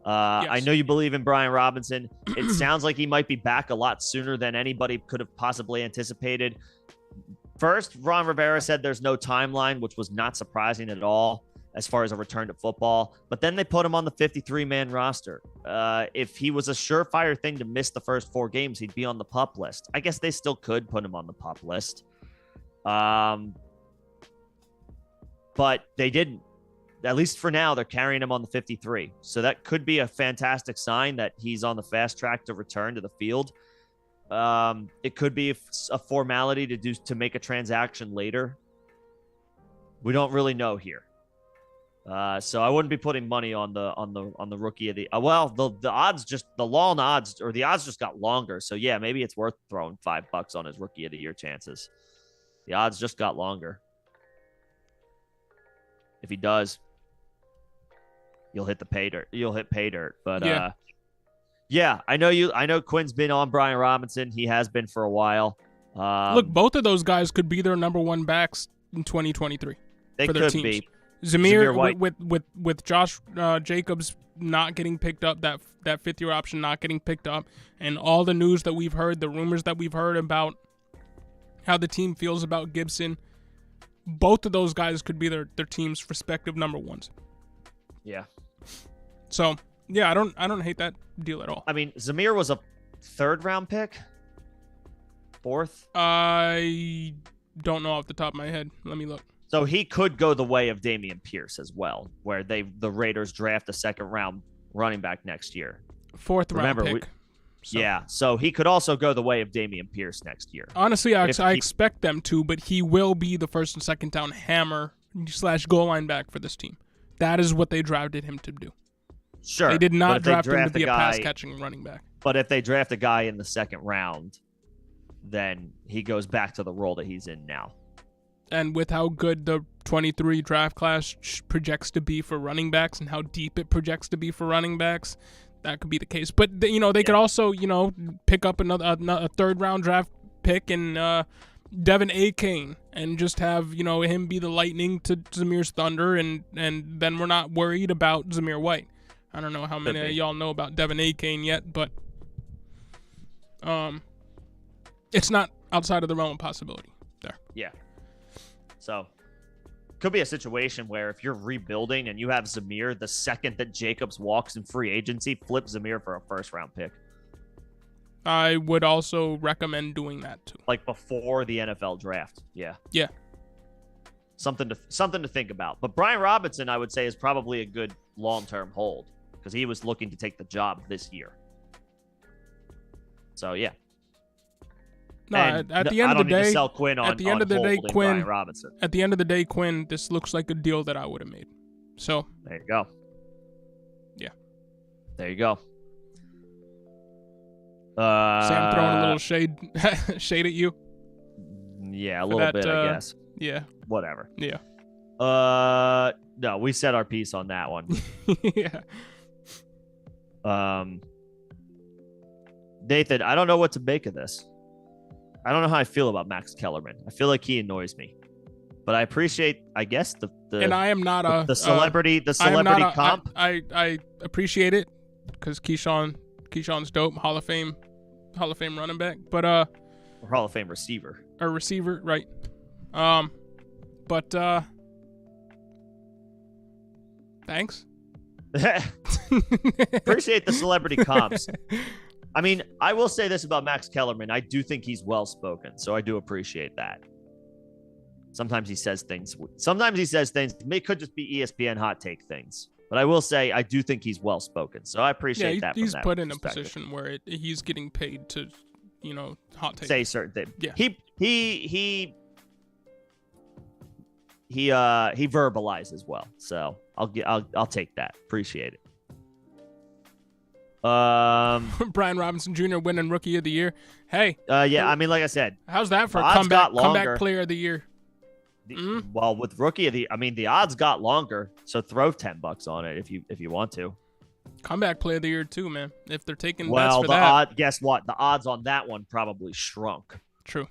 Yes. I know you believe in Brian Robinson. It sounds like he might be back a lot sooner than anybody could have possibly anticipated. First, Ron Rivera said there's no timeline, which was not surprising at all as far as a return to football. But then they put him on the 53-man roster. If he was a surefire thing to miss the first 4 games, he'd be on the PUP list. I guess they still could put him on the PUP list. But they didn't. At least for now, they're carrying him on the 53. So that could be a fantastic sign that he's on the fast track to return to the field. It could be a formality to make a transaction later. We don't really know here. So I wouldn't be putting money on the rookie of the the odds just got longer. So yeah, maybe it's worth throwing $5 on his rookie of the year chances. The odds just got longer. If he does, you'll hit pay dirt. But I know Quinn's been on Brian Robinson. He has been for a while. Look, both of those guys could be their number one backs in 2023 for their teams. Be. Zamir with Josh Jacobs not getting picked up, that 5th-year option not getting picked up, and all the news that we've heard, the rumors that we've heard about how the team feels about Gibson, both of those guys could be their team's respective number ones. Yeah. So yeah, I don't hate that deal at all. I mean, Zamir was a 3rd-round pick, 4th. I don't know off the top of my head. Let me look. So he could go the way of Dameon Pierce as well, where the Raiders draft a 2nd-round running back next year. 4th-round pick. So he could also go the way of Dameon Pierce next year. Honestly, I expect them to, but he will be the 1st and 2nd down hammer / goal line back for this team. That is what they drafted him to do. Sure. They did not draft him to be a pass-catching running back. But if they draft a guy in the 2nd round, then he goes back to the role that he's in now. And with how good the 23 draft class projects to be for running backs and how deep it projects to be for running backs, that could be the case. But they could also pick up a third round draft pick and Devin Akane and just have him be the lightning to Zamir's thunder, and then we're not worried about Zamir White. I don't know how many of y'all know about Devin Akane yet, but it's not outside of the realm of possibility there. Yeah. So could be a situation where if you're rebuilding and you have Zamir, the second that Jacobs walks in free agency, flip Zamir for a first-round pick. I would also recommend doing that too. Like before the NFL draft. Yeah. Yeah. Something to think about. But Brian Robinson, I would say, is probably a good long-term hold because he was looking to take the job this year. So yeah. No, at the end of the day, sell Quinn on, at the end of the day, Quinn. Brian Robinson. At the end of the day, Quinn, this looks like a deal that I would have made. So there you go. Yeah. There you go. Sam throwing a little shade at you. Yeah, a little bit, I guess. Yeah. Whatever. Yeah. No, we said our piece on that one. Yeah. Nathan, I don't know what to make of this. I don't know how I feel about Max Kellerman. I feel like he annoys me, but I appreciate, I guess, the and I am not the celebrity comp. I appreciate it because Keyshawn's dope, Hall of Fame running back, but or Hall of Fame receiver. A receiver, right? But thanks. Appreciate the celebrity comps. I mean, I will say this about Max Kellerman. I do think he's well-spoken, so I do appreciate that. Sometimes he says things. It could just be ESPN hot take things. But I will say I do think he's well-spoken, so I appreciate that. He's put in a position where he's getting paid to, hot take. Say certain things. Yeah. He verbalizes well, so I'll take that. Appreciate it. Brian Robinson Jr. winning Rookie of the Year. Hey. Yeah, I mean, like I said, how's that for a comeback Player of the Year? Well, with Rookie of the odds got longer, so throw $10 on it if you want to. Comeback Player of the Year too, man. If they're taking bets for that. Guess what? The odds on that one probably shrunk. True.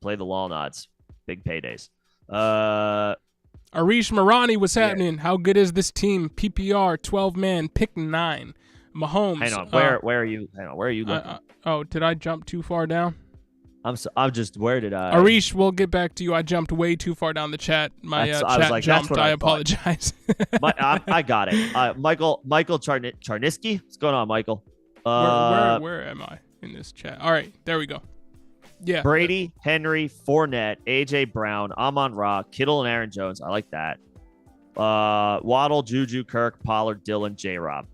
Play the long odds. Big paydays. Arish Marani, what's happening? Yeah. How good is this team? PPR 12-man, pick 9. Mahomes. Hang on, where are you? Hang on, where are you looking? Did I jump too far down? Where did I? Arish, we'll get back to you. I jumped way too far down the chat. My chat jumped. I apologize. I got it. Michael Charnisky. What's going on, Michael? Where am I in this chat? All right, there we go. Yeah. Brady, Henry, Fournette, AJ Brown, Amon-Ra, Kittle, and Aaron Jones. I like that. Waddle, Juju, Kirk, Pollard, Dylan, J-Rob.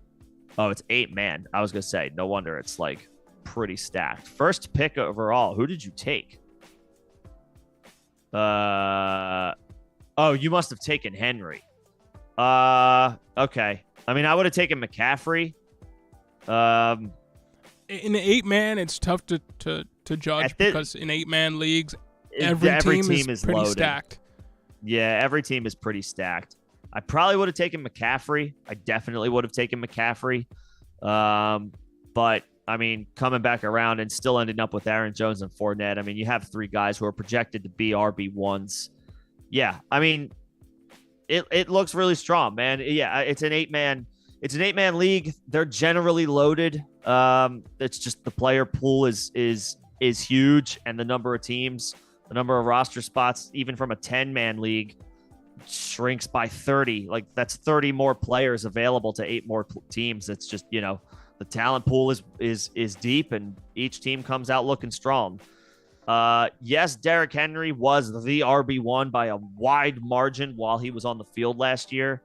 Oh, it's 8-man. I was gonna say, no wonder it's like pretty stacked. First pick overall. Who did you take? Oh, you must have taken Henry. Okay. I mean, I would have taken McCaffrey. In the 8-man, it's tough to judge because in 8-man leagues, every team is pretty loaded. Stacked. Yeah, every team is pretty stacked. I probably would have taken McCaffrey. I definitely would have taken McCaffrey. But I mean, coming back around and still ending up with Aaron Jones and Fournette. I mean, you have 3 guys who are projected to be RB1s. Yeah, I mean, it looks really strong, man. Yeah, it's an 8-man. It's an 8-man league. They're generally loaded. It's just the player pool is huge, and the number of teams, the number of roster spots, even from a 10-man league, shrinks by 30. Like that's 30 more players available to 8 more teams. It's just, the talent pool is deep, and each team comes out looking strong. Yes, Derrick Henry was the RB1 by a wide margin while he was on the field last year.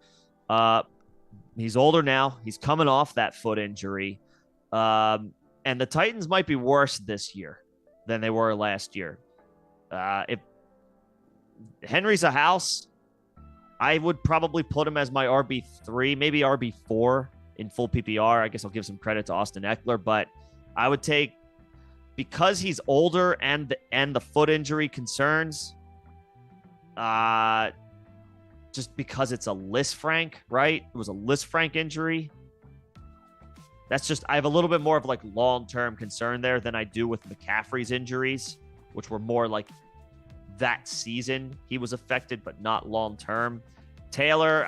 He's older now. He's coming off that foot injury. And the Titans might be worse this year than they were last year. If Henry's a house, I would probably put him as my RB3, maybe RB4 in full PPR. I guess I'll give some credit to Austin Eckler, but I would take, because he's older and the foot injury concerns, just because it's a Lisfranc, right? It was a Lisfranc injury. That's just, I have a little bit more of like long-term concern there than I do with McCaffrey's injuries, which were more like that season he was affected, but not long-term. Taylor,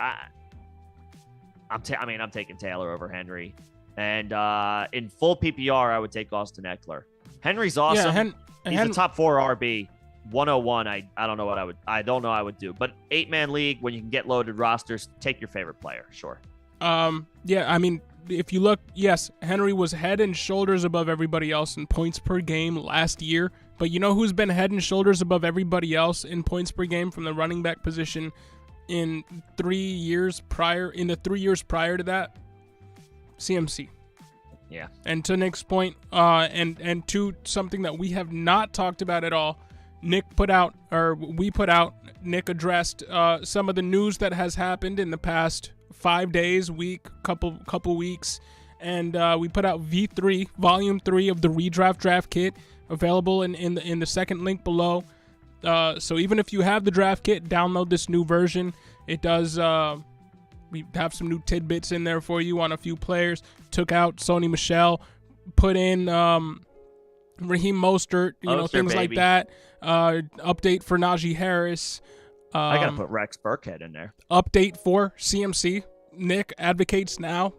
I'm taking Taylor over Henry. And in full PPR, I would take Austin Eckler. Henry's awesome. He's a top 4 RB. 101. I don't know what I would do. But 8-man league, when you can get loaded rosters, take your favorite player. Sure. Yeah, I mean, if you look, yes, Henry was head and shoulders above everybody else in points per game last year. But you know who's been head and shoulders above everybody else in points per game from the running back position in 3 years prior? In the 3 years prior to that, CMC. Yeah. And to Nick's point, and to something that we have not talked about at all, Nick addressed some of the news that has happened in the past 5 days, couple weeks, and we put out V3, Volume 3 of the Redraft Draft Kit, available in the second link below. So even if you have the draft kit, download this new version. It does. We have some new tidbits in there for you on a few players. Took out Sony Michel, put in Raheem Mostert, things like that. Update for Najee Harris. I gotta put Rex Burkhead in there. Update for CMC. Nick advocates now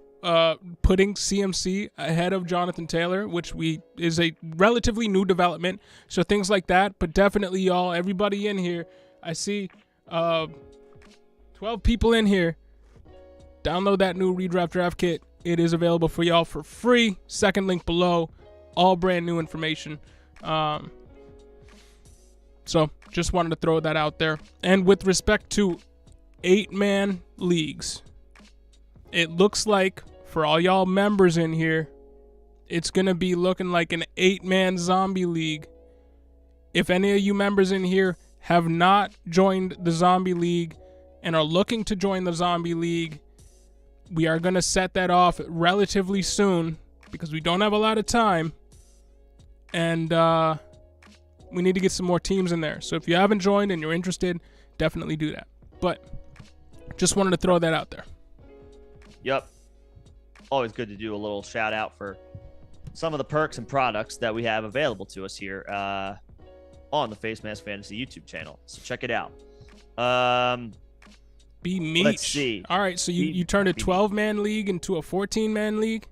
putting CMC ahead of Jonathan Taylor, which is a relatively new development. So things like that, but definitely y'all, everybody in here, I see 12 people in here. Download that new Redraft Draft Kit. It is available for y'all for free. Second link below. All brand new information. So just wanted to throw that out there. And with respect to 8-man leagues, it looks like for all y'all members in here, it's going to be looking like an 8-man zombie league. If any of you members in here have not joined the zombie league and are looking to join the zombie league, we are going to set that off relatively soon because we don't have a lot of time. And we need to get some more teams in there. So if you haven't joined and you're interested, definitely do that. But just wanted to throw that out there. Yep. Always good to do a little shout out for some of the perks and products that we have available to us here on the Face Mask Fantasy YouTube channel. So check it out. Let's see. All right, so you turned a 12-man league into a 14-man league.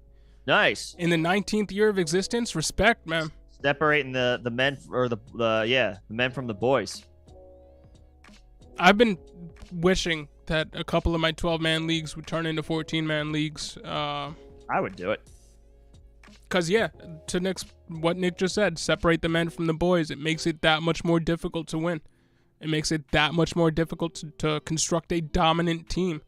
Nice. In the 19th year of existence. Respect, man. Separating the men or the men from the boys. I've been wishing that a couple of my 12-man leagues would turn into 14-man leagues. I would do it. Because, to what Nick just said, separate the men from the boys. It makes it that much more difficult to win. It makes it that much more difficult to construct a dominant team.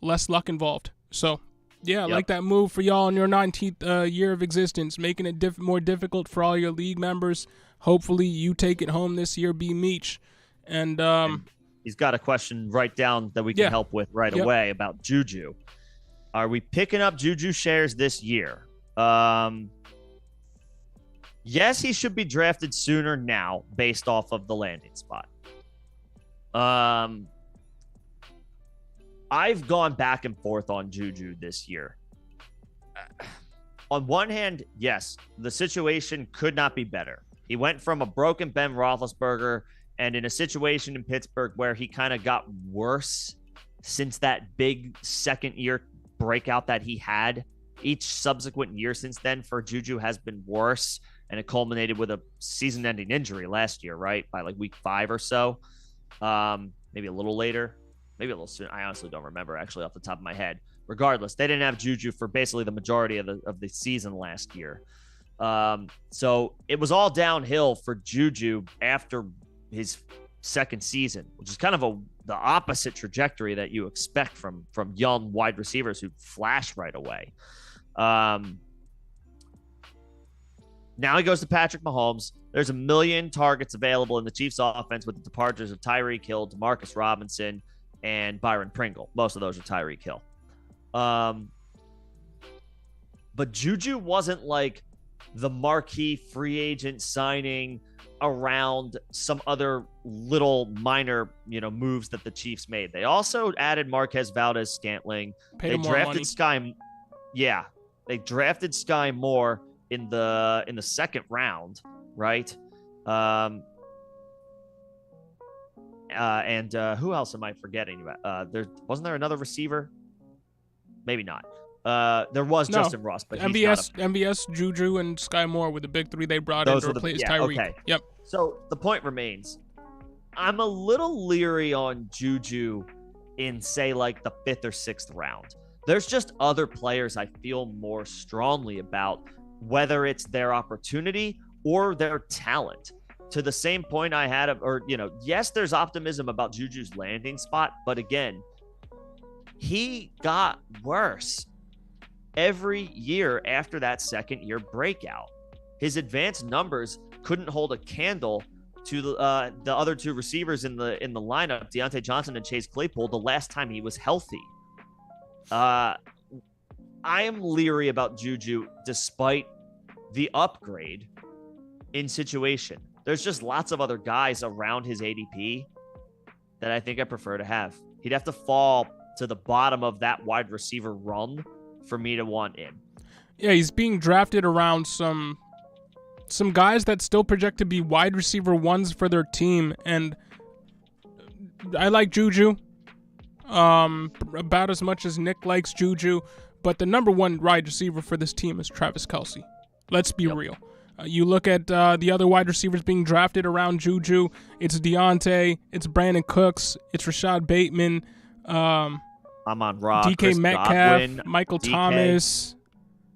Less luck involved. So, I like that move for y'all in your 19th year of existence, making it more difficult for all your league members. Hopefully, you take it home this year, B. Meach. And he's got a question right down that we can help with right away about Juju. Are we picking up Juju shares this year? Yes, he should be drafted sooner now based off of the landing spot. I've gone back and forth on Juju this year. On one hand, yes, the situation could not be better. He went from a broken Ben Roethlisberger and in a situation in Pittsburgh where he kind of got worse since that big second-year breakout that he had. Each subsequent year since then for Juju has been worse, and it culminated with a season-ending injury last year, right? By like week 5 or so. Maybe a little later. Maybe a little soon. I honestly don't remember actually off the top of my head. Regardless, they didn't have Juju for basically the majority of the season last year. So it was all downhill for Juju after his second season, which is kind of the opposite trajectory that you expect from young wide receivers who flash right away. Now he goes to Patrick Mahomes. There's a million targets available in the Chiefs offense with the departures of Tyreek Hill, Demarcus Robinson, and Byron Pringle. Most of those are Tyreek Hill. But Juju wasn't like the marquee free agent signing around some other little minor, moves that the Chiefs made. They also added Marquez Valdez-Scantling. They drafted Sky. Yeah, they drafted Sky Moore in the second round, right? And who else am I forgetting about? Wasn't there another receiver? Maybe not. There was No. Justin Ross, but MVS, Juju, and Sky Moore were the big three they brought in to replace Tyreek. Okay. Yep. So the point remains, I'm a little leery on Juju in, say, like the 5th or 6th round. There's just other players I feel more strongly about, whether it's their opportunity or their talent. To the same point I had, yes, there's optimism about Juju's landing spot, but again, he got worse every year after that second year breakout. His advanced numbers couldn't hold a candle to the other two receivers in the lineup, Deontay Johnson and Chase Claypool, the last time he was healthy. I am leery about Juju despite the upgrade in situation. There's just lots of other guys around his ADP that I think I prefer to have. He'd have to fall to the bottom of that wide receiver run for me to want in. Yeah, he's being drafted around some guys that still project to be wide receiver ones for their team, and I like Juju about as much as Nick likes Juju, but the number one wide receiver for this team is Travis Kelce. Let's be real. You look at the other wide receivers being drafted around Juju. It's Deontay, it's Brandon Cooks, it's Rashad Bateman, Amon-Ra, DK Chris Metcalf, Godwin, Michael DK. Thomas.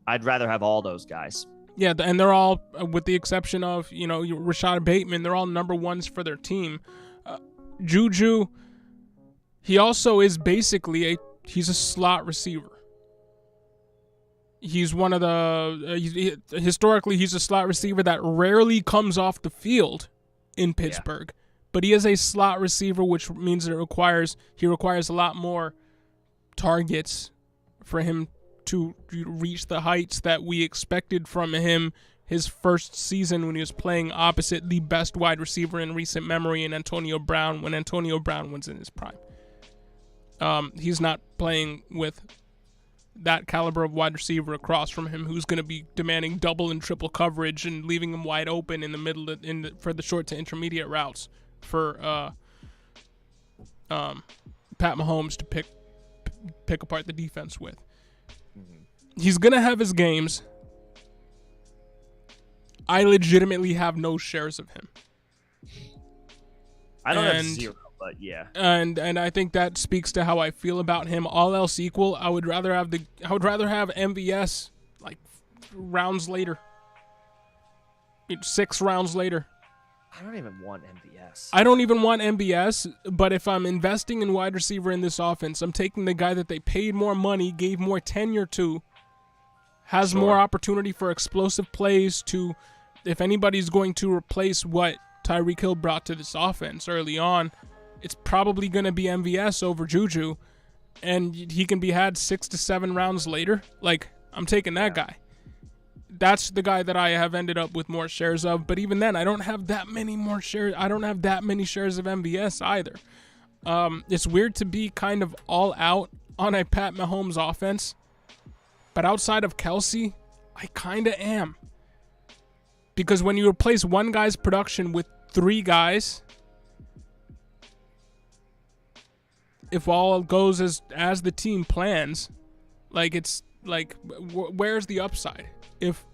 I'd rather have all those guys. Yeah, and they're all, with the exception of, Rashad Bateman, they're all number ones for their team. Juju, he also is basically he's a slot receiver. He's one of the historically he's a slot receiver that rarely comes off the field in Pittsburgh, but he is a slot receiver, which means that he requires a lot more targets for him to reach the heights that we expected from him his first season when he was playing opposite the best wide receiver in recent memory in Antonio Brown, when Antonio Brown was in his prime. He's not playing with that caliber of wide receiver across from him who's going to be demanding double and triple coverage and leaving him wide open in the middle for the short to intermediate routes for Pat Mahomes to pick apart the defense with. He's going to have his games. I legitimately have no shares of him. I don't have zero, but yeah. And I think that speaks to how I feel about him. All else equal, I would rather have MVS like rounds later. 6 rounds later. I don't even want MVS. I don't even want MVS, but if I'm investing in wide receiver in this offense, I'm taking the guy that they paid more money, gave more tenure to, has more opportunity for explosive plays to, if anybody's going to replace what Tyreek Hill brought to this offense early on, it's probably going to be MVS over Juju, and he can be had 6 to 7 rounds later. Like, I'm taking that guy. That's the guy that I have ended up with more shares of, but even then, I don't have that many more shares. I don't have that many shares of MVS either. It's weird to be kind of all out on a Pat Mahomes offense, but outside of Kelce, I kind of am. Because when you replace one guy's production with 3 guys, if all goes as the team plans, like it's like, where's the upside if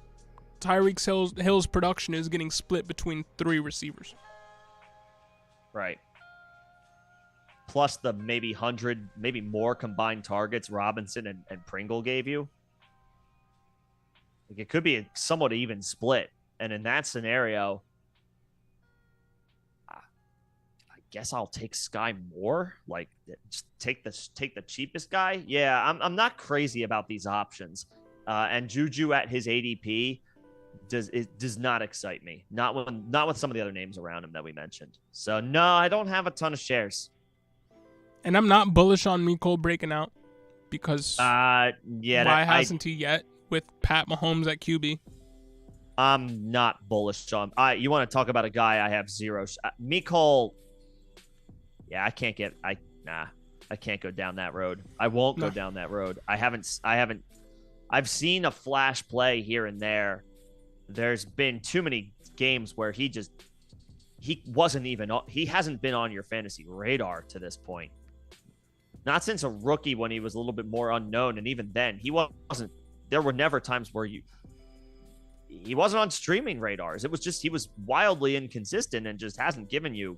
Tyreek Hill's production is getting split between 3 receivers? Right. Plus the maybe 100, maybe more combined targets Robinson and Pringle gave you. Like, it could be a somewhat even split. And in that scenario, I guess I'll take Sky Moore. Like, just take the cheapest guy. Yeah, I'm not crazy about these options. And Juju at his ADP does not excite me. Not with some of the other names around him that we mentioned. So no, I don't have a ton of shares. And I'm not bullish on Mecole breaking out because why hasn't he yet with Pat Mahomes at QB? I'm not bullish on. You want to talk about a guy I have zero. Mecole. Yeah, I can't go down that road. I won't go down that road. I've seen a flash play here and there. There's been too many games where he hasn't been on your fantasy radar to this point. Not since a rookie when he was a little bit more unknown. And even then, there were never times where he wasn't on streaming radars. It was just, he was wildly inconsistent and just hasn't given me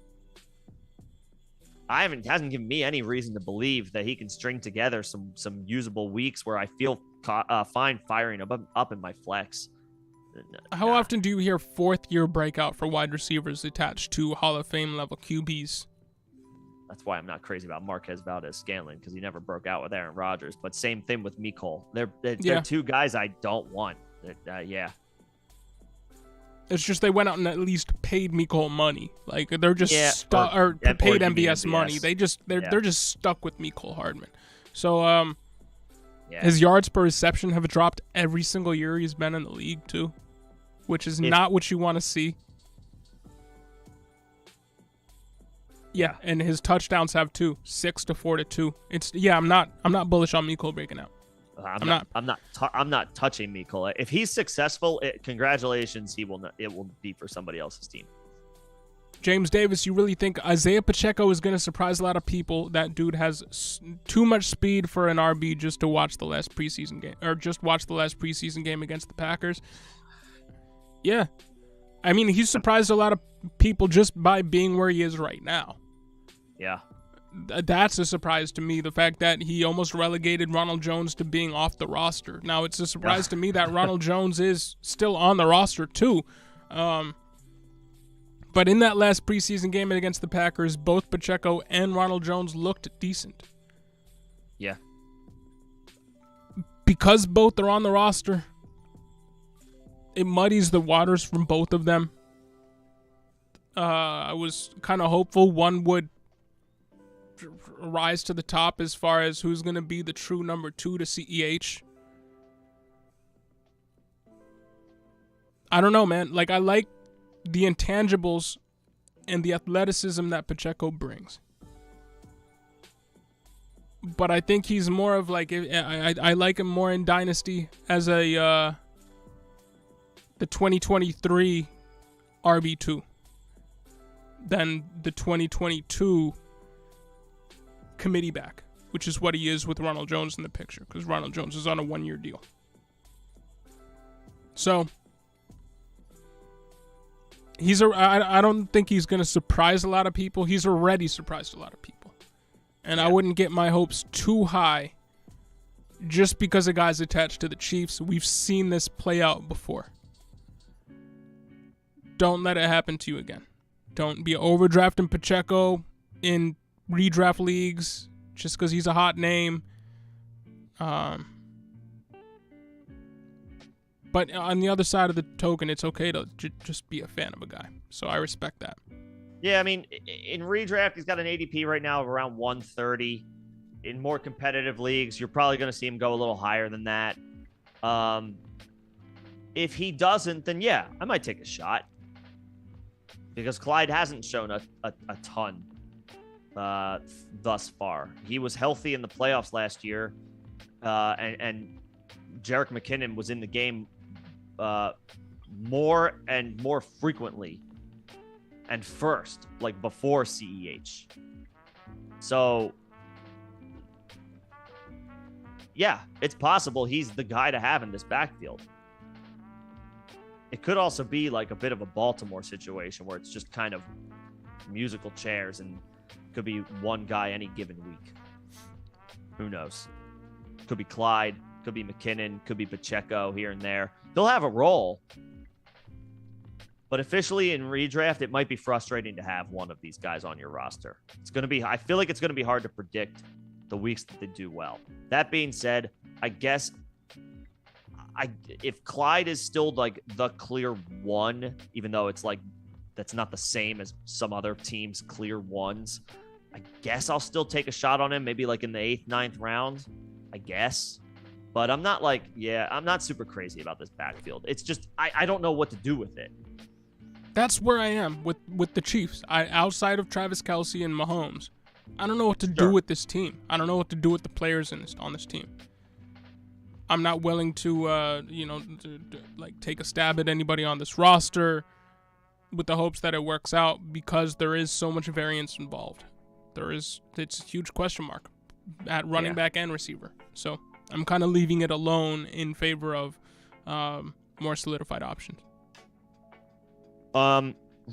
any reason to believe that he can string together some usable weeks where I feel fine firing up in my flex. How often do you hear fourth-year breakout for wide receivers attached to Hall of Fame level QBs? That's why I'm not crazy about Marquez Valdez-Scantling, because he never broke out with Aaron Rodgers. But same thing with Mecole. They're two guys I don't want. Yeah. It's just they went out and at least paid Mecole money. Like they're just paid MBS money. They're just stuck with Mecole Hardman. So his yards per reception have dropped every single year he's been in the league too, which is not what you want to see. Yeah, and his touchdowns have too, 6 to 4 to 2. I'm not bullish on Mecole breaking out. I'm not touching Mecole. If he's successful, congratulations. It will be for somebody else's team. James Davis, you really think Isaiah Pacheco is going to surprise a lot of people? That dude has too much speed for an RB just to watch the last preseason game, or just watch the last preseason game against the Packers. Yeah, I mean he's surprised a lot of people just by being where he is right now. Yeah. That's a surprise to me, the fact that he almost relegated Ronald Jones to being off the roster. Now, it's a surprise to me that Ronald Jones is still on the roster, too. But in that last preseason game against the Packers, both Pacheco and Ronald Jones looked decent. Yeah. Because both are on the roster, it muddies the waters from both of them. I was kind of hopeful one would rise to the top as far as who's going to be the true number 2 to CEH. I don't know, man. Like, I like the intangibles and the athleticism that Pacheco brings. But I think he's more of like, I like him more in Dynasty as the 2023 RB2 than the 2022 committee back, which is what he is with Ronald Jones in the picture, because Ronald Jones is on a 1-year deal. So I don't think he's going to surprise a lot of people. He's already surprised a lot of people. And I wouldn't get my hopes too high just because a guy's attached to the Chiefs. We've seen this play out before. Don't let it happen to you again. Don't be overdrafting Pacheco in redraft leagues just because he's a hot name. But on the other side of the token, it's okay to just be a fan of a guy. So I respect that. Yeah, I mean, in redraft, he's got an ADP right now of around 130. In more competitive leagues, you're probably going to see him go a little higher than that. If he doesn't, then yeah, I might take a shot. Because Clyde hasn't shown a ton thus far. He was healthy in the playoffs last year, and Jerick McKinnon was in the game more and more frequently and first, like before CEH. So, yeah, it's possible he's the guy to have in this backfield. It could also be like a bit of a Baltimore situation where it's just kind of musical chairs and could be one guy any given week. Who knows? Could be Clyde, could be McKinnon, could be Pacheco here and there. They'll have a role. But officially in redraft, it might be frustrating to have one of these guys on your roster. I feel like it's going to be hard to predict the weeks that they do well. That being said, I guess if Clyde is still like the clear one, even though it's like that's not the same as some other teams' clear ones, I guess I'll still take a shot on him, maybe like in the 8th, 9th round, I guess. But I'm not I'm not super crazy about this backfield. It's just I don't know what to do with it. That's where I am with the Chiefs. Outside of Travis Kelce and Mahomes, I don't know what to do with this team. I don't know what to do with the players on this team. I'm not willing to, like take a stab at anybody on this roster with the hopes that it works out, because there is so much variance involved. It's a huge question mark at running back and receiver. So I'm kind of leaving it alone in favor of more solidified options.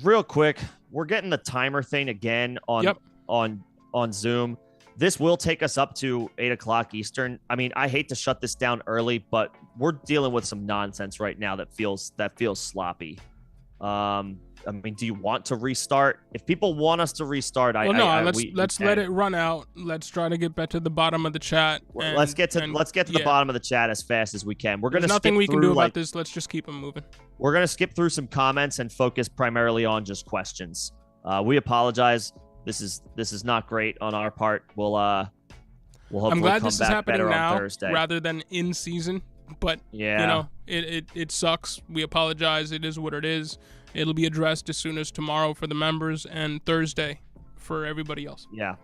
Real quick, we're getting the timer thing again on Zoom. This will take us up to 8:00 Eastern. I mean, I hate to shut this down early, but we're dealing with some nonsense right now that feels sloppy. I mean, do you want to restart? If people want us to restart, let's let it run out. Let's try to get back to the bottom of the chat. Let's get to the bottom of the chat as fast as we can. There's nothing we can do about this. Let's just keep them moving. We're gonna skip through some comments and focus primarily on just questions. We apologize. This is not great on our part. We'll hopefully I'm glad come this is back happening better now on Thursday rather than in season. But it sucks. We apologize. It is what it is. It'll be addressed as soon as tomorrow for the members and Thursday for everybody else. Yeah.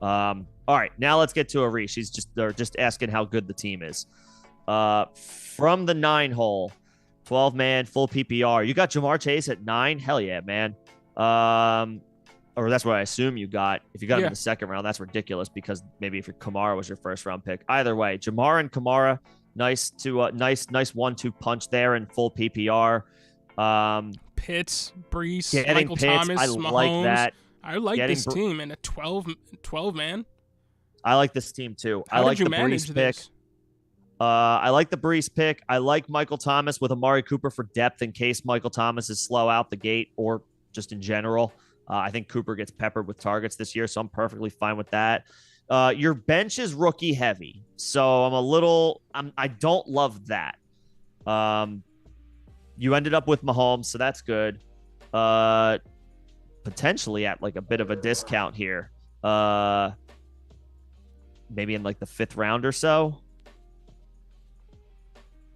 All right. Now let's get to Arish. They're just asking how good the team is. From the 9 hole, 12-man, full PPR. You got Jamar Chase at 9? Hell yeah, man. Or that's what I assume you got. If you got him in the second round, that's ridiculous, because maybe if your Kamara was your first round pick. Either way, Jamar and Kamara, nice 1-2 punch there in full PPR. Pitts, Brees, Michael Thomas, I Mahomes. like that. I like this team in a 12 man. I like this team too. How I like did you the manage Brees this? pick. I like the Brees pick. I like Michael Thomas with Amari Cooper for depth in case Michael Thomas is slow out the gate, or just in general. I think Cooper gets peppered with targets this year, so I'm perfectly fine with that. Your bench is rookie heavy, so I don't love that. You ended up with Mahomes, so that's good. Potentially at like a bit of a discount here. Maybe in like the 5th round or so.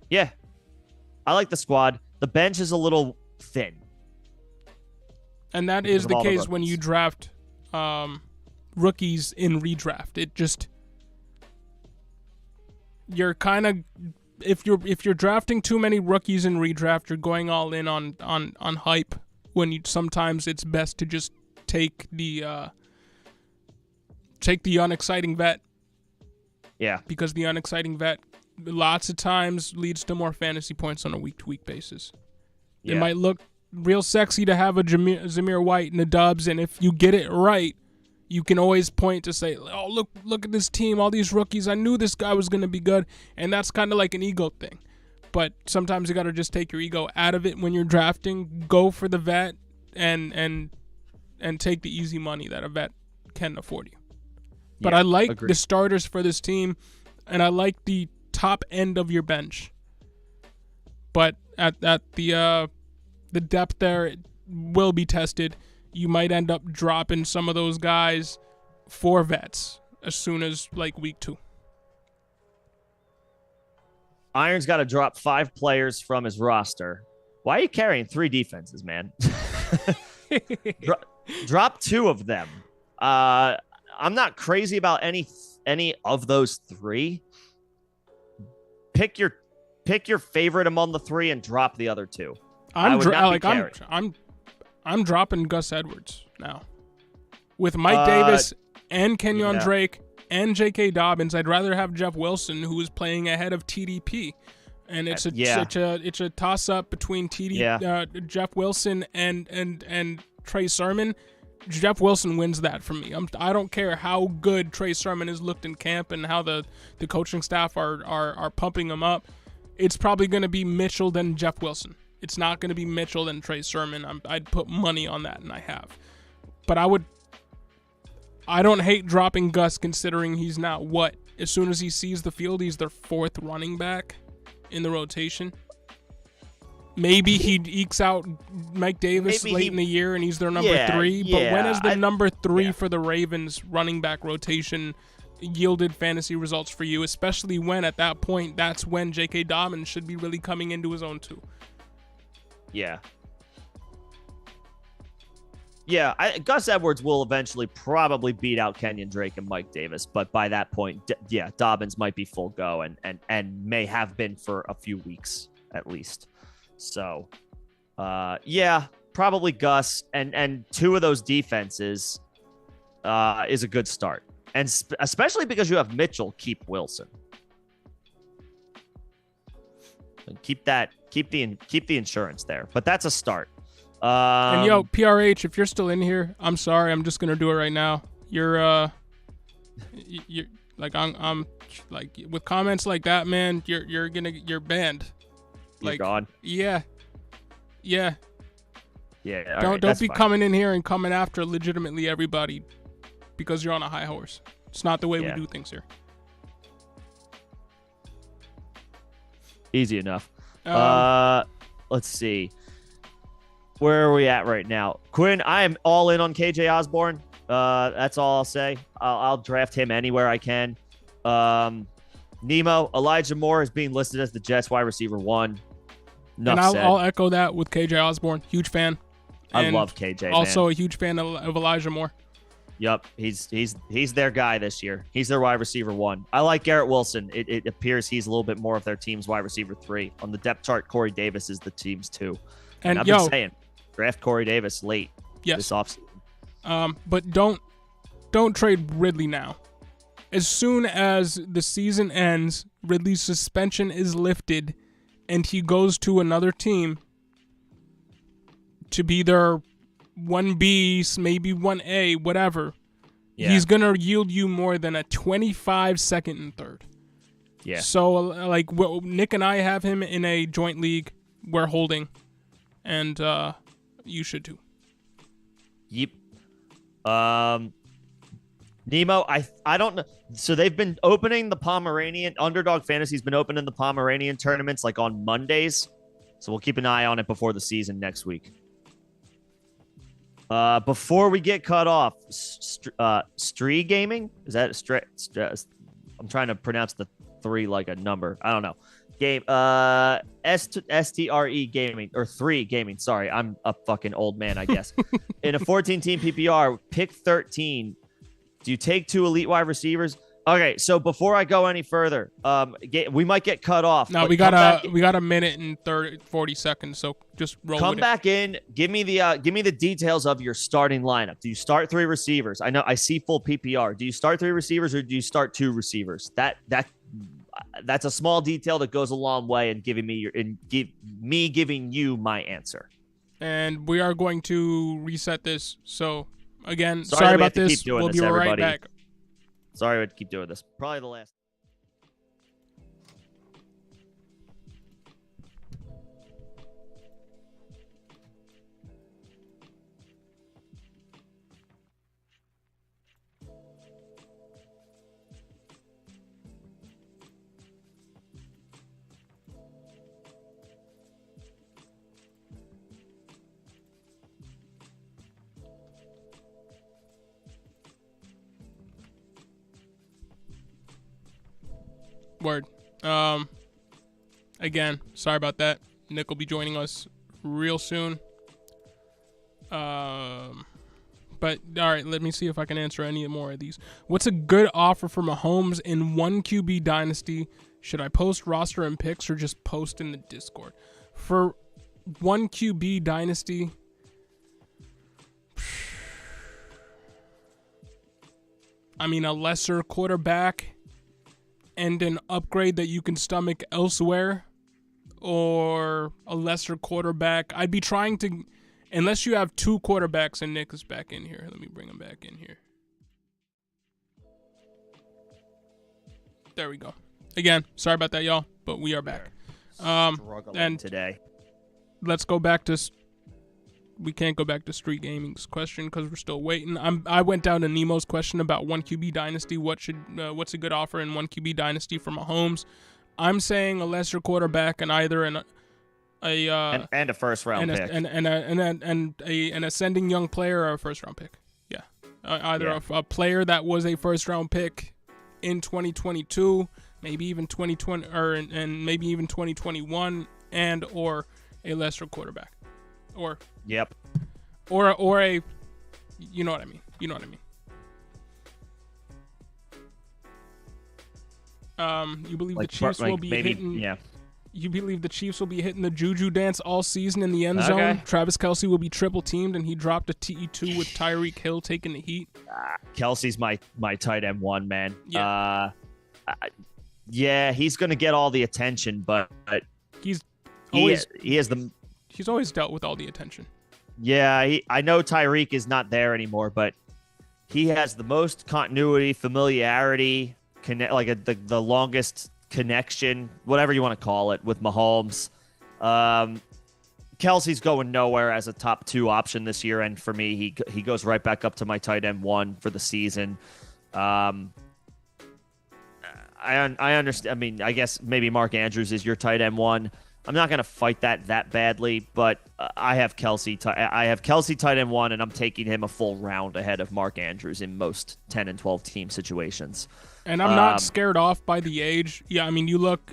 Yeah. I like the squad. The bench is a little thin. And that is the case when you draft rookies in redraft. It just, you're kind of, if you're drafting too many rookies in redraft, you're going all in on hype, when sometimes it's best to just take the unexciting vet. Yeah. Because the unexciting vet lots of times leads to more fantasy points on a week-to-week basis. Yeah. It might look real sexy to have a Zamir White in the dubs, and if you get it right, you can always point to say, oh, look at this team, all these rookies, I knew this guy was going to be good, and that's kind of like an ego thing. But sometimes you got to just take your ego out of it when you're drafting, go for the vet, and take the easy money that a vet can afford you. But I like the starters for this team, and I like the top end of your bench. But at the depth there, it will be tested. You might end up dropping some of those guys for vets as soon as like week 2. Iron's got to drop 5 players from his roster. Why are you carrying 3 defenses, man? Drop 2 of them. I'm not crazy about any of those 3. Pick your favorite among the 3 and drop the other 2. I'm dropping Gus Edwards now. With Mike Davis and Kenyon Drake and J.K. Dobbins, I'd rather have Jeff Wilson, who is playing ahead of TDP. And it's a toss-up between Jeff Wilson and Trey Sermon. Jeff Wilson wins that for me. I don't care how good Trey Sermon has looked in camp and how the coaching staff are pumping him up. It's probably going to be Mitchell then Jeff Wilson. It's not going to be Mitchell and Trey Sermon. I'd put money on that, and I have. But I don't hate dropping Gus, considering he's not as soon as he sees the field, he's their 4th running back in the rotation. Maybe he ekes out Mike Davis late in the year and he's their number 3. But when has the number 3 for the Ravens running back rotation yielded fantasy results for you? Especially when at that point, that's when J.K. Dobbins should be really coming into his own too. Yeah. Yeah, Gus Edwards will eventually probably beat out Kenyon Drake and Mike Davis, but by that point, Dobbins might be full go and may have been for a few weeks at least. So, yeah, probably Gus and two of those defenses is a good start, and especially because you have Mitchell, keep Wilson, and keep the insurance there. But that's a start. And yo, PRH, if you're still in here, I'm sorry. I'm just gonna do it right now. You're like I'm like with comments like that, man. You're banned. Like, you're gone. Yeah. Don't be fine. coming in here and coming after legitimately everybody because you're on a high horse. It's not the way we do things here. Easy enough. Let's see. Where are we at right now? Quinn, I am all in on KJ Osborne. That's all I'll say. I'll draft him anywhere I can. Nemo, Elijah Moore is being listed as the Jets wide receiver 1. And I'll echo that with KJ Osborne. Huge fan. I love KJ. Also a huge fan of Elijah Moore. Yep, he's their guy this year. He's their wide receiver 1. I like Garrett Wilson. It appears he's a little bit more of their team's wide receiver 3. On the depth chart, Corey Davis is the team's 2. And I've been saying, draft Corey Davis late this offseason. But don't trade Ridley now. As soon as the season ends, Ridley's suspension is lifted, and he goes to another team to be their 1B, maybe 1A, whatever. Yeah. He's going to yield you more than a 25 second and third. Yeah. So, like, Nick and I have him in a joint league. We're holding. And you should too. Yep. Nemo, I don't know. So they've been opening the Pomeranian. Underdog Fantasy's been opening the Pomeranian tournaments like on Mondays. So we'll keep an eye on it before the season next week. Before we get cut off, Stree Gaming? Is that I'm trying to pronounce the 3 like a number. I don't know. Game STRE Gaming or 3 Gaming. Sorry, I'm a fucking old man, I guess. In a 14-team PPR, pick 13. Do you take 2 elite wide receivers? Okay, so before I go any further, we might get cut off. No, we got a minute and 40 seconds, so just roll. Come back in. Give me the details of your starting lineup. Do you start 3 receivers? I see full PPR. Do you start 3 receivers or do you start 2 receivers? That's a small detail that goes a long way in giving you my answer. And we are going to reset this. So again, sorry about this. We'll be right back. Sorry we have to keep doing this. Probably the last. Word. Again, sorry about that. Nick will be joining us real soon. But all right, let me see if I can answer any more of these. What's a good offer for Mahomes in 1 QB dynasty? Should I post roster and picks or just post in the Discord? For 1 QB dynasty, I mean, a lesser quarterback and an upgrade that you can stomach elsewhere, or a lesser quarterback. I'd be trying to, unless you have 2 quarterbacks, and Nick is back in here. Let me bring him back in here. There we go. Again, sorry about that, y'all, but we are back. And today, let's go back to. We can't go back to Street Gaming's question because we're still waiting. I went down to Nemo's question about 1 QB dynasty. What's a good offer in 1 QB dynasty for Mahomes? I'm saying a lesser quarterback and either a first round pick and an ascending young player or a first round pick. Yeah, either a player that was a first round pick in 2022, maybe even 2020 and maybe even 2021, and or a lesser quarterback. Or a You know what I mean. You know what I mean. You believe the Chiefs will be hitting? Yeah. You believe the Chiefs will be hitting the juju dance all season in the end zone? Travis Kelce will be triple teamed, and he dropped a TE2 with Tyreek Hill taking the heat. Kelce's my tight end one, man. Yeah. Yeah, he's gonna get all the attention, but he's always dealt with all the attention. Yeah, I know Tyreek is not there anymore, but he has the most continuity, familiarity, the longest connection, whatever you want to call it, with Mahomes. Kelce's going nowhere as a top 2 option this year, and for me, he goes right back up to my tight end 1 for the season. I understand. I mean, I guess maybe Mark Andrews is your tight end 1. I'm not going to fight that badly, but I have Kelce tight end 1, and I'm taking him a full round ahead of Mark Andrews in most 10 and 12 team situations. And I'm not scared off by the age. Yeah, I mean, you look,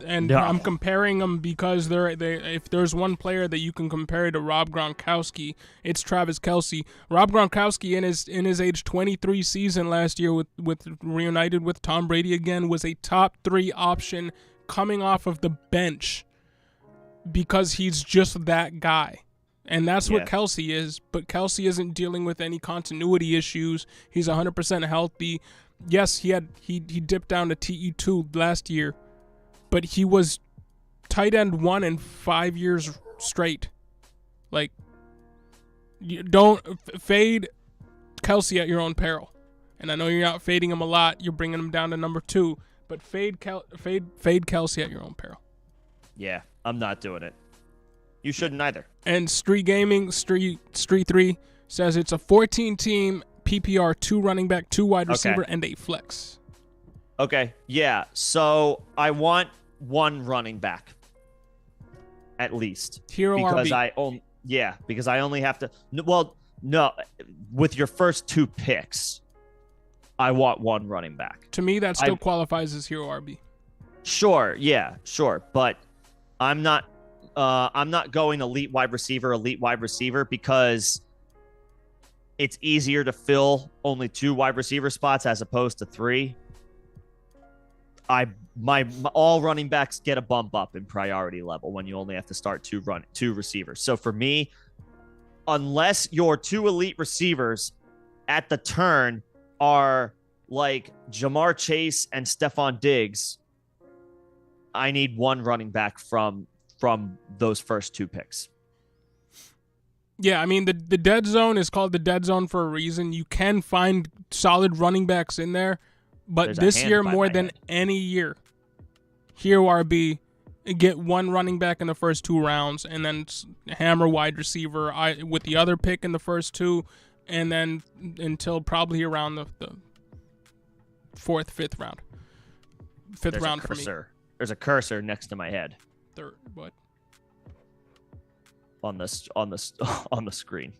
and no. I'm comparing them because if there's one player that you can compare to Rob Gronkowski, it's Travis Kelce. Rob Gronkowski in his age 23 season last year with reunited with Tom Brady again was a top 3 option coming off of the bench because he's just that guy. And that's what Kelce is, but Kelce isn't dealing with any continuity issues. He's 100% healthy. Yes, he dipped down to TE2 last year, but he was tight end 1 in 5 years straight. Like, you don't fade Kelce at your own peril. And I know you're not fading him a lot. You're bringing him down to number 2, but fade Kelce at your own peril. Yeah, I'm not doing it. You shouldn't either. And Street 3 says it's a 14-team PPR, 2 running back, 2 wide receiver, and a flex. Okay, yeah. So I want 1 running back, at least. Hero because RB. Because I only have to. Well, no, with your first 2 picks, I want 1 running back. To me, that still qualifies as hero RB. Sure, yeah, sure, but I'm not going elite wide receiver because it's easier to fill only 2 wide receiver spots as opposed to 3. My all running backs get a bump up in priority level when you only have to start 2 receivers. So for me, unless your 2 elite receivers at the turn are like Jamar Chase and Stephon Diggs, I need 1 running back from those first 2 picks. Yeah, I mean, the dead zone is called the dead zone for a reason. You can find solid running backs in there, but this year more than any year, hero RB, get 1 running back in the first 2 rounds, and then hammer wide receiver with the other pick in the first 2, and then until probably around the 4th, 5th round. Fifth round for me. There's a cursor next to my head. Third, what? On the screen.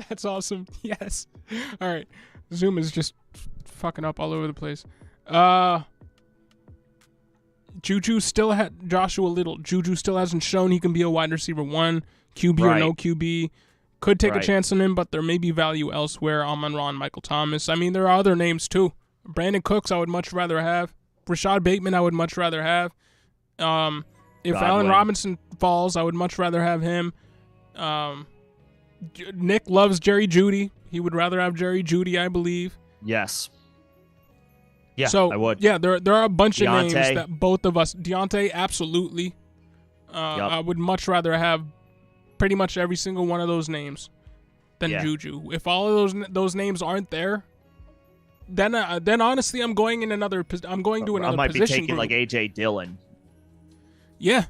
That's awesome. Yes. All right. Zoom is just fucking up all over the place. Juju still had Joshua Little. Juju still hasn't shown he can be a wide receiver 1, QB or no QB. Could take a chance on him, but there may be value elsewhere. Amon-Ra, Michael Thomas. I mean, there are other names too. Brandon Cooks, I would much rather have. Rashad Bateman, I would much rather have. If Allen Robinson falls, I would much rather have him. Nick loves Jerry Jeudy. He would rather have Jerry Jeudy, I believe. Yes. Yeah, so, I would. Yeah, there are a bunch of names that both of us... Deontay, absolutely. I would much rather have pretty much every single one of those names than Juju. If all of those names aren't there, then honestly, I'm going to another position. I might be taking like AJ Dillon. Yeah.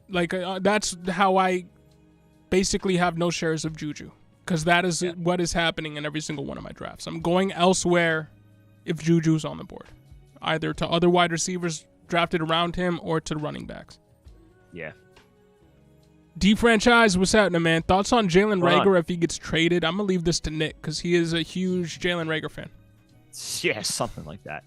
Like that's how I basically have no shares of Juju, because that is what is happening in every single one of my drafts. I'm going elsewhere if Juju's on the board, either to other wide receivers drafted around him or to running backs. Yeah. D-Franchise, what's happening, man? Thoughts on Jalen Reagor if he gets traded? I'm going to leave this to Nick because he is a huge Jalen Reagor fan. Yeah, something like that.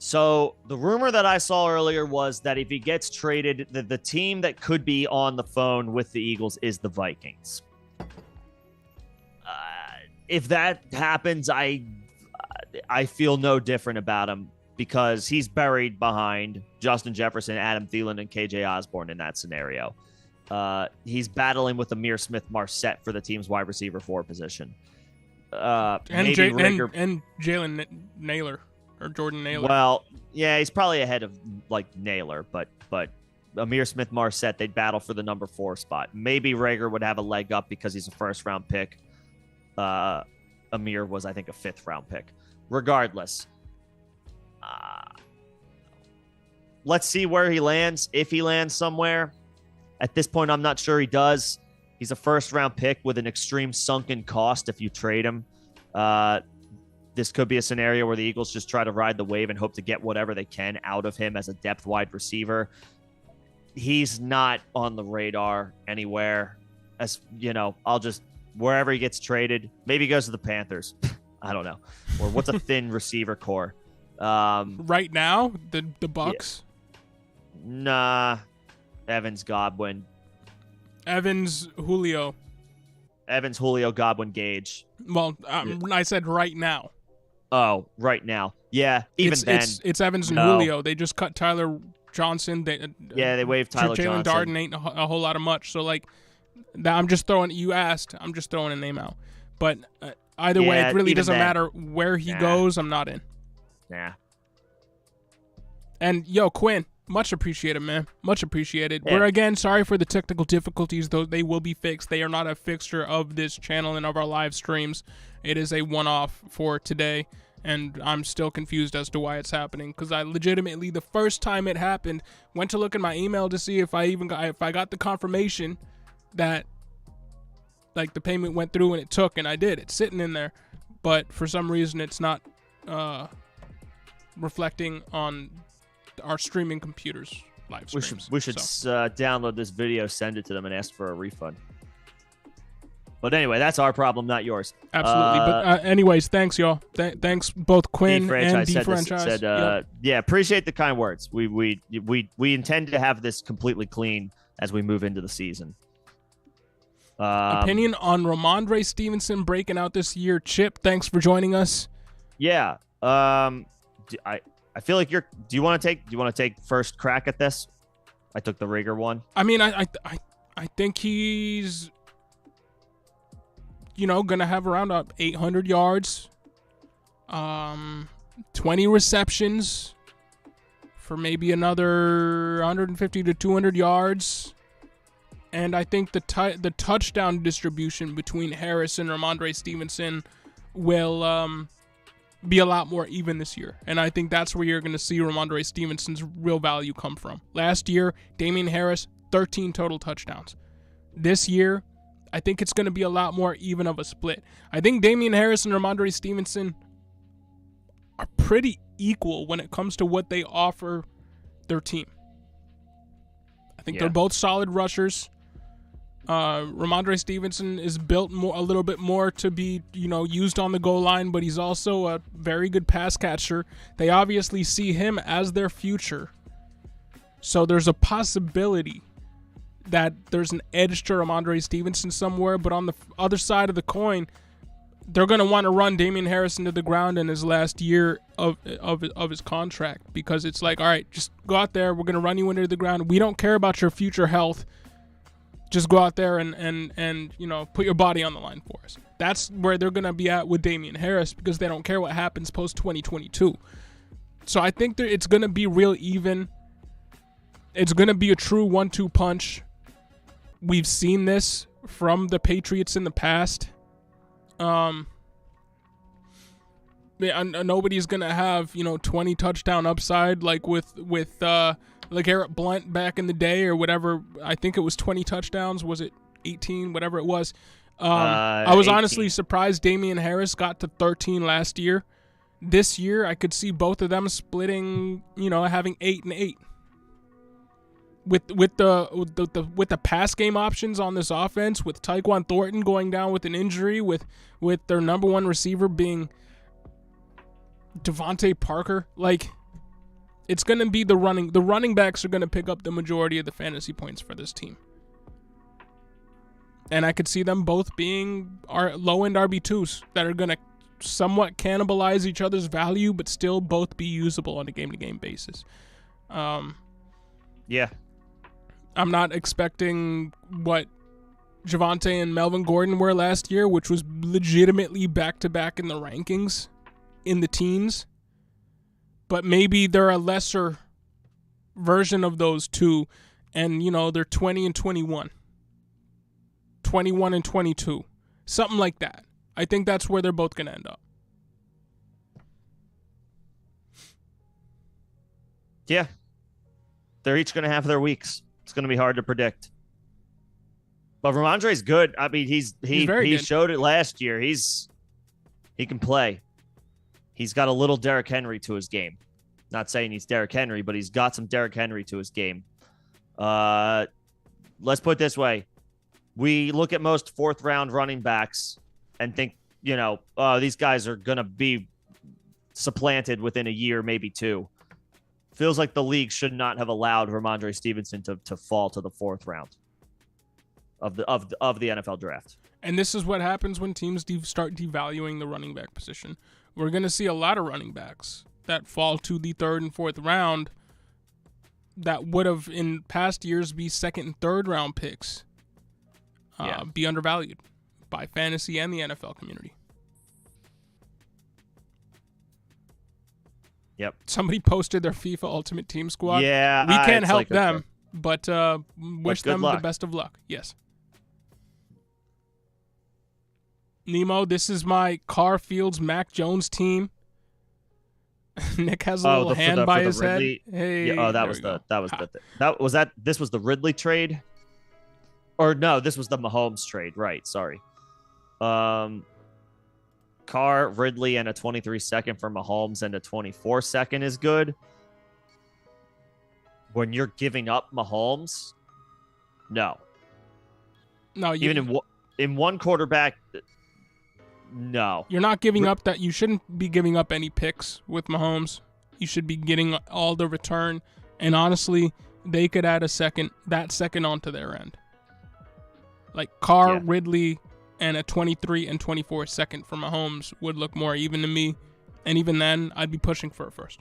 So the rumor that I saw earlier was that if he gets traded, the team that could be on the phone with the Eagles is the Vikings. If that happens, I feel no different about him because he's buried behind Justin Jefferson, Adam Thielen, and KJ Osborne in that scenario. He's battling with Amir Smith-Marset for the team's wide receiver 4 position. And Jalen Naylor or Jordan Naylor. Well, yeah, he's probably ahead of like Naylor, but Amir Smith-Marset, they'd battle for the number 4 spot. Maybe Rager would have a leg up because he's a first-round pick. Amir was, I think, a 5th-round pick. Regardless, let's see where he lands. If he lands somewhere, at this point, I'm not sure he does. He's a first-round pick with an extreme sunken cost if you trade him. This could be a scenario where the Eagles just try to ride the wave and hope to get whatever they can out of him as a depth wide receiver. He's not on the radar anywhere. As you know, I'll just wherever he gets traded, maybe he goes to the Panthers. I don't know. Or what's a thin receiver core? Right now, the Bucks. Yeah. Nah, Evans, Godwin. Evans, Julio, Godwin, Gage. Well, I said right now. Oh, right now. Yeah, it's Evans and Julio. They just cut Tyler Johnson. They waived Tyler Johnson. Jalen Darden ain't a whole lot of much. So like, I'm just throwing. You asked. I'm just throwing a name out. But either way, it really doesn't matter where he goes. I'm not in. Nah. And yo, Quinn, much appreciated, man. Much appreciated. Yeah. We're again sorry for the technical difficulties, though they will be fixed. They are not a fixture of this channel and of our live streams. It is a one-off for today, and I'm still confused as to why it's happening. Because I legitimately, the first time it happened, went to look at my email to see if I got the confirmation that like the payment went through and it took, and I did. It's sitting in there, but for some reason it's not reflecting on our streaming computers live streams. We should download this video, send it to them, and ask for a refund. But anyway, that's our problem, not yours. Absolutely. But anyways, thanks, y'all. Thanks both Quinn and D-Franchise. Yeah, appreciate the kind words. We intend to have this completely clean as we move into the season. Opinion on Ramondre Stevenson breaking out this year. Chip, thanks for joining us. Yeah. I feel like do you want to take first crack at this? I took the Rager one. I mean, I think he's gonna have around 800 yards, 20 receptions for maybe another 150 to 200 yards. And I think the touchdown distribution between Harris and Ramondre Stevenson will be a lot more even this year. And I think that's where you're going to see Ramondre Stevenson's real value come from. Last year, Damian Harris, 13 total touchdowns. This year, I think it's going to be a lot more even of a split. I think Damian Harris and Ramondre Stevenson are pretty equal when it comes to what they offer their team. I think they're both solid rushers. Ramondre Stevenson is built a little bit more to be, used on the goal line, but he's also a very good pass catcher. They obviously see him as their future. So there's a possibility that there's an edge to Ramondre Stevenson somewhere, but on the other side of the coin, they're going to want to run Damian Harris into the ground in his last year of his contract, because it's like, all right, just go out there. We're going to run you into the ground. We don't care about your future health. Just go out there and put your body on the line for us. That's where they're going to be at with Damian Harris, because they don't care what happens post-2022. So I think it's going to be real even. It's going to be a true 1-2 punch. We've seen this from the Patriots in the past. Nobody's going to have, 20 touchdown upside like with LeGarrette Blount back in the day or whatever. I think it was 20 touchdowns. Was it 18? Whatever it was. I was 18. honestly surprised Damian Harris got to 13 last year. This year, I could see both of them splitting, having 8 and 8. With the pass game options on this offense, with Tyquan Thornton going down with an injury, with their number one receiver being Devontae Parker, like, It's going to be the running. The running backs are going to pick up the majority of the fantasy points for this team. And I could see them both being low-end RB2s that are going to somewhat cannibalize each other's value, but still both be usable on a game-to-game basis. Yeah. I'm not expecting what Javonte and Melvin Gordon were last year, which was legitimately back-to-back in the rankings in the teens. But maybe they're a lesser version of those two, and, you know, they're 20 and 21. 21 and 22. Something like that. I think that's where they're both going to end up. Yeah. They're each going to have their weeks. It's going to be hard to predict. But Ramondre's good. I mean, he showed it last year. He can play. He's got a little Derrick Henry to his game. Not saying he's Derrick Henry, but he's got some Derrick Henry to his game. Let's put it this way. We look at most fourth-round running backs and think, you know, these guys are going to be supplanted within a year, maybe two. Feels like the league should not have allowed Ramondre Stevenson to fall to the fourth round of the NFL draft. And this is what happens when teams start devaluing the running back position. We're going to see a lot of running backs that fall to the third and fourth round that would have in past years be second and third round picks be undervalued by fantasy and the NFL community. Yep. Somebody posted their FIFA Ultimate Team squad. Yeah. We can't help them, but wish them the best of luck. Yes. Nemo, this is my Carr Fields Mac Jones team. Nick has a little hand by his head. Hey, yeah, this was the Ridley trade. Or no, this was the Mahomes trade. Right, sorry. Carr, Ridley, and a 23 second for Mahomes and a 24 second is good. When you're giving up Mahomes, no. No, even in one quarterback. No. You're not giving up that. You shouldn't be giving up any picks with Mahomes. You should be getting all the return. And honestly, they could add that second onto their end. Like Carr, Ridley, and a 23 and 24 second for Mahomes would look more even to me. And even then, I'd be pushing for a first.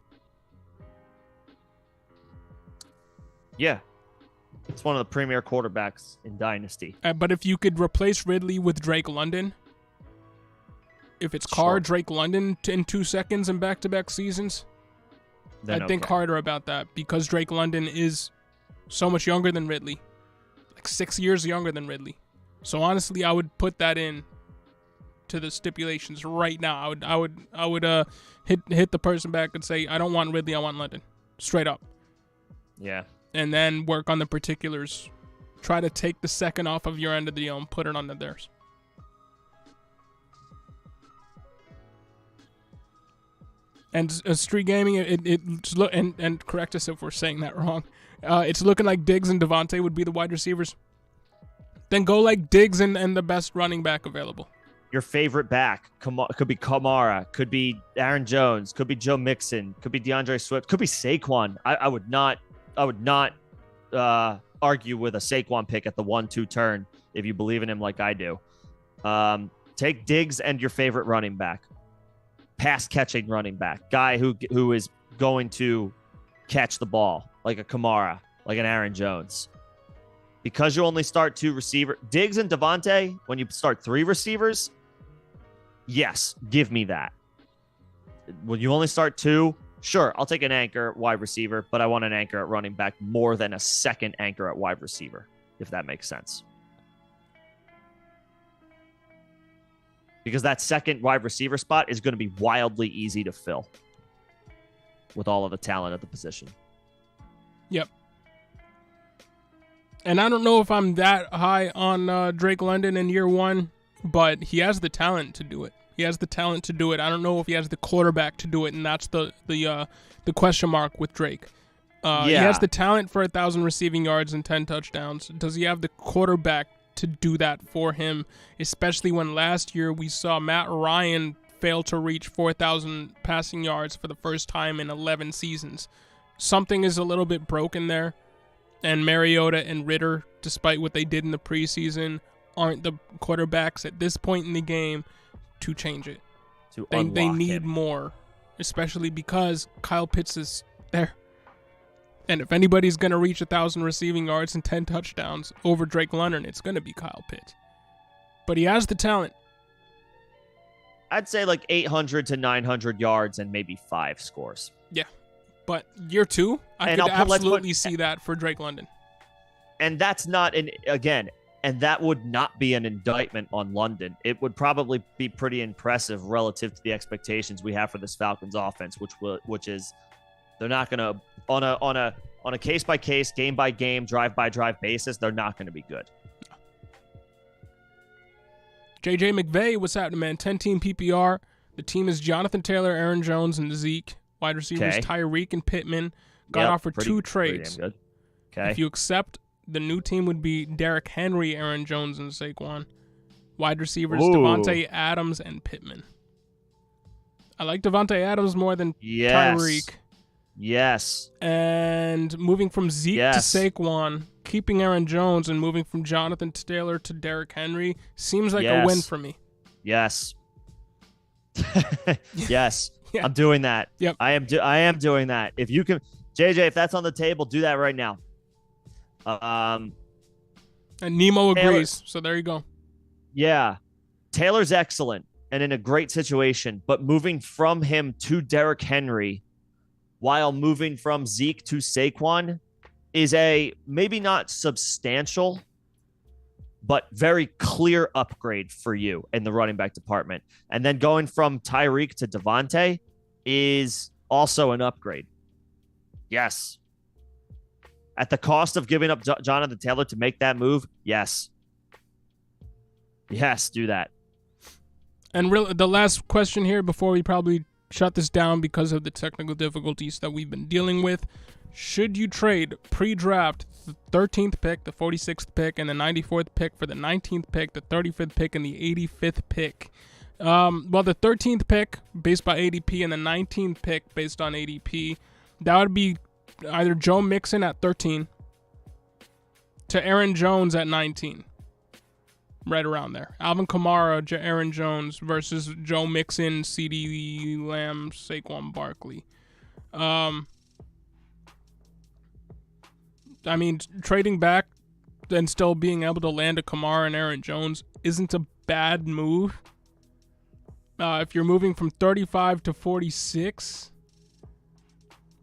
Yeah. It's one of the premier quarterbacks in Dynasty. But if you could replace Ridley with Drake London, if it's Carr, Drake London in 2 seconds in back-to-back seasons, then I think harder about that because Drake London is so much younger than Ridley, like 6 years younger than Ridley. So honestly, I would put that in to the stipulations right now. I would hit the person back and say, I don't want Ridley, I want London, straight up. Yeah. And then work on the particulars. Try to take the second off of your end of the deal and put it onto theirs. And Street Gaming, and correct us if we're saying that wrong. It's looking like Diggs and Devontae would be the wide receivers. Then go like Diggs and the best running back available. Your favorite back could be Kamara, could be Aaron Jones, could be Joe Mixon, could be DeAndre Swift, could be Saquon. I would not argue with a Saquon pick at the 1-2 turn if you believe in him like I do. Take Diggs and your favorite running back. Pass catching running back, guy who is going to catch the ball like a Kamara, like an Aaron Jones. Because you only start 2 receivers, Diggs and Devontae, when you start 3 receivers, yes, give me that. When you only start 2, sure, I'll take an anchor wide receiver, but I want an anchor at running back more than a second anchor at wide receiver, if that makes sense. Because that second wide receiver spot is going to be wildly easy to fill with all of the talent at the position. Yep. And I don't know if I'm that high on Drake London in year 1, but he has the talent to do it. He has the talent to do it. I don't know if he has the quarterback to do it, and that's the question mark with Drake. He has the talent for 1,000 receiving yards and 10 touchdowns. Does he have the quarterback to do that for him, especially when last year we saw Matt Ryan fail to reach 4,000 passing yards for the first time in 11 seasons? something is a little bit broken there. And Mariota and Ritter, despite what they did in the preseason, aren't the quarterbacks at this point in the game to change it. They need more, especially because Kyle Pitts is there. And if anybody's going to reach 1,000 receiving yards and 10 touchdowns over Drake London, it's going to be Kyle Pitts. But he has the talent. I'd say like 800 to 900 yards and maybe 5 scores. Yeah. But year 2, I could absolutely see that for Drake London. And that's not and that would not be an indictment on London. It would probably be pretty impressive relative to the expectations we have for this Falcons offense, which is they're not going to on a case by case, game by game, drive by drive basis, they're not going to be good. JJ McVay, what's happening, man? 10-team PPR. The team is Jonathan Taylor, Aaron Jones, and Zeke. Wide receivers Tyreek and Pittman. Got offered 2 trades. Pretty damn good. If you accept, the new team would be Derrick Henry, Aaron Jones, and Saquon. Wide receivers Devontae Adams and Pittman. I like Devontae Adams more than Tyreek. Yes. And moving from Zeke to Saquon, keeping Aaron Jones and moving from Jonathan Taylor to Derrick Henry seems like a win for me. Yes. Yes. Yeah. I'm doing that. Yep. I am doing that. If you can, JJ, if that's on the table, do that right now. And Nemo agrees. So there you go. Yeah. Taylor's excellent and in a great situation, but moving from him to Derrick Henry while moving from Zeke to Saquon is a maybe not substantial, but very clear upgrade for you in the running back department. And then going from Tyreek to Devontae is also an upgrade. Yes. At the cost of giving up Jonathan Taylor to make that move, yes. Yes, do that. And the last question here before we probably shut this down because of the technical difficulties that we've been dealing with. Should you trade pre-draft the 13th pick, the 46th pick, and the 94th pick for the 19th pick, the 35th pick, and the 85th pick? Well, the 13th pick based by ADP and the 19th pick based on ADP, that would be either Joe Mixon at 13 to Aaron Jones at 19. Right around there. Alvin Kamara, Aaron Jones versus Joe Mixon, CeeDee Lamb, Saquon Barkley. I mean, trading back and still being able to land a Kamara and Aaron Jones isn't a bad move. If you're moving from 35 to 46,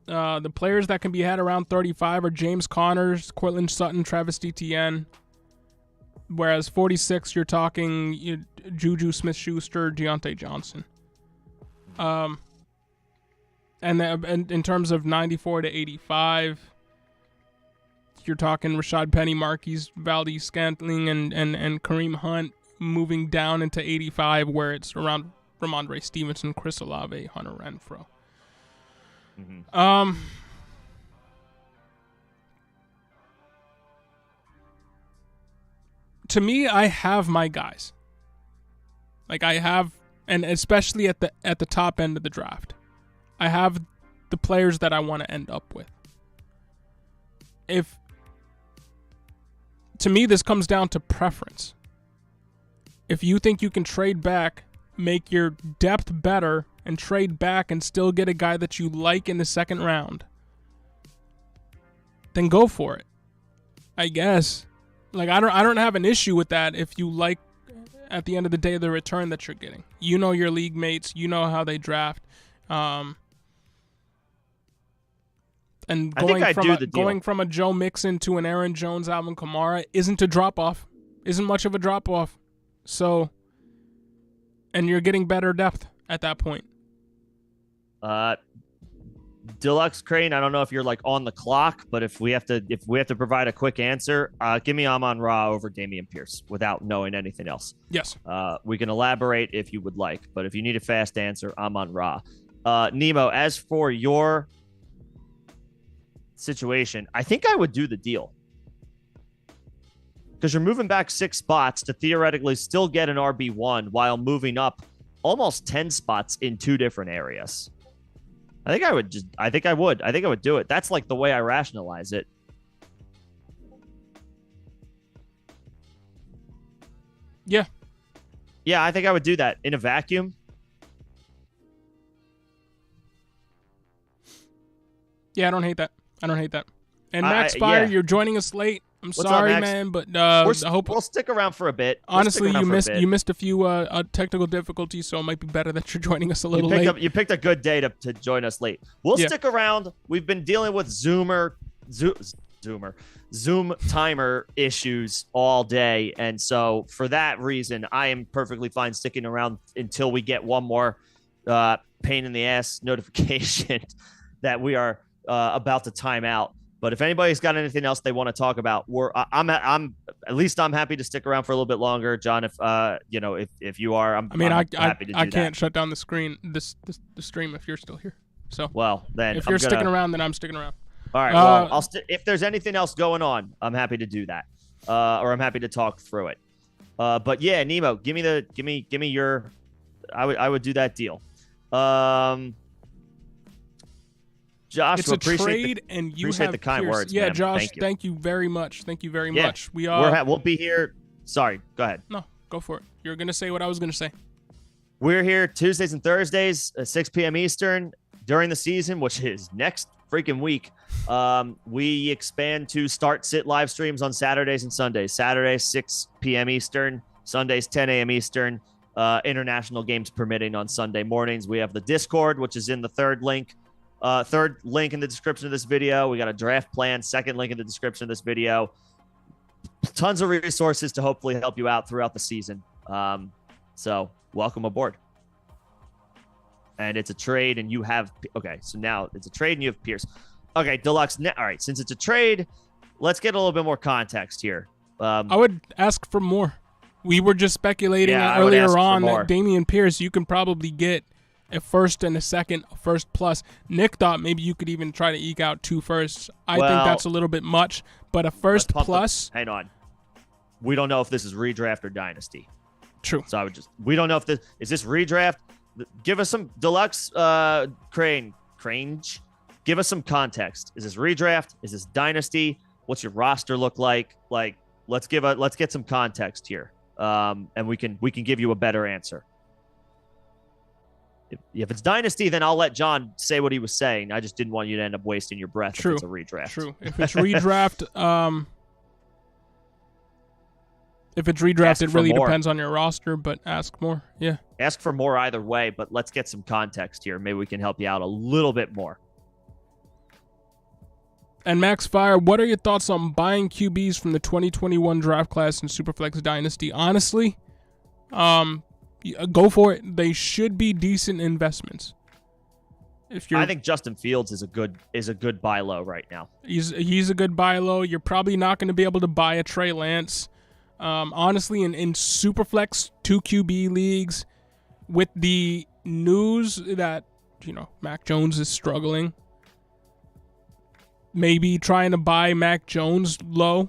the players that can be had around 35 are James Connors, Cortland Sutton, Travis Etienne. Whereas 46, you're talking Juju Smith-Schuster, Deontay Johnson. And in terms of 94 to 85, you're talking Rashad Penny, Marquise Valdes-Scantling, and Kareem Hunt moving down into 85, where it's around Ramondre Stevenson, Chris Olave, Hunter Renfrow. Mm-hmm. To me, I have my guys. Like I have, and especially at the top end of the draft, I have the players that I want to end up with. To me, this comes down to preference. If you think you can trade back, make your depth better, and trade back and still get a guy that you like in the second round, then go for it. I guess. Like I don't have an issue with that if you like at the end of the day the return that you're getting. You know your league mates, you know how they draft. And going from a Joe Mixon to an Aaron Jones, Alvin Kamara isn't a drop off. Isn't much of a drop off. So and you're getting better depth at that point. Deluxe Crane, I don't know if you're like on the clock, but if we have to provide a quick answer, give me Amon-Ra over Dameon Pierce without knowing anything else. Yes. We can elaborate if you would like, but if you need a fast answer, Amon-Ra. Nemo, as for your situation, I think I would do the deal. Because you're moving back 6 spots to theoretically still get an RB1 while moving up almost 10 spots in 2 different areas. I think I would just. I think I would. I think I would do it. That's like the way I rationalize it. Yeah. Yeah, I think I would do that in a vacuum. Yeah, I don't hate that. I don't hate that. And Max Fire, you're joining us late. I'm sorry, man, but I hope we'll stick around for a bit. Honestly, you missed a few technical difficulties, so it might be better that you're joining us a little late. You picked a good day to join us late. We'll stick around. We've been dealing with Zoom timer issues all day, and so for that reason, I am perfectly fine sticking around until we get one more pain in the ass notification that we are about to time out. But if anybody's got anything else they want to talk about, I'm at least I'm happy to stick around for a little bit longer, John. If if you are, I'm happy to do I can't shut down the screen, the stream if you're still here. So well, then if you're sticking around, then I'm sticking around. All right. Well, if there's anything else going on, I'm happy to do that, or I'm happy to talk through it. But yeah, Nemo, give me your. I would do that deal. Josh, it's a trade, and you appreciate the kind words. Yeah, man. Josh, thank you very much. Thank you very much. We'll be here. Sorry, go ahead. No, go for it. You're gonna say what I was gonna say. We're here Tuesdays and Thursdays at 6 p.m. Eastern during the season, which is next freaking week. We expand to Start-Sit live streams on Saturdays and Sundays. Saturdays 6 p.m. Eastern, Sundays 10 a.m. Eastern. International games permitting on Sunday mornings. We have the Discord, which is in the third link in the description of this video. We got a draft plan, second link in the description of this video. Tons of resources to hopefully help you out throughout the season. So welcome aboard. And it's a trade, and you have so now it's a trade, and you have Pierce. Okay, Deluxe. All right, since it's a trade, let's get a little bit more context here. I would ask for more. We were just speculating earlier on that Dameon Pierce, you can probably get a first and a second, a first plus. Nick thought maybe you could even try to eke out 2 firsts. I think that's a little bit much, but a first plus. Hang on. We don't know if this is redraft or dynasty. True. So we don't know if this is redraft. Give us some Deluxe Crange. Give us some context. Is this redraft? Is this dynasty? What's your roster look like? Like, let's get some context here. And we can give you a better answer. If it's dynasty, then I'll let John say what he was saying. I just didn't want you to end up wasting your breath if it's a redraft. True. If it's redraft, it really depends on your roster, but ask more. Yeah. Ask for more either way, but let's get some context here. Maybe we can help you out a little bit more. And Max Fire, what are your thoughts on buying QBs from the 2021 draft class in Superflex Dynasty? Honestly, go for it. They should be decent investments. I think Justin Fields is a good buy low right now. He's a good buy low. You're probably not going to be able to buy a Trey Lance. Honestly, in Superflex 2 QB leagues, with the news that Mac Jones is struggling, maybe trying to buy Mac Jones low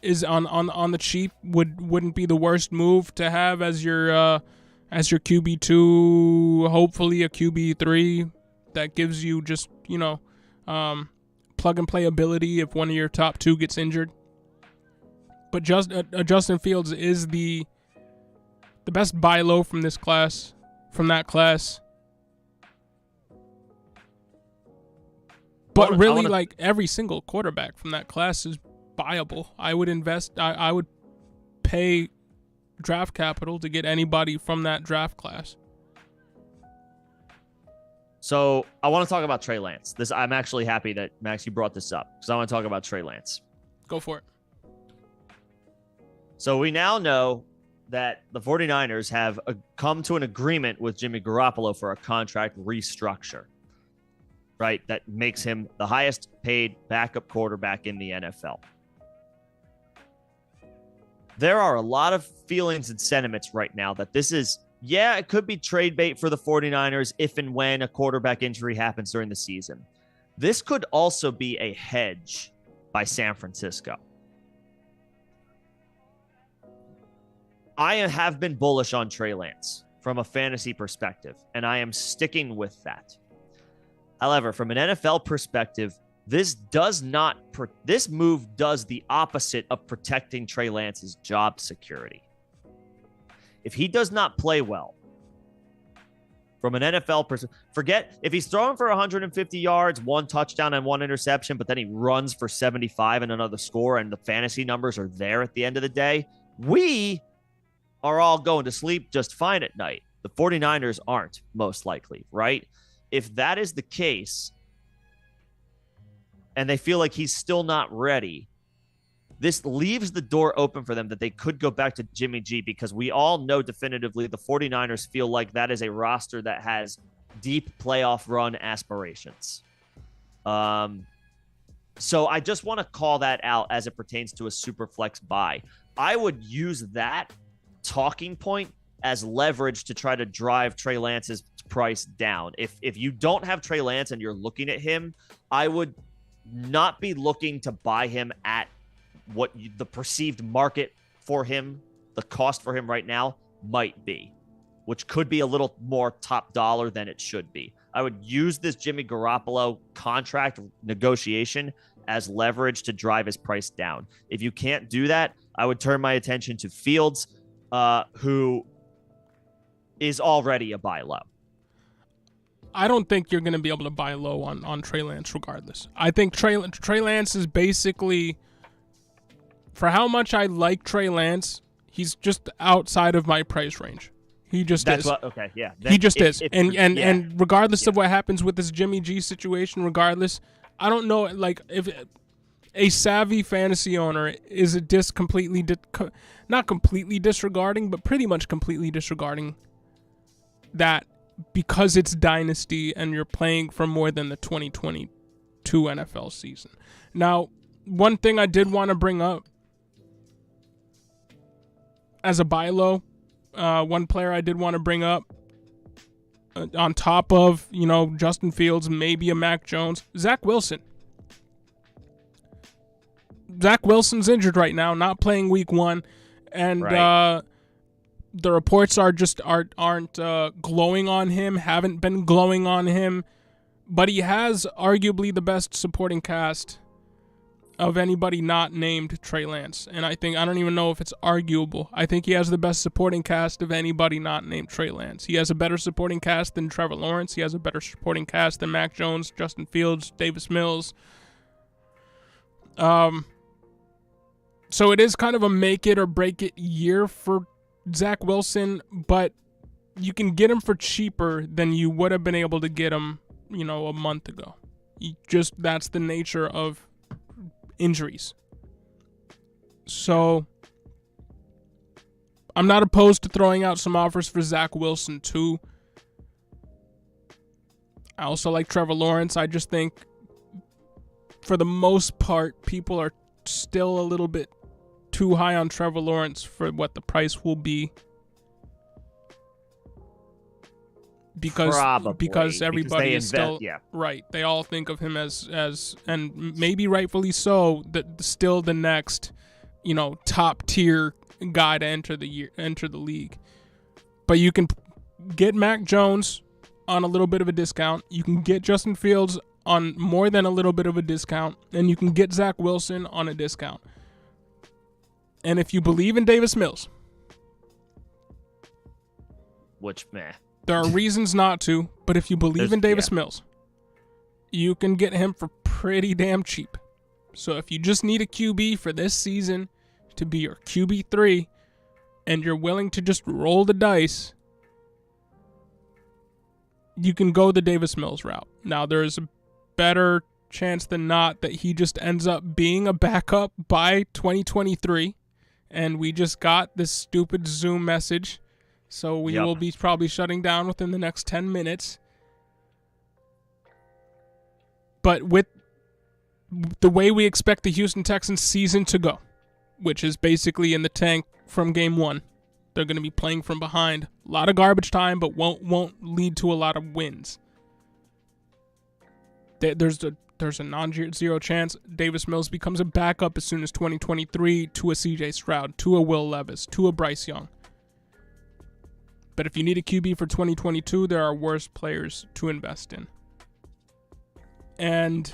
is on the cheap wouldn't be the worst move to have as your QB2, hopefully a QB3 that gives you just plug and play ability if one of your top 2 gets injured. But Justin Fields is the best buy low from that class. But like every single quarterback from that class is buyable. I would invest. I would pay draft capital to get anybody from that draft class. So I want to talk about Trey Lance. I'm actually happy that Max, you brought this up because I want to talk about Trey Lance. Go for it. So we now know that the 49ers have come to an agreement with Jimmy Garoppolo for a contract restructure. Right, that makes him the highest paid backup quarterback in the NFL. There are a lot of feelings and sentiments right now that this is, it could be trade bait for the 49ers if and when a quarterback injury happens during the season. This could also be a hedge by San Francisco. I have been bullish on Trey Lance from a fantasy perspective, and I am sticking with that. However, from an NFL perspective, this move does the opposite of protecting Trey Lance's job security. If he does not play well, from an NFL perspective, forget if he's throwing for 150 yards, 1 touchdown and 1 interception, but then he runs for 75 and another score, and the fantasy numbers are there at the end of the day, we are all going to sleep just fine at night. The 49ers aren't, most likely, right? If that is the case, and they feel like he's still not ready, this leaves the door open for them that they could go back to Jimmy G, because we all know definitively the 49ers feel like that is a roster that has deep playoff run aspirations. So I just want to call that out as it pertains to a super flex buy. I would use that talking point as leverage to try to drive Trey Lance's price down. If you don't have Trey Lance and you're looking at him, I would not be looking to buy him at what the perceived market for him, the cost for him right now might be, which could be a little more top dollar than it should be. I would use this Jimmy Garoppolo contract negotiation as leverage to drive his price down. If you can't do that, I would turn my attention to Fields, who is already a buy low. I don't think you're going to be able to buy low on Trey Lance regardless. I think Trey Lance is basically, for how much I like Trey Lance, he's just outside of my price range. He just is. Okay, yeah. He just is. And regardless of what happens with this Jimmy G situation, regardless, I don't know, like, if a savvy fantasy owner is not completely disregarding, but pretty much completely disregarding that, because it's dynasty and you're playing for more than the 2022 NFL season. Now, one thing I did want to bring up as a buy low, one player I did want to bring up on top of, Justin Fields, maybe a Mac Jones, Zach Wilson. Zach Wilson's injured right now, not playing week 1, and right. The reports aren't glowing on him, haven't been glowing on him, but he has arguably the best supporting cast of anybody not named Trey Lance. And I don't even know if it's arguable. I think he has the best supporting cast of anybody not named Trey Lance. He has a better supporting cast than Trevor Lawrence. He has a better supporting cast than Mac Jones, Justin Fields, Davis Mills. So it is kind of a make it or break it year for Zach Wilson, but you can get him for cheaper than you would have been able to get him, a month ago. That's the nature of injuries. So I'm not opposed to throwing out some offers for Zach Wilson too. I also like Trevor Lawrence. I just think for the most part, people are still a little bit too high on Trevor Lawrence for what the price will be. Because everybody is still right. They all think of him as and maybe rightfully so, that still the next, top tier guy to enter the league. But you can get Mac Jones on a little bit of a discount. You can get Justin Fields on more than a little bit of a discount, and you can get Zach Wilson on a discount. And if you believe in Davis Mills, there are reasons not to, but if you believe in Davis Mills, you can get him for pretty damn cheap. So if you just need a QB for this season to be your QB3, and you're willing to just roll the dice, you can go the Davis Mills route. Now, there's a better chance than not that he just ends up being a backup by 2023, and we just got this stupid Zoom message. So we will be probably shutting down within the next 10 minutes. But with the way we expect the Houston Texans season to go, which is basically in the tank from game 1, they're going to be playing from behind. A lot of garbage time, but won't lead to a lot of wins. There's a non-zero chance Davis Mills becomes a backup as soon as 2023 to a CJ Stroud, to a Will Levis, to a Bryce Young. But if you need a QB for 2022, there are worse players to invest in. And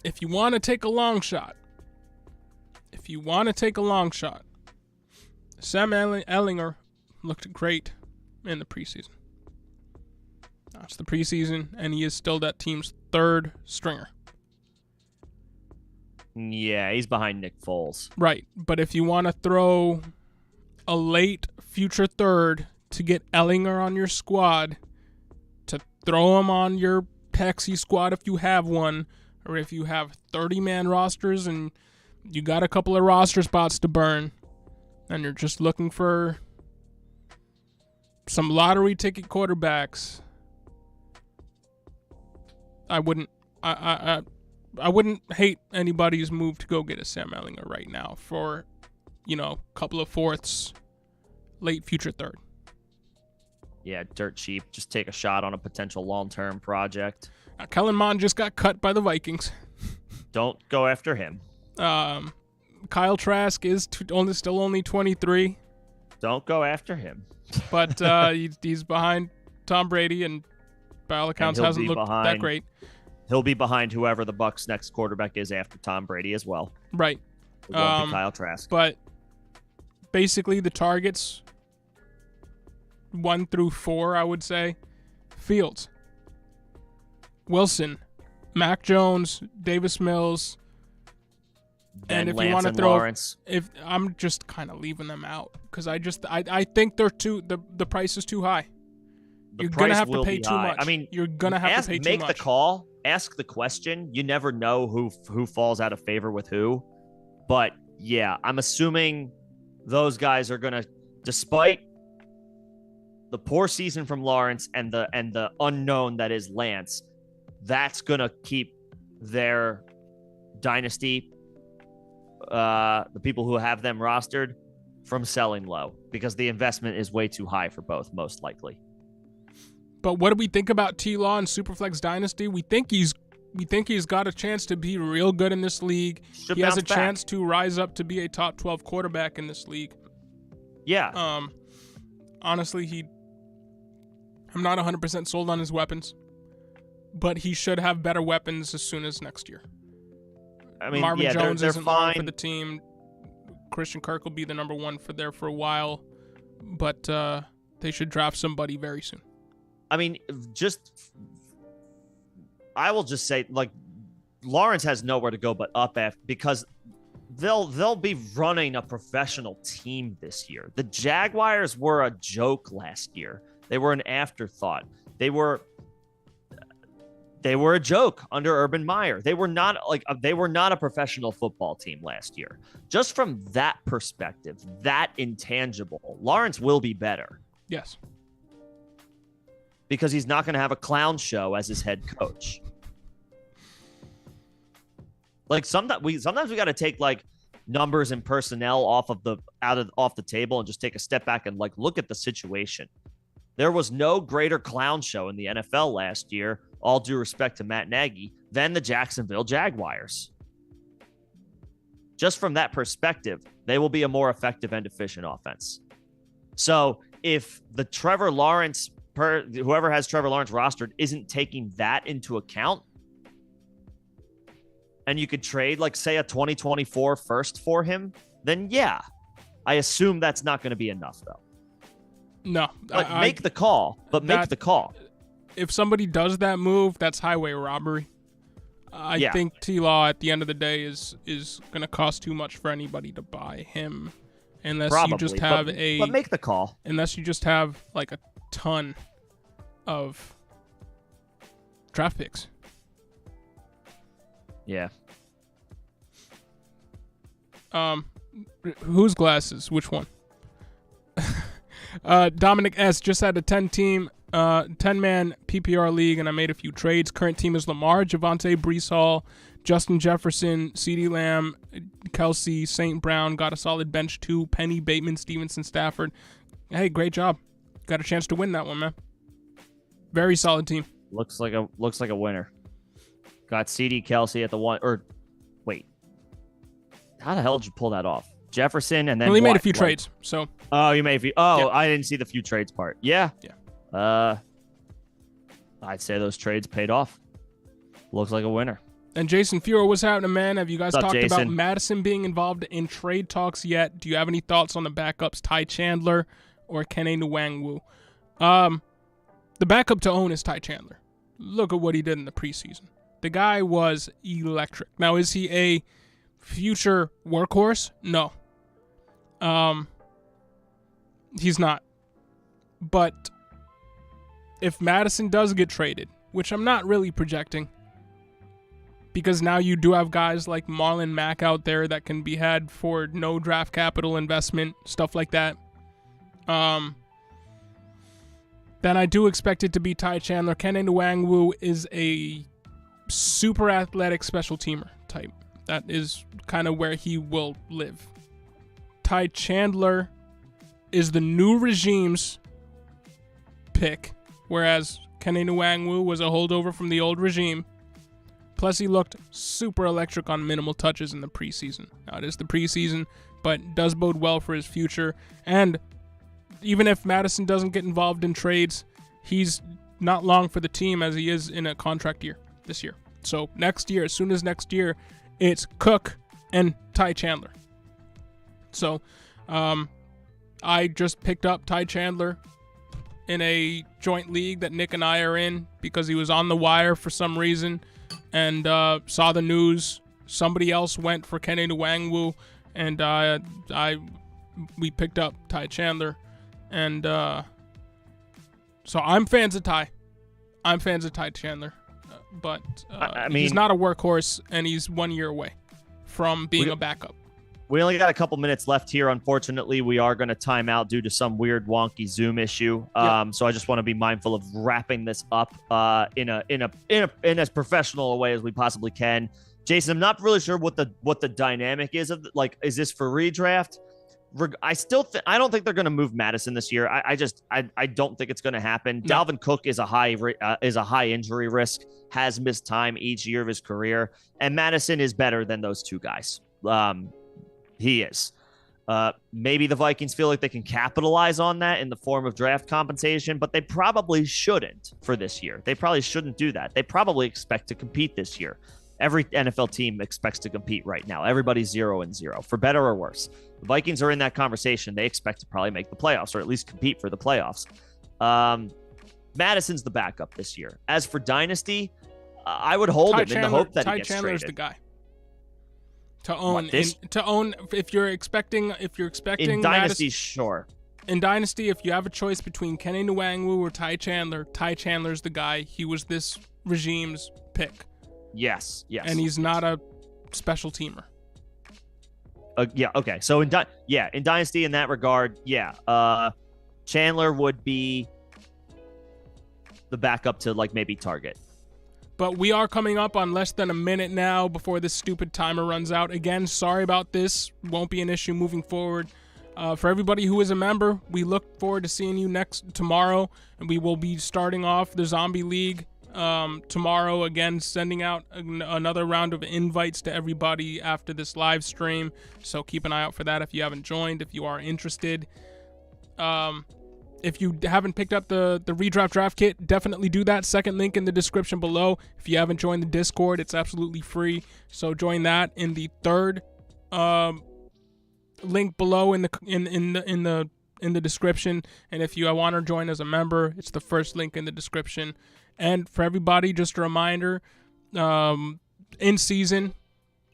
if you want to take a long shot, Sam Ehlinger looked great in the preseason. That's the preseason, and he is still that team's third stringer. Yeah, he's behind Nick Foles. Right, but if you want to throw a late future third to get Ehlinger on your squad, to throw him on your taxi squad if you have one, or if you have 30-man rosters and you got a couple of roster spots to burn, and you're just looking for some lottery ticket quarterbacks, I wouldn't hate anybody's move to go get a Sam Ehlinger right now for, a couple of fourths, late future third. Yeah, dirt cheap. Just take a shot on a potential long-term project. Kellen Mond just got cut by the Vikings. Don't go after him. Kyle Trask is still only 23. Don't go after him. But he's behind Tom Brady, and by all accounts hasn't looked that great. He'll be behind whoever the Bucs' next quarterback is after Tom Brady as well. Right. It won't be Kyle Trask. But basically the targets 1 through 4, I would say: Fields, Wilson, Mac Jones, Davis Mills, then and if Lance you want to and throw, Lawrence. if I'm just kind of leaving them out because I think they're the price is too high. You're gonna have to pay too much. I mean, you're gonna have to pay too much. Make the call. Ask the question. You never know who falls out of favor with who. But yeah, I'm assuming those guys are gonna, despite the poor season from Lawrence and the unknown that is Lance, that's gonna keep their dynasty, the people who have them rostered, from selling low because the investment is way too high for both, most likely. But what do we think about T-Law and Superflex Dynasty? We think he's got a chance to be real good in this league. He has a chance to rise up to be a top 12 quarterback in this league. Yeah. Honestly, I'm not 100% sold on his weapons, but he should have better weapons as soon as next year. I mean, Marvin Jones they're isn't fine long for the team. Christian Kirk will be the number one for a while, but they should draft somebody very soon. I mean, I will just say, like, Lawrence has nowhere to go but up because they'll be running a professional team this year. The Jaguars were a joke last year. They were an afterthought. They were a joke under Urban Meyer. They were not a professional football team last year. Just from that perspective, that intangible, Lawrence will be better. Yes. Because he's not going to have a clown show as his head coach. Like sometimes we got to take like numbers and personnel off the table and just take a step back and like look at the situation. There was no greater clown show in the NFL last year, all due respect to Matt Nagy, than the Jacksonville Jaguars. Just from that perspective, they will be a more effective and efficient offense. So if the Trevor Lawrence, whoever has Trevor Lawrence rostered, isn't taking that into account, and you could trade, like, say, a 2024 first for him, then yeah, I assume that's not going to be enough, though. No. Make the call. If somebody does that move, that's highway robbery. I think T-Law at the end of the day is going to cost too much for anybody to buy him, unless you just have but make the call. Unless you just have like a ton of draft picks. Yeah. Whose glasses? Which one? Dominic S. just had a 10-man PPR league, and I made a few trades. Current team is Lamar, Javonte, Breece Hall, Justin Jefferson, CeeDee Lamb, Kelsey, St. Brown. Got a solid bench too. Penny, Bateman, Stevenson, Stafford. Hey, great job. Got a chance to win that one, man. Very solid team. Looks like a winner. Got CeeDee, Kelsey at the one. Or wait, how the hell did you pull that off? Jefferson and then only made a few trades. So you made a few. Oh, yeah. I didn't see the few trades part. Yeah. Yeah. I'd say those trades paid off. Looks like a winner. And Jason Fuhrer, what's happening, man? Have you guys What's up, talked about Jason? Madison being involved in trade talks yet? Do you have any thoughts on the backups, Ty Chandler or Kene Nwangwu? The backup to own is Ty Chandler. Look at what he did in the preseason. The guy was electric. Now, is he a future workhorse? No. He's not. But if Madison does get traded, which I'm not really projecting, because now you do have guys like Marlon Mack out there that can be had for no draft capital investment, stuff like that. Then I do expect it to be Ty Chandler. Kene Nwangwu is a super athletic special teamer type. That is kind of where he will live. Ty Chandler is the new regime's pick, whereas Kene Nwangwu was a holdover from the old regime. Plus, he looked super electric on minimal touches in the preseason. Now, it is the preseason, but does bode well for his future. And even if Madison doesn't get involved in trades, he's not long for the team as he is in a contract year this year. So next year, as soon as next year, it's Cook and Ty Chandler. So I just picked up Ty Chandler in a joint league that Nick and I are in because he was on the wire for some reason. And saw the news. Somebody else went for Kene Nwangwu, and we picked up Ty Chandler, and so I'm fans of Ty. I'm fans of Ty Chandler, but I mean, he's not a workhorse, and he's 1 year away from being a backup. We only got a couple minutes left here. Unfortunately, we are going to time out due to some weird wonky Zoom issue. So I just want to be mindful of wrapping this up in as professional a way as we possibly can. Jason, I'm not really sure what the dynamic is of is this for redraft? I don't think they're going to move Madison this year. I don't think it's going to happen. No. Dalvin Cook is a high injury risk, has missed time each year of his career, and Madison is better than those two guys. He is. Maybe the Vikings feel like they can capitalize on that in the form of draft compensation, but they probably shouldn't for this year. They probably shouldn't do that. They probably expect to compete this year. Every NFL team expects to compete right now. Everybody's 0-0, for better or worse. The Vikings are in that conversation. They expect to probably make the playoffs or at least compete for the playoffs. Madison's the backup this year. As for Dynasty, I would hold him in the hope that he gets traded. Ty Chandler's the guy. To own, if you're expecting in Dynasty, sure. In Dynasty, if you have a choice between Kene Nwangwu or Ty Chandler's the guy. He was this regime's pick. Yes. And he's not a special teamer. Yeah. Okay. So in Dynasty, in that regard, Chandler would be the backup to maybe Target. But we are coming up on less than a minute now before this stupid timer runs out. Again, sorry about this. Won't be an issue moving forward. For everybody who is a member, we look forward to seeing you tomorrow. And we will be starting off the Zombie League tomorrow. Again, sending out another round of invites to everybody after this live stream. So keep an eye out for that if you haven't joined, if you are interested. If you haven't picked up the redraft draft kit, definitely do that. Second link in the description below. If you haven't joined the Discord, it's absolutely free. So join that in the third link below in the description. And if you want to join as a member, it's the first link in the description. And for everybody, just a reminder, in season,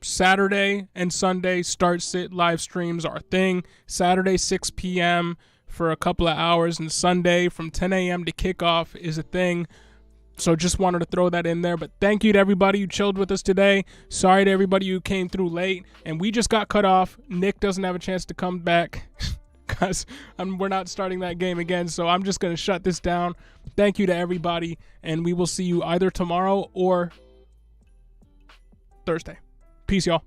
Saturday and Sunday Start-Sit live streams are a thing. Saturday 6 p.m. for a couple of hours, and Sunday from 10 a.m. to kickoff is a thing. So just wanted to throw that in there. But thank you to everybody who chilled with us today. Sorry to everybody who came through late. And we just got cut off. Nick doesn't have a chance to come back because we're not starting that game again. So I'm just going to shut this down. Thank you to everybody. And we will see you either tomorrow or Thursday. Peace, y'all.